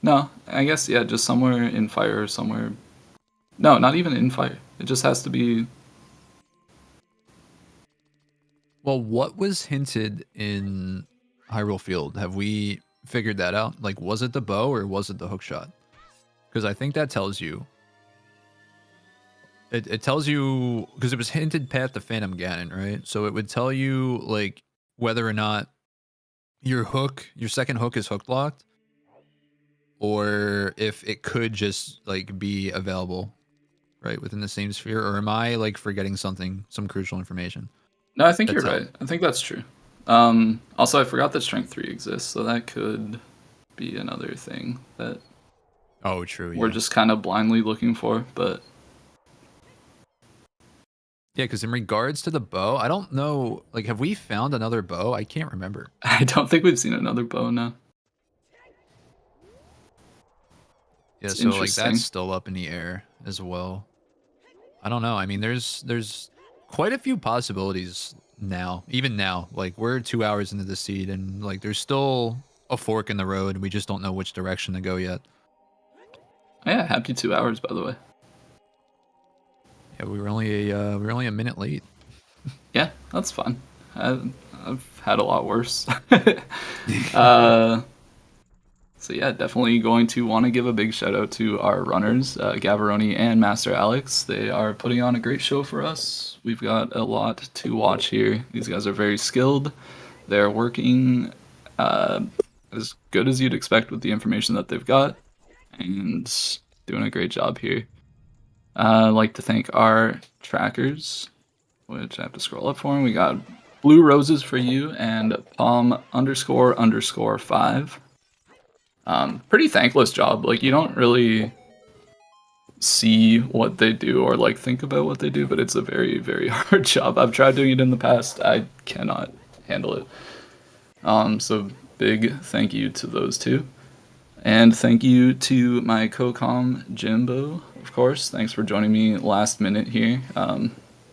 No, I guess, yeah, just somewhere in Fire or somewhere. No, not even in Fire. It just has to be. Well, what was hinted in Hyrule Field? Have we figured that out? Like, was it the bow or was it the hook shot? Because I think that tells you. It tells you, because it was hinted past the Phantom Ganon, right? So it would tell you, like, whether or not your second hook is hook locked, or if it could just, like, be available, right, within the same sphere. Or am I, like, forgetting some crucial information? No, I think That's you're right. I think that's true. Also, I forgot that Strength 3 exists, so that could be another thing that Oh, true. we're just kind of blindly looking for. But yeah, because in regards to the bow, I don't know. Like, have we found another bow? I can't remember. I don't think we've seen another bow now. Yeah, It's so like interesting. that's still up in the air as well. I don't know. I mean, there's quite a few possibilities now. Even now, like we're 2 hours into the seed, and like there's still a fork in the road. We just don't know which direction to go yet. Yeah, happy 2 hours, by the way. Yeah, we were only a minute late. Yeah, that's fun. I've had a lot worse. So yeah, definitely going to want to give a big shout out to our runners, Gavaroni and MasterAleks. They are putting on a great show for us. We've got a lot to watch here. These guys are very skilled. They're working as good as you'd expect with the information that they've got, and doing a great job here. I'd like to thank our trackers, which I have to scroll up for. And we got Blue Roses for you and Palm__5. Pretty thankless job. Like, you don't really see what they do or like think about what they do, but it's a very, very hard job. I've tried doing it in the past. I cannot handle it. So big thank you to those two. And thank you to my co-com Jimbo, of course. Thanks for joining me last minute here.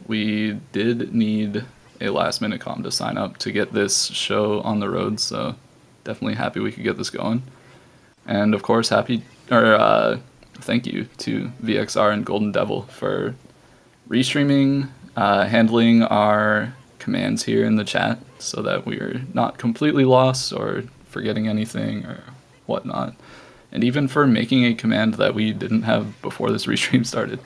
We did need a last minute com to sign up to get this show on the road, so definitely happy we could get this going. And of course, thank you to VXR and Golden Devil for restreaming, handling our commands here in the chat so that we're not completely lost or forgetting anything or whatnot. And even for making a command that we didn't have before this restream started.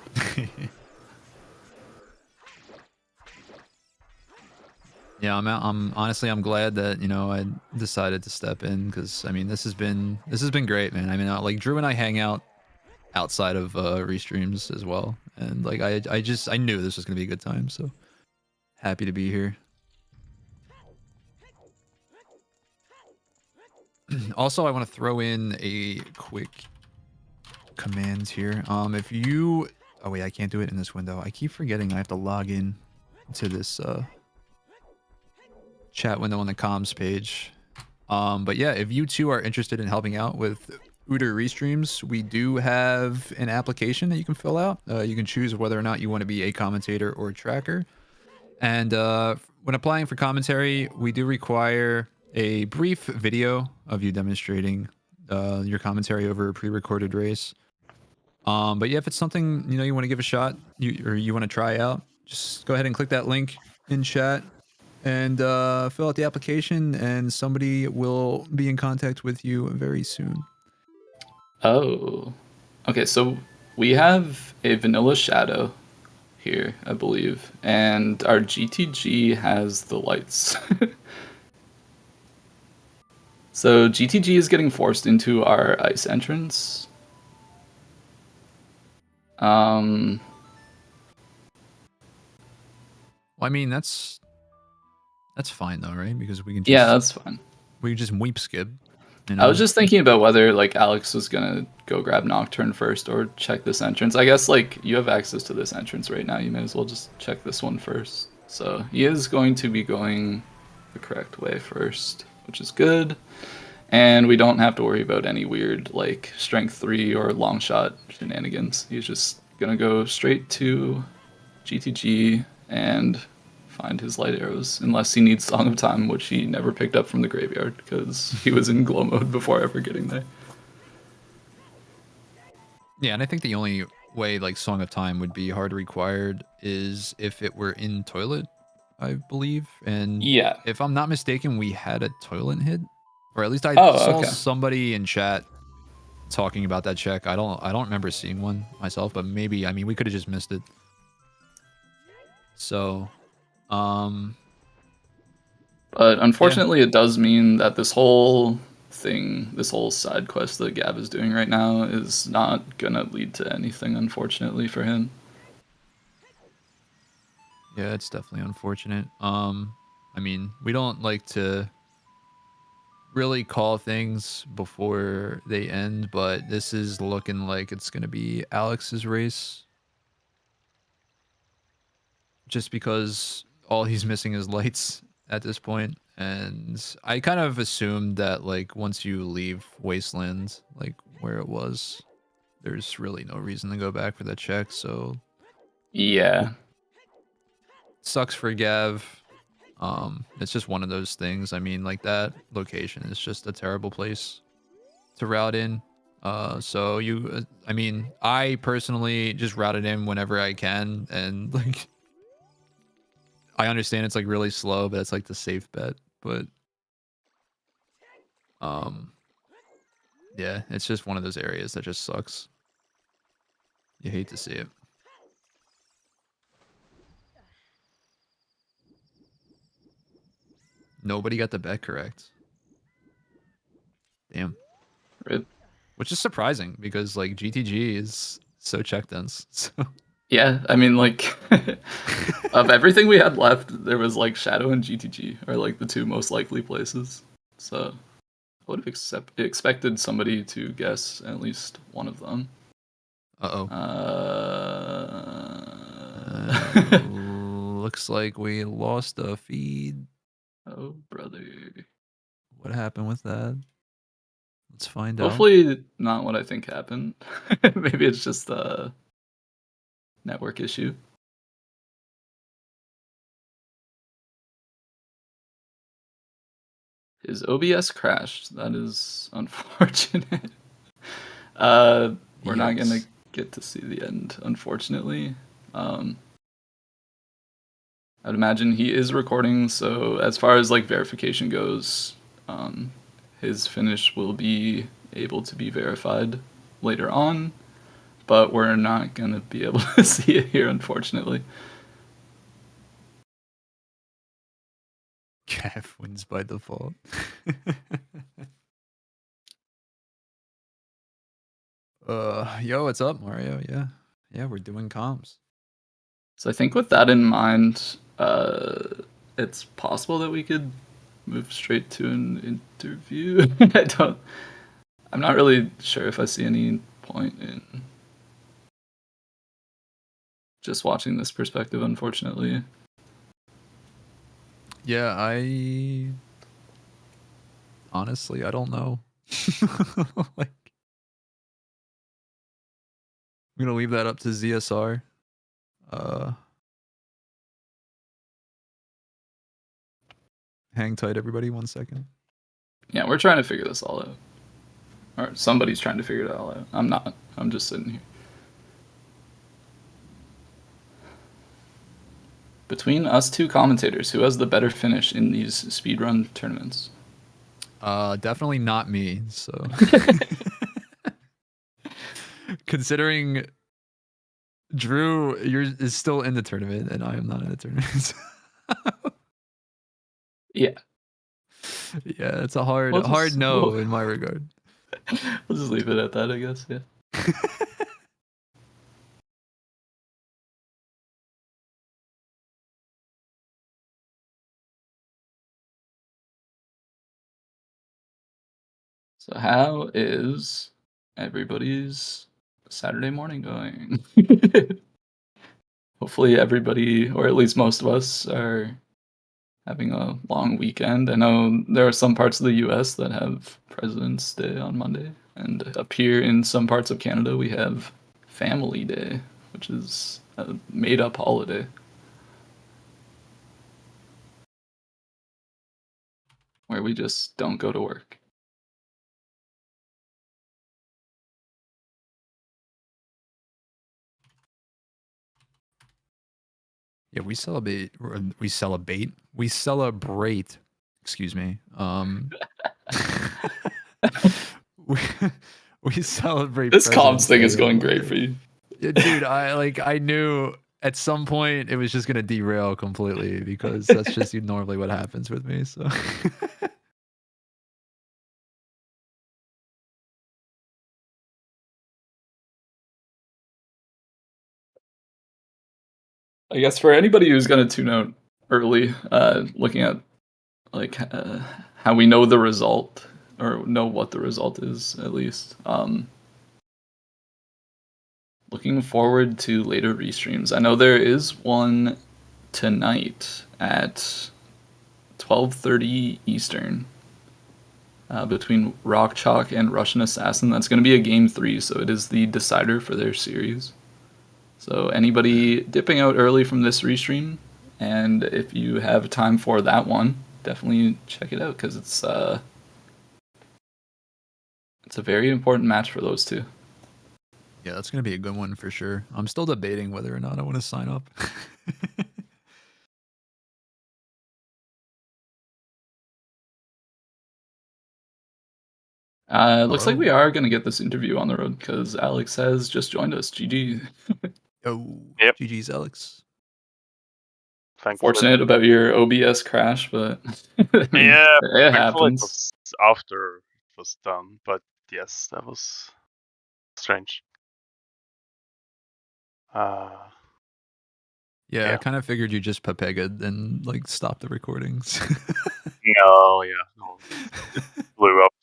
Yeah, I'm honestly glad that I decided to step in, because I mean this has been great, man. I mean like Drew and I hang out outside of restreams as well, and like I knew this was gonna be a good time, so happy to be here. Also, I want to throw in a quick command here. If you oh wait, I can't do it in this window. I keep forgetting I have to log in to this chat window on the comms page. But yeah, if you too are interested in helping out with OoTR restreams, we do have an application that you can fill out. You can choose whether or not you want to be a commentator or a tracker. And when applying for commentary, we do require a brief video of you demonstrating your commentary over a pre-recorded race. But yeah, if it's something you want to give a shot, or you want to try out, just go ahead and click that link in chat and fill out the application, and somebody will be in contact with you very soon. Oh, okay. So we have a vanilla shadow here, I believe, and our GTG has the lights. So GTG is getting forced into our ice entrance. Well, I mean that's fine though, right? Because we can just, yeah, that's fine. We can just weep skip. I was just thinking about whether like Alex was gonna go grab Nocturne first or check this entrance. I guess like you have access to this entrance right now. You may as well just check this one first. So he is going to be going the correct way first, which is good. And we don't have to worry about any weird, like, strength 3 or long shot shenanigans. He's just gonna go straight to GTG and find his light arrows, unless he needs Song of Time, which he never picked up from the graveyard, because he was in glow mode before ever getting there. Yeah, and I think the only way like Song of Time would be hard required is if it were in toilet, I believe. And Yeah. if I'm not mistaken, we had a toilet hit, or at least I Oh, saw okay. somebody in chat talking about that check. I don't remember seeing one myself, but maybe, I mean, we could have just missed it. So, but unfortunately, it does mean that this whole thing, this whole side quest that Gav is doing right now, is not gonna lead to anything, unfortunately, for him. Yeah, it's definitely unfortunate. I mean, we don't like to really call things before they end, but this is looking like it's going to be Alex's race. Just because all he's missing is lights at this point. And I kind of assumed that, like, once you leave Wasteland, like, where it was, there's really no reason to go back for that check, so... Yeah. Sucks for Gav. It's just one of those things. I mean, like, that location is just a terrible place to route in. So you, I mean, I personally just route it in whenever I can, and like, I understand it's like really slow, but it's like the safe bet. But, yeah, it's just one of those areas that just sucks. You hate to see it. Nobody got the bet correct. Damn. Right. Which is surprising because like GTG is so check dense. So. Yeah, I mean, like, of everything we had left, there was like Shadow and GTG are like the two most likely places. So I would have expected somebody to guess at least one of them. Looks like we lost a feed. Oh, brother. What happened with that? Let's find out. Hopefully not what I think happened. Maybe it's just a network issue. His OBS crashed. That is unfortunate. We're not gonna get to see the end, unfortunately. I'd imagine he is recording, so as far as like verification goes, his finish will be able to be verified later on, but we're not gonna be able to see it here, unfortunately. Gav wins by default. Yo, what's up, Mario? Yeah, we're doing comms. So I think with that in mind, it's possible that we could move straight to an interview. I'm not really sure if I see any point in just watching this perspective, unfortunately. Yeah, honestly, I don't know. Like, I'm gonna leave that up to ZSR. Hang tight, everybody. 1 second. Yeah, we're trying to figure this all out. Or somebody's trying to figure it all out. I'm not. I'm just sitting here. Between us two commentators, who has the better finish in these speedrun tournaments? Definitely not me. So, considering Drew, is still in the tournament, and I am not in the tournament. Yeah. Yeah, it's a hard no in my regard. We'll just leave it at that, I guess. Yeah. So how is everybody's Saturday morning going? Hopefully everybody, or at least most of us, are having a long weekend. I know there are some parts of the U.S. that have President's Day on Monday, and up here in some parts of Canada, we have Family Day, which is a made-up holiday. Where we just don't go to work. Yeah, we celebrate. Excuse me. we, we celebrate. This comms President's thing Day is on going great Monday. for you. Yeah, dude, I knew at some point it was just gonna derail completely because that's just normally what happens with me. So. I guess for anybody who's going to tune out early, looking at like how we know the result or know what the result is at least. Looking forward to later restreams. I know there is one tonight at 12:30 Eastern between Rock Chalk and Russian Assassin. That's going to be a game 3, so it is the decider for their series. So anybody dipping out early from this restream, and if you have time for that one, definitely check it out because it's a very important match for those two. Yeah, that's gonna be a good one for sure. I'm still debating whether or not I want to sign up. Looks like we are going to get this interview on the road because Alex has just joined us. GG. Oh, Yep. GG's, Alex. Thankfully. Fortunate about your OBS crash, but Yeah, it thankfully it happens. was after it was done, but yes, that was strange. Yeah, I Yeah. kind of figured you just Pepega'd and like stop the recordings. No, it blew up.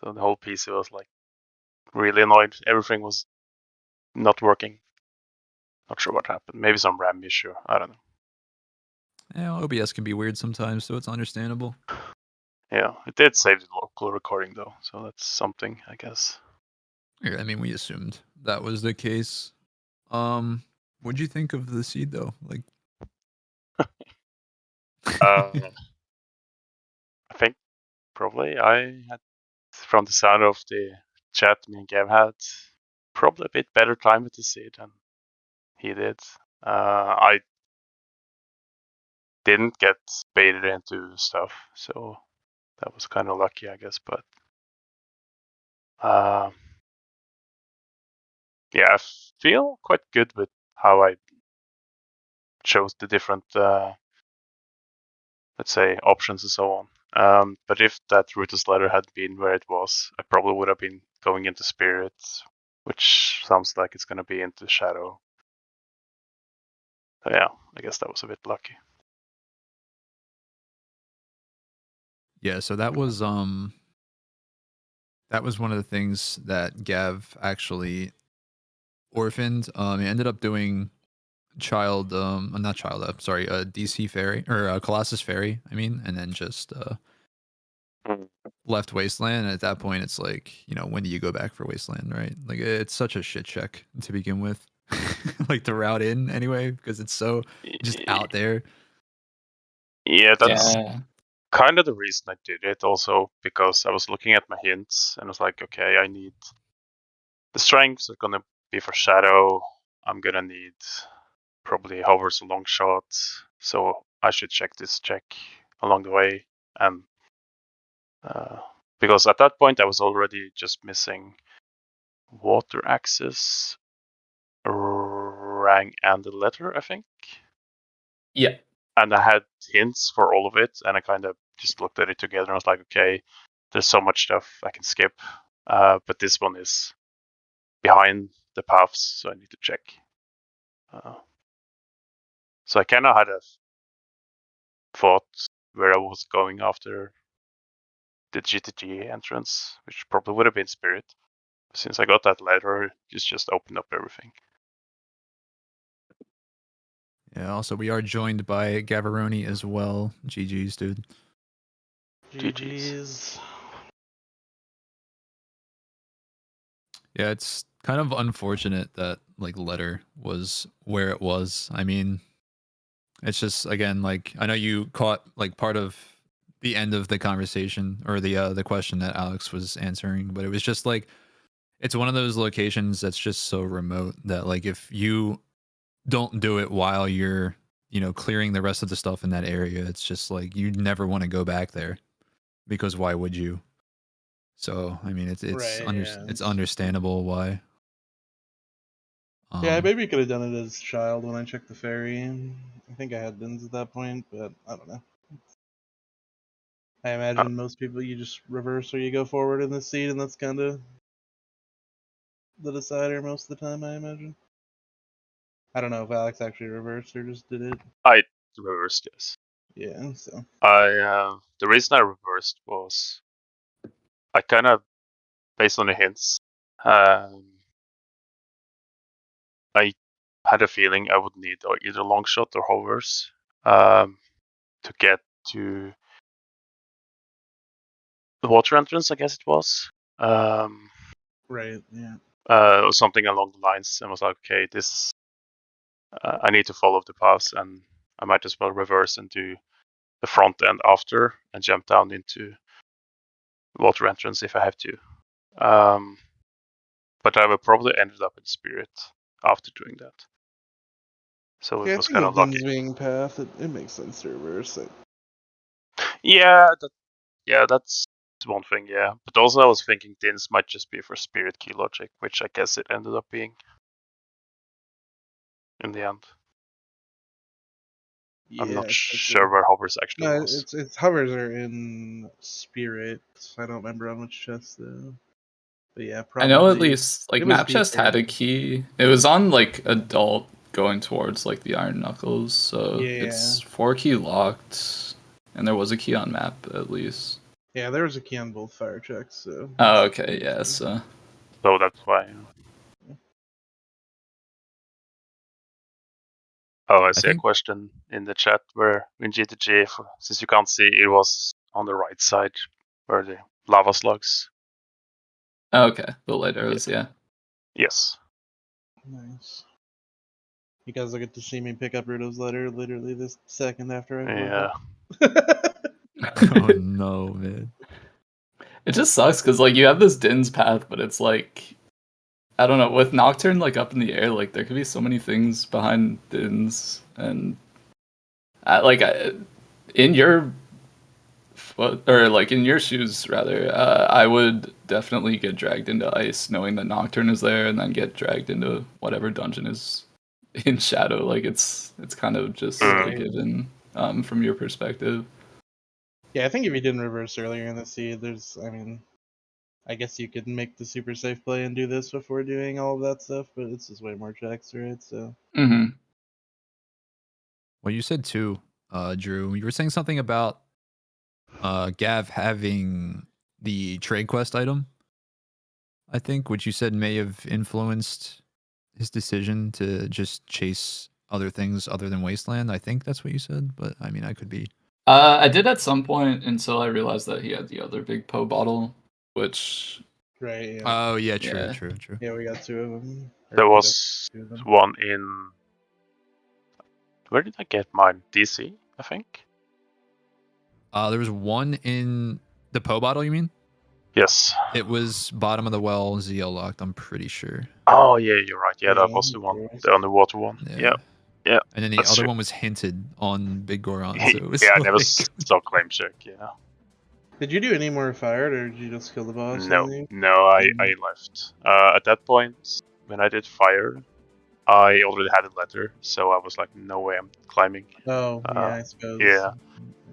So the whole PC was like really annoyed. Everything was not working. Not sure what happened. Maybe some RAM issue. I don't know. Yeah, OBS can be weird sometimes, so it's understandable. Yeah, it did save the local recording though, so that's something, I guess. Yeah, I mean, we assumed that was the case. What'd you think of the seed though? Like, I think probably I had, from the sound of the chat me and Gav had, probably a bit better time with the seed than he did. I didn't get baited into stuff, so that was kind of lucky, I guess. But yeah, I feel quite good with how I chose the different, let's say, options and so on. But if that Rootless Letter had been where it was, I probably would have been going into Spirit, which sounds like it's going to be into Shadow. So yeah, I guess that was a bit lucky. yeah, so that was one of the things that Gav actually orphaned. He ended up doing not child up, sorry, DC Fairy or Colossus Fairy, I mean, and then just left Wasteland. And at that point, it's like, when do you go back for Wasteland, right? Like, it's such a shit check to begin with, like the route in anyway, because it's so just out there. Yeah, that's kind of the reason I did it. Also because I was looking at my hints and I was like, okay, I need the strengths are gonna be for Shadow. I'm gonna need probably hovers and long shots, so I should check this check along the way. And because at that point I was already just missing water access, rang, and the letter, I think. Yeah. And I had hints for all of it, and I kind of just looked at it together and I was like, okay, there's so much stuff I can skip, but this one is behind the paths, so I need to check. So I kind of had a thought where I was going after the GTG entrance, which probably would have been Spirit. Since I got that letter, it's just opened up everything. Yeah, also, we are joined by Gavaroni as well. GG's, dude. GG's. Yeah, it's kind of unfortunate that like letter was where it was. I mean, it's just again like I know you caught like part of the end of the conversation or the question that Alex was answering, but it was just like it's one of those locations that's just so remote that like if you don't do it while you're clearing the rest of the stuff in that area, it's just like you never want to go back there because why would you? So I mean, it's Right, yeah. it's understandable why. Yeah, I maybe could have done it as a child when I checked the ferry. I think I had bins at that point, but I don't know. I imagine most people you just reverse or you go forward in the seat, and that's kind of the decider most of the time, I imagine. I don't know if Alex actually reversed or just did it. I reversed, yes. Yeah, so. The reason I reversed was I kind of, based on the hints, I had a feeling I would need either long shot or hovers to get to the water entrance, I guess it was. Right, yeah. Or something along the lines, and was like, okay, this I need to follow the path, and I might as well reverse and do the front end after and jump down into the water entrance if I have to. But I would probably ended up in spirit after doing that. So Yeah, it I was think kind with of lucky. bins being path, it makes sense to reverse it. Yeah, that's one thing, yeah. But also I was thinking Dins might just be for spirit key logic, which I guess it ended up being in the end. Yeah, I'm not exactly. sure where hovers actually No, was. it's hovers are in spirit. I don't remember on which chest though. But yeah, I know at probably. least like It was map chest deeper. had a key. It was on like adult going towards like the Iron Knuckles, so Yeah. it's 4-key locked, and there was a key on map at least. Yeah, there was a key on both fire checks, so. Oh, okay, yeah. So that's why. Oh, I see a question in the chat where in GTG, since you can't see, it was on the right side where the lava slugs. okay, the light arrows, yeah. Yes. Nice. You guys will get to see me pick up Rudo's letter literally this second after I Yeah. Oh no, man. It just sucks because like you have this Din's path, but it's like I don't know, with Nocturne like up in the air, like there could be so many things behind Din's, and in your foot or like in your shoes rather, I would definitely get dragged into ice knowing that Nocturne is there, and then get dragged into whatever dungeon is in Shadow. Like it's kind of just a given from your perspective. Yeah, I think if you didn't reverse earlier in the seed, I guess you could make the super safe play and do this before doing all of that stuff, but it's just way more checks, right? So. Mm-hmm. Well, you said too, Drew. You were saying something about Gav having the trade quest item, I think, which you said may have influenced his decision to just chase other things other than Wasteland. I think that's what you said, but I mean, I could be. I did at some point until I realized that he had the other big Poe bottle, which. Right. Yeah. Oh yeah, true. Yeah, we got 2 of them. There was one in. Where did I get mine? DC, I think. There was one in the Poe bottle. You mean? Yes. It was bottom of the well, ZL locked. I'm pretty sure. Oh yeah, you're right. Yeah, that was the one, the underwater one. Yeah. And then the other one was hinted on Big Goron. So it was I never saw claim check. Yeah. Did you do any more fired, or did you just kill the boss? No, I left. At that point, when I did fire, I already had a letter, so I was like, no way I'm climbing. Oh, yeah, I suppose. Yeah.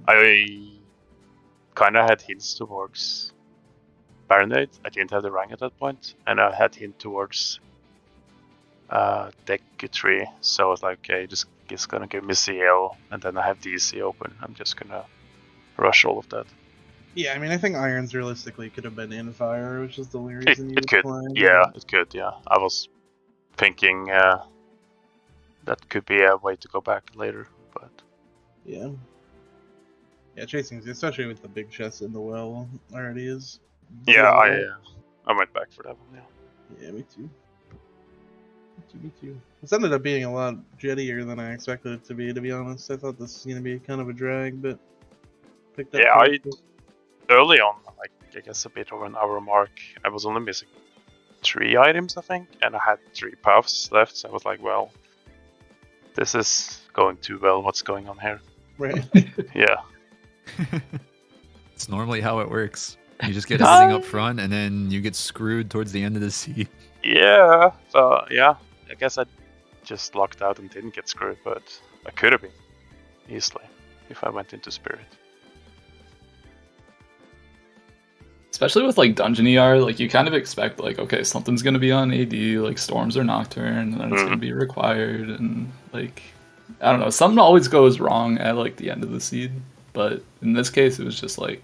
I kind of had hints towards Baronade. I didn't have the rank at that point, and I had hint towards deck 3, so I was like, okay, just gonna give me CL, and then I have DC open. I'm just gonna rush all of that. Yeah, I mean, I think Irons realistically could have been in fire, which is the only reason it could. flying. Yeah, it could. Yeah, I was thinking that could be a way to go back later. But Yeah. Yeah, chasing, especially with the big chest in the well, already is. yeah, Yeah, I went back for that one. Yeah. Yeah, me too. Me too. This ended up being a lot jettier than I expected it to be honest. I thought this was going to be kind of a drag, but picked up. Yeah, pretty quick. Early on, like I guess a bit over an hour mark, I was only missing 3 items, I think, and I had 3 puffs left. So I was like, well, this is going too well. What's going on here? Right. Yeah. It's normally how it works. You just get everything up front, and then you get screwed towards the end of the seed. Yeah. So yeah, I guess I just lucked out and didn't get screwed, but I could have been easily if I went into Spirit. Especially with like Dungeon ER, like you kind of expect like, okay, something's gonna be on AD, like Storms or Nocturne, and then it's gonna be required, and like I don't know, something always goes wrong at like the end of the seed. But in this case, it was just like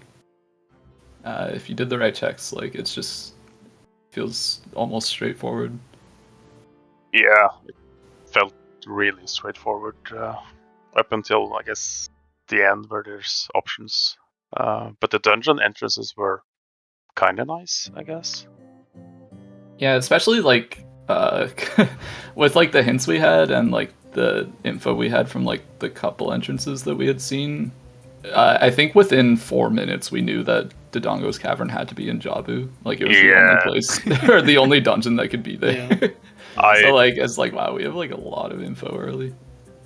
if you did the right checks, like it's just feels almost straightforward. Yeah, it felt really straightforward up until I guess the end where there's options. But the dungeon entrances were kind of nice, I guess. Yeah, especially like with like the hints we had and like the info we had from like the couple entrances that we had seen. I think within 4 minutes we knew that Dodongo's Cavern had to be in Jabu. Like it was the only place or the only dungeon that could be there. So like it's like wow, we have like a lot of info early.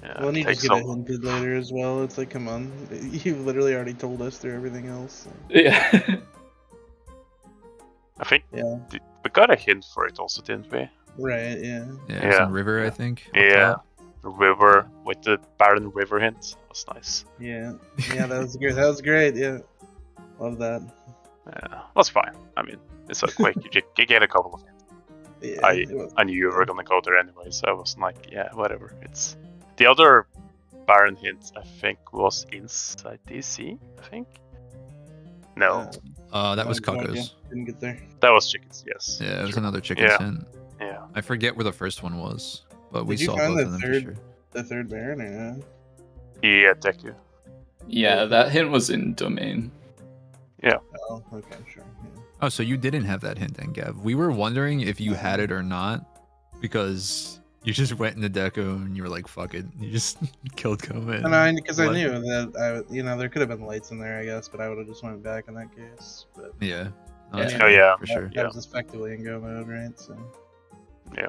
Yeah, Well, and you just get it hinted later as well. It's like, come on, you literally already told us through everything else. So. Yeah. I think Yeah. we got a hint for it also, didn't we? Right. Yeah. Yeah, some river, I think. Yeah. The river with the barren river hint was nice. Yeah. Yeah, that was good. That was great. Yeah. Love that. Yeah, that's fine. I mean, it's so quick. You get a couple of hints. Yeah, I knew you were gonna go there anyway, so I was like, yeah, whatever. It's the other barren hint I think was inside DC. I think. No. That was Cuckoos. Didn't get there. That was chickens. Yes. Yeah, it was another chicken's hint. Yeah. I forget where the first one was, but we Did you saw find both the of them third, for sure. the third Baron or no? Yeah, Deku. Yeah, that hint was in Domain. Oh, okay, sure. Yeah. Oh, so you didn't have that hint then, Gav. We were wondering if you had it or not, because you just went into Deku and you were like, fuck it. You just killed Koma. Because I knew that there could have been lights in there, I guess, but I would have just went back in that case. But Yeah. No, Yeah. that's Oh, fair, yeah. For sure. that was effectively in go mode, right? So. Yeah.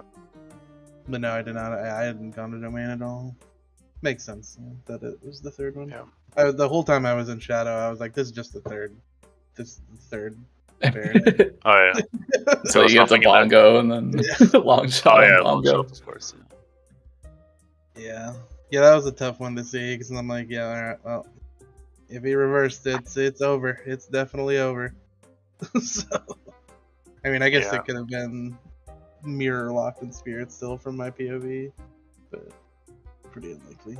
But no, I did not. I hadn't gone to Domain at all. Makes sense that it was the third one. Yeah. The whole time I was in Shadow, I was like, this is just the third. This is the third Baron. Oh yeah. So was you get the nothing in there. bongo and then long shot Oh yeah, and long bongo. shot, of course. Yeah. Yeah, that was a tough one to see, because I'm like, yeah, alright, well, if he reversed it, it's over. It's definitely over. So, I mean, I guess Yeah. it could have been mirror locked in spirit still from my POV, but pretty unlikely.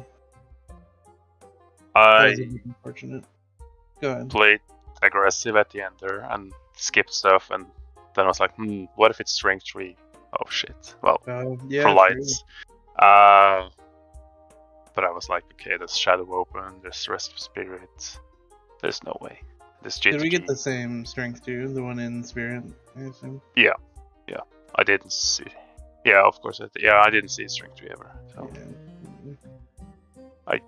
That was I a bit unfortunate. Go ahead. played aggressive at the end there and skipped stuff, and then I was like, what if it's strength 3? Oh shit. Well, Yeah, for true. lights. But I was like, okay, there's Shadow open, there's Rest of Spirit. There's no way. This Did we G2G. get the same strength too? The one in spirit, I assume? I didn't see. Yeah, of course. I didn't see strength 3 ever. So Yeah.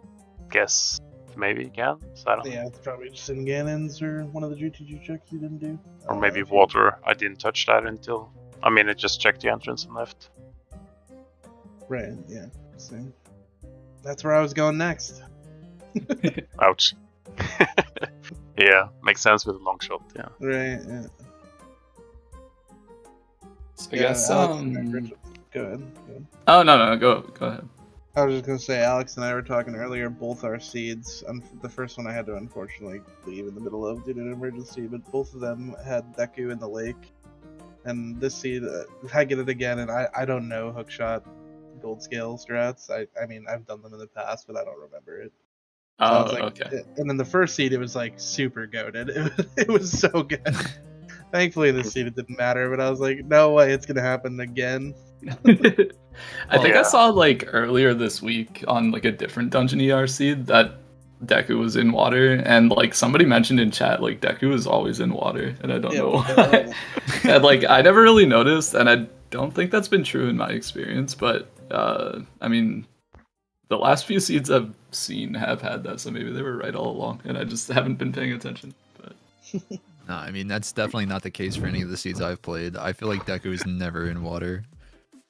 guess maybe again. So I don't know. Yeah, it's probably just in Ganon's or one of the GTG checks you didn't do. Or maybe water. I didn't touch that until. I mean, it just checked the entrance and left. Right, yeah. Same. That's where I was going next. Ouch. Yeah, makes sense with a long shot. Yeah. Right, yeah. So I guess Alex and I were- Go ahead. Oh no, go ahead. I was just gonna say, Alex and I were talking earlier. Both our seeds. The first one I had to unfortunately leave in the middle of due to an emergency, but both of them had Deku in the lake. And this seed, I get it again, and I don't know hookshot gold scale strats. I mean, I've done them in the past, but I don't remember it. So I Oh, was like, okay. And then the first seed, it was like super goated. It was so good. Thankfully, this seed it didn't matter, but I was like, no way, it's gonna happen again. I think I Yeah. saw like earlier this week on like a different Dungeon ER seed that Deku was in water, and like somebody mentioned in chat like Deku is always in water, and I don't know why. And like I never really noticed, and I don't think that's been true in my experience, but I mean, the last few seeds I've seen have had that, so maybe they were right all along, and I just haven't been paying attention. But No, I mean that's definitely not the case for any of the seeds I've played. I feel like Deku is never in water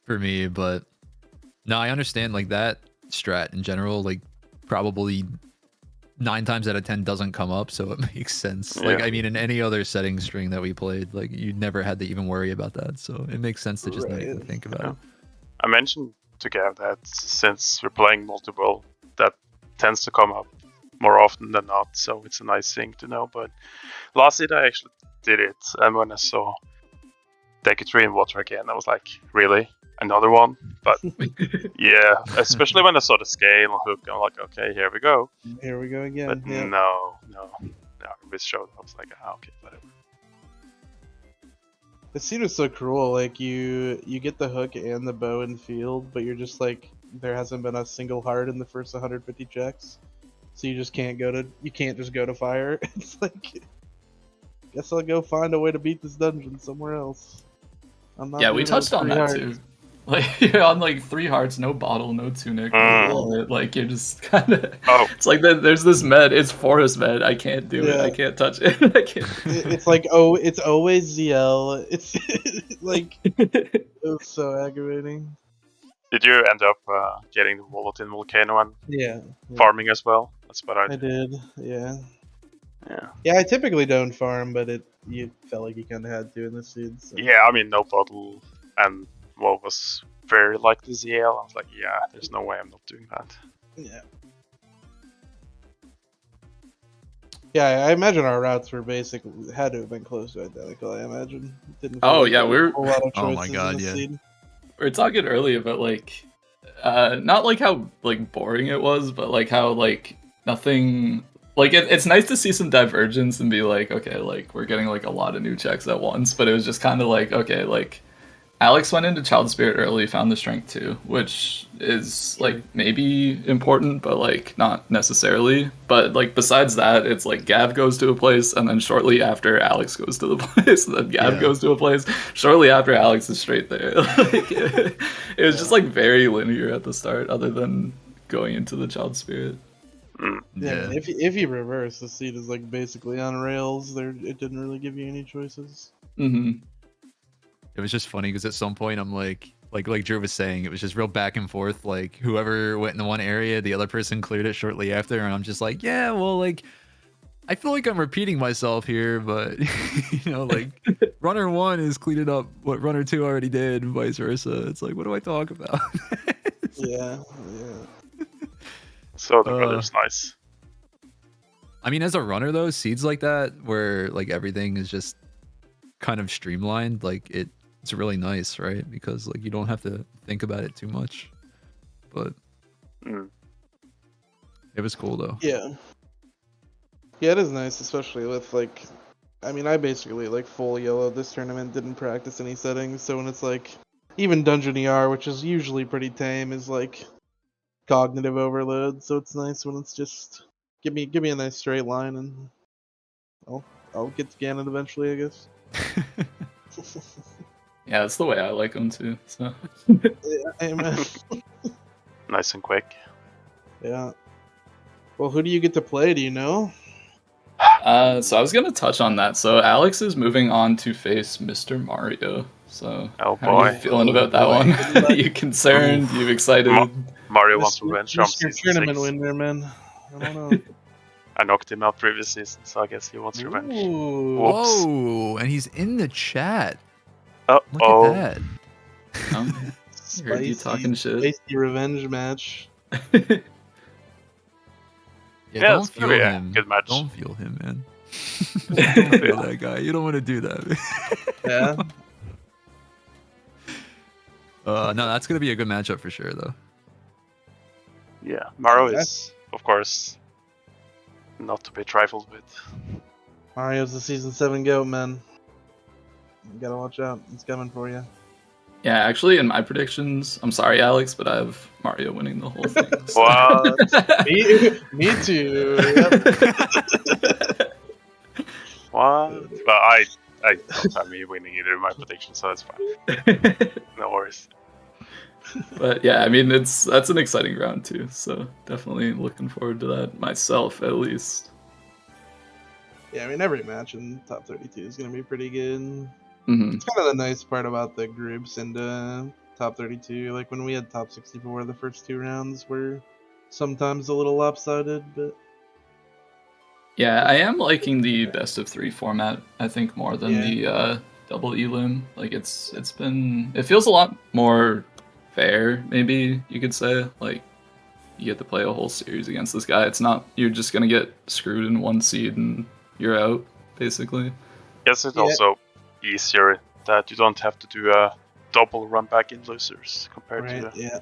for me, but no, I understand like that strat in general, like probably 9 times out of 10 doesn't come up, so it makes sense. Like Yeah. I mean, in any other setting string that we played, like you never had to even worry about that, so it makes sense to just not even Right. think about Yeah. it. I mentioned to Gav that since we're playing multiple, that tends to come up more often than not, so it's a nice thing to know. But last seed I actually did it, and when I saw Deku 3 in water again, I was like, really? Another one? But yeah, especially when I saw the scale and hook, I'm like, okay, here we go. Here we go again. But Yeah. no, this showed. I was like, okay, whatever. The scene is so cruel. Like you get the hook and the bow in field, but you're just like there hasn't been a single heart in the first 150 checks, so you just can't just go to fire. It's like, guess I'll go find a way to beat this dungeon somewhere else. I'm not yeah, we doing it with touched on 3 that hearts. too. Like you're on like 3 hearts, no bottle, no tunic, no wallet. Like you're just kind of. Oh. It's like there's this med. It's forest med. I can't do it. I can't touch it. I can't. It's like, oh, it's always ZL. It's like it was so aggravating. Did you end up getting the wallet in Volcano and Yeah. farming as well? That's what I I did. did. Yeah. Yeah. Yeah, I typically don't farm, but you felt like you kind of had to in the seeds. So. Yeah, I mean, no bottle and what was very like the ZL. I was like, yeah, there's no way I'm not doing that. Yeah. Yeah, I imagine our routes were basically had to have been close to identical. I imagine. Didn't. Feel Oh, like yeah, there were we're- a whole lot of Oh my choices God, in the yeah. seed. We were talking earlier about like not like how like boring it was, but like how like nothing like it's nice to see some divergence and be like, okay, like we're getting like a lot of new checks at once, but it was just kind of like, okay, like Alex went into Child Spirit early, found the strength too, which is like maybe important, but like not necessarily. But like besides that, it's like Gav goes to a place, and then shortly after Alex goes to the place, and then Gav Yeah. goes to a place. Shortly after Alex is straight there. Like, it was just like very linear at the start, other than going into the Child Spirit. Yeah. If you reverse, the seed is like basically on rails. It didn't really give you any choices. Mm-hmm. It was just funny because at some point I'm like Drew was saying, it was just real back and forth. Like whoever went into one area, the other person cleared it shortly after, and I'm just like, yeah, well, like I feel like I'm repeating myself here, but you know, like runner 1 is cleaning up what runner 2 already did, and vice versa. It's like, what do I talk about? Yeah. So the weather's nice. I mean, as a runner though, seeds like that where like everything is just kind of streamlined, like it's really nice, right? Because like you don't have to think about it too much. But it was cool though. Yeah. Yeah, it is nice, especially with like, I mean, I basically like full yellow this tournament, didn't practice any settings, so when it's like, even Dungeon ER, which is usually pretty tame, is like cognitive overload, so it's nice when it's just, give me a nice straight line and I'll get to Ganon eventually, I guess. Yeah, that's the way I like them too. So. Amen. Nice and quick. Yeah. Well, who do you get to play? Do you know? So I was gonna touch on that. So Alex is moving on to face Mr. Mario. So Oh how are boy. you feeling Oh about that boy. one? You concerned? You excited? Mario wants revenge from Mr. season Tournament 6. winner, man. I don't know. I knocked him out previous season, so I guess he wants revenge. Ooh. Whoops. Whoa, and he's in the chat. Oh, Look at that. Oh, heard you talking shit. Spicy revenge match. Yeah, Yeah, don't it's feel very, him. good match. Don't feel him, man. Don't feel that guy. You don't want to do that. Yeah. No, that's gonna be a good matchup for sure, though. Yeah, Mario is, of course, not to be trifled with. Mario's the season 7 goat, man. You gotta watch out. It's coming for you. Yeah, actually, in my predictions, I'm sorry, Alex, but I have Mario winning the whole thing. So. What? Me too. Yep. What? But I don't have me winning either in my prediction, so that's fine. No worries. But yeah, I mean, that's an exciting round too. So definitely looking forward to that myself, at least. Yeah, I mean, every match in top 32 is going to be pretty good. Mm-hmm. It's kind of the nice part about the groups and top 32. Like when we had top 64, the first 2 rounds were sometimes a little lopsided, but Yeah, I am liking the best of 3 format. I think more than the double elim. Like it feels a lot more fair. Maybe you could say like you get to play a whole series against this guy. It's not you're just gonna get screwed in 1 seed and you're out basically. Yes, it's also easier that you don't have to do a double run back in losers compared to yeah.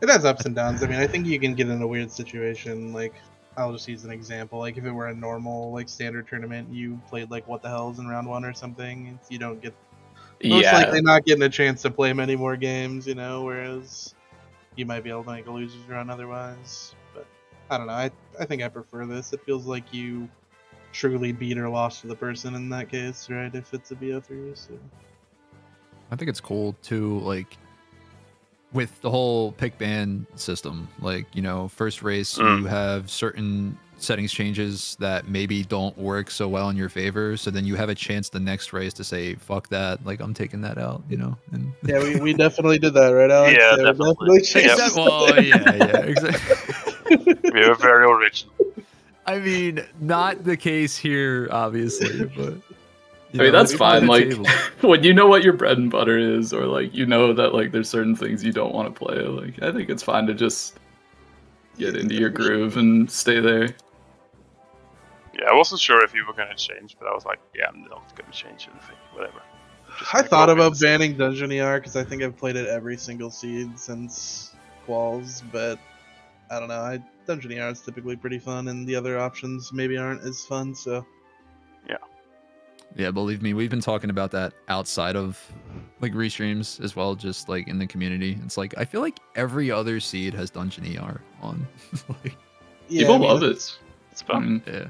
It has ups and downs. I mean, I think you can get in a weird situation. Like, I'll just use an example. Like, if it were a normal, like, standard tournament, you played, like, what the hell's in round 1 or something, you don't get... Most likely not getting a chance to play many more games, you know, whereas you might be able to make a loser's run otherwise. But, I don't know. I think I prefer this. It feels like you truly beat or lost to the person in that case, right, if it's a BO3, so... I think it's cool, too, like... with the whole pick ban system, like, you know, first race, you have certain settings changes that maybe don't work so well in your favor. So then you have a chance the next race to say, fuck that. Like, I'm taking that out, you know? And yeah, we definitely did that, right, Alex? Yeah, definitely. Exactly. We were very original. I mean, not the case here, obviously, but... I mean, that's fine. Like, when you know what your bread and butter is, or like you know that like there's certain things you don't want to play. Like, I think it's fine to just get into your groove and stay there. Yeah, I wasn't sure if you were gonna change, but I was like, yeah, I'm not gonna change anything. Whatever. I thought about banning Dungeon ER because I think I've played it every single seed since Quals, but I don't know. Dungeon ER is typically pretty fun, and the other options maybe aren't as fun. So. Yeah, believe me, we've been talking about that outside of like restreams as well, just like in the community. It's like I feel like every other seed has Dungeon ER on. Like, people love it. It's fun. Yeah.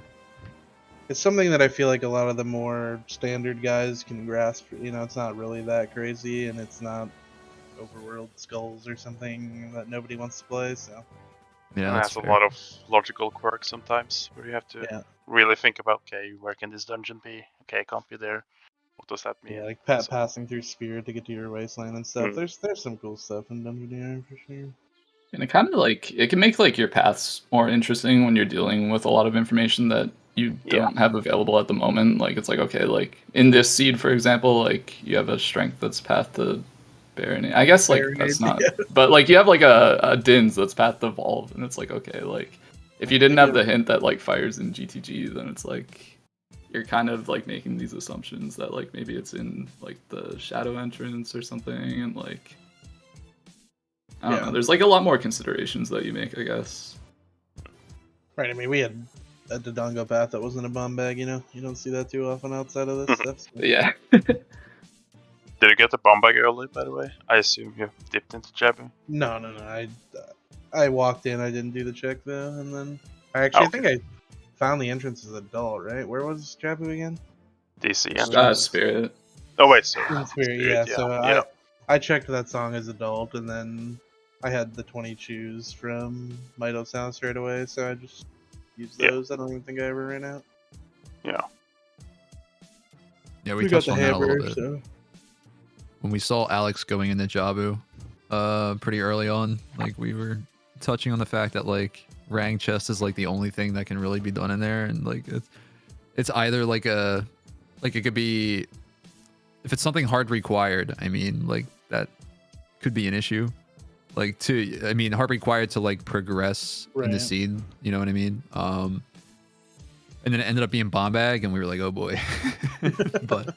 It's something that I feel like a lot of the more standard guys can grasp. You know, it's not really that crazy, and it's not overworld skulls or something that nobody wants to play. So. Yeah, it has a lot of logical quirks sometimes where you have to really think about, okay, where can this dungeon be? Okay, it can't be there. What does that mean? Yeah, like passing through Spirit to get to your wasteland and stuff. There's some cool stuff in Dungeon ER for sure. And it kind of like it can make like your paths more interesting when you're dealing with a lot of information that you don't have available at the moment. Like it's like, okay, like in this seed, for example, like you have a strength that's path to Barony. I guess like that's not, but like you have like a Dins that's path to Evolve, and it's like, okay, like if you didn't have the hint that like fires in GTG, then it's like you're kind of like making these assumptions that like maybe it's in like the shadow entrance or something, and like I don't know. There's like a lot more considerations that you make, I guess. Right. I mean, we had a Dodongo path that wasn't a bomb bag. You know, you don't see that too often outside of this stuff. So. Yeah. Did you get the bomb bag early, by the way? I assume you dipped into Jabu. No. I walked in. I didn't do the check though, and then I think I found the entrance as adult. Right? Where was Jabu again? DC. Spirit. Oh wait, so Spirit. Yeah. So I checked that song as adult, and then I had the 20 chews from Mito's house right away. So I just used those. I don't even think I ever ran out. Yeah. Yeah, we touched on that a little bit. So. When we saw Alex going into Jabu pretty early on, like we were touching on the fact that like rank chest is like the only thing that can really be done in there, and like it's either like it could be, if it's something hard required, I mean like that could be an issue, like hard required to like progress in the scene, you know what I mean? And then it ended up being bomb bag, and we were like, oh boy. But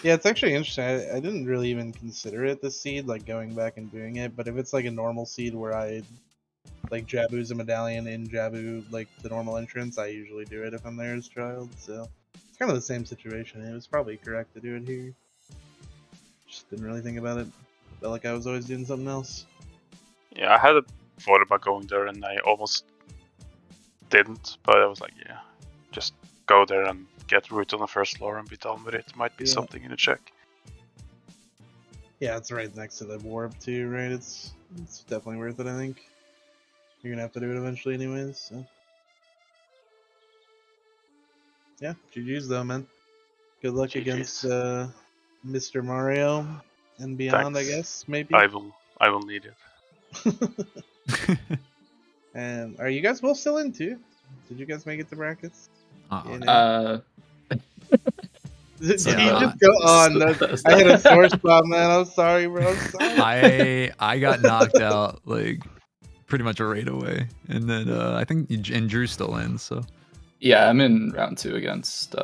yeah, it's actually interesting. I didn't really even consider it the seed, like going back and doing it. But if it's like a normal seed where I like Jabu's a medallion in Jabu, like the normal entrance, I usually do it if I'm there as child. So it's kind of the same situation. It was probably correct to do it here. Just didn't really think about it. Felt like I was always doing something else. Yeah, I had a thought about going there, and I almost didn't. But I was like, yeah, just go there and get root on the first floor and be done with it. Might be something in a check. Yeah, it's right next to the warp too, right? It's definitely worth it, I think. You're gonna have to do it eventually anyways, so. Yeah, GG's though, man. Good luck GG's. against Mr. Mario and beyond, Thanks. I guess, maybe. I will need it. And are you guys both still in too? Did you guys make it to brackets? Did you just go on? I hit a sore spot, man. I'm sorry, bro. I'm sorry. I got knocked out like pretty much right away, and then I think and Drew's still in. So yeah, I'm in round 2 against.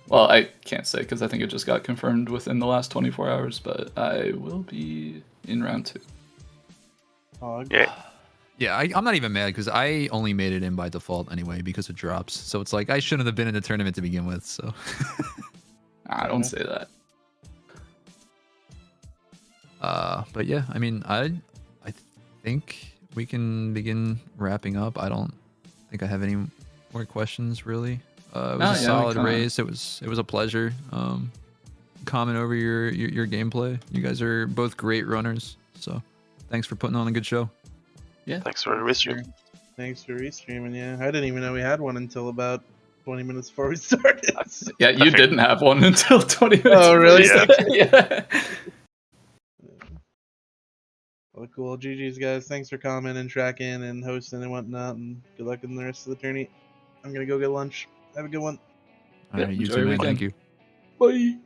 Well, I can't say because I think it just got confirmed within the last 24 hours, but I will be in round 2. Yeah, I'm not even mad because I only made it in by default anyway because of drops. So it's like I shouldn't have been in the tournament to begin with. So. I don't say that. But yeah, I mean, I think we can begin wrapping up. I don't think I have any more questions really. It was a solid race. It was a pleasure. Comment over your gameplay. You guys are both great runners. So thanks for putting on a good show. Yeah. Thanks for the restream. Thanks for restreaming. Yeah, I didn't even know we had one until about 20 minutes before we started. Yeah, you didn't have one until 20 minutes. Oh, really? Yeah. Well, cool. GG's, guys. Thanks for commenting and tracking and hosting and whatnot. And good luck in the rest of the tourney. I'm going to go get lunch. Have a good one. All right, you enjoy too, your man. weekend. Thank you. Bye.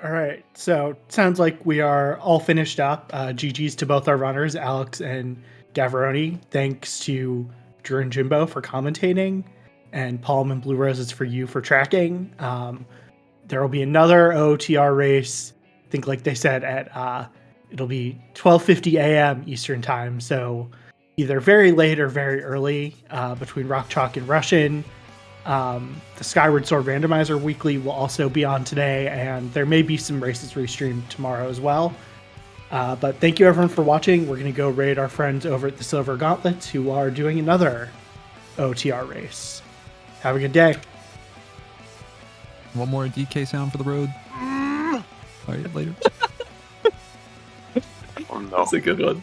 All right, so sounds like we are all finished up. GG's to both our runners, Alex and Gavaroni. Thanks to Drew and Jimbo for commentating, and Palm and Blue Roses for you for tracking. There will be another OOTR race, I think like they said, at it'll be 12:50 a.m. Eastern time, so either very late or very early between Rock Chalk and Russian. The Skyward Sword Randomizer Weekly will also be on today, and there may be some races restreamed tomorrow as well. But thank you everyone for watching. We're going to go raid our friends over at the Silver Gauntlets who are doing another OTR race. Have a good day. One more DK sound for the road. All right, later. Oh no. That's a good one.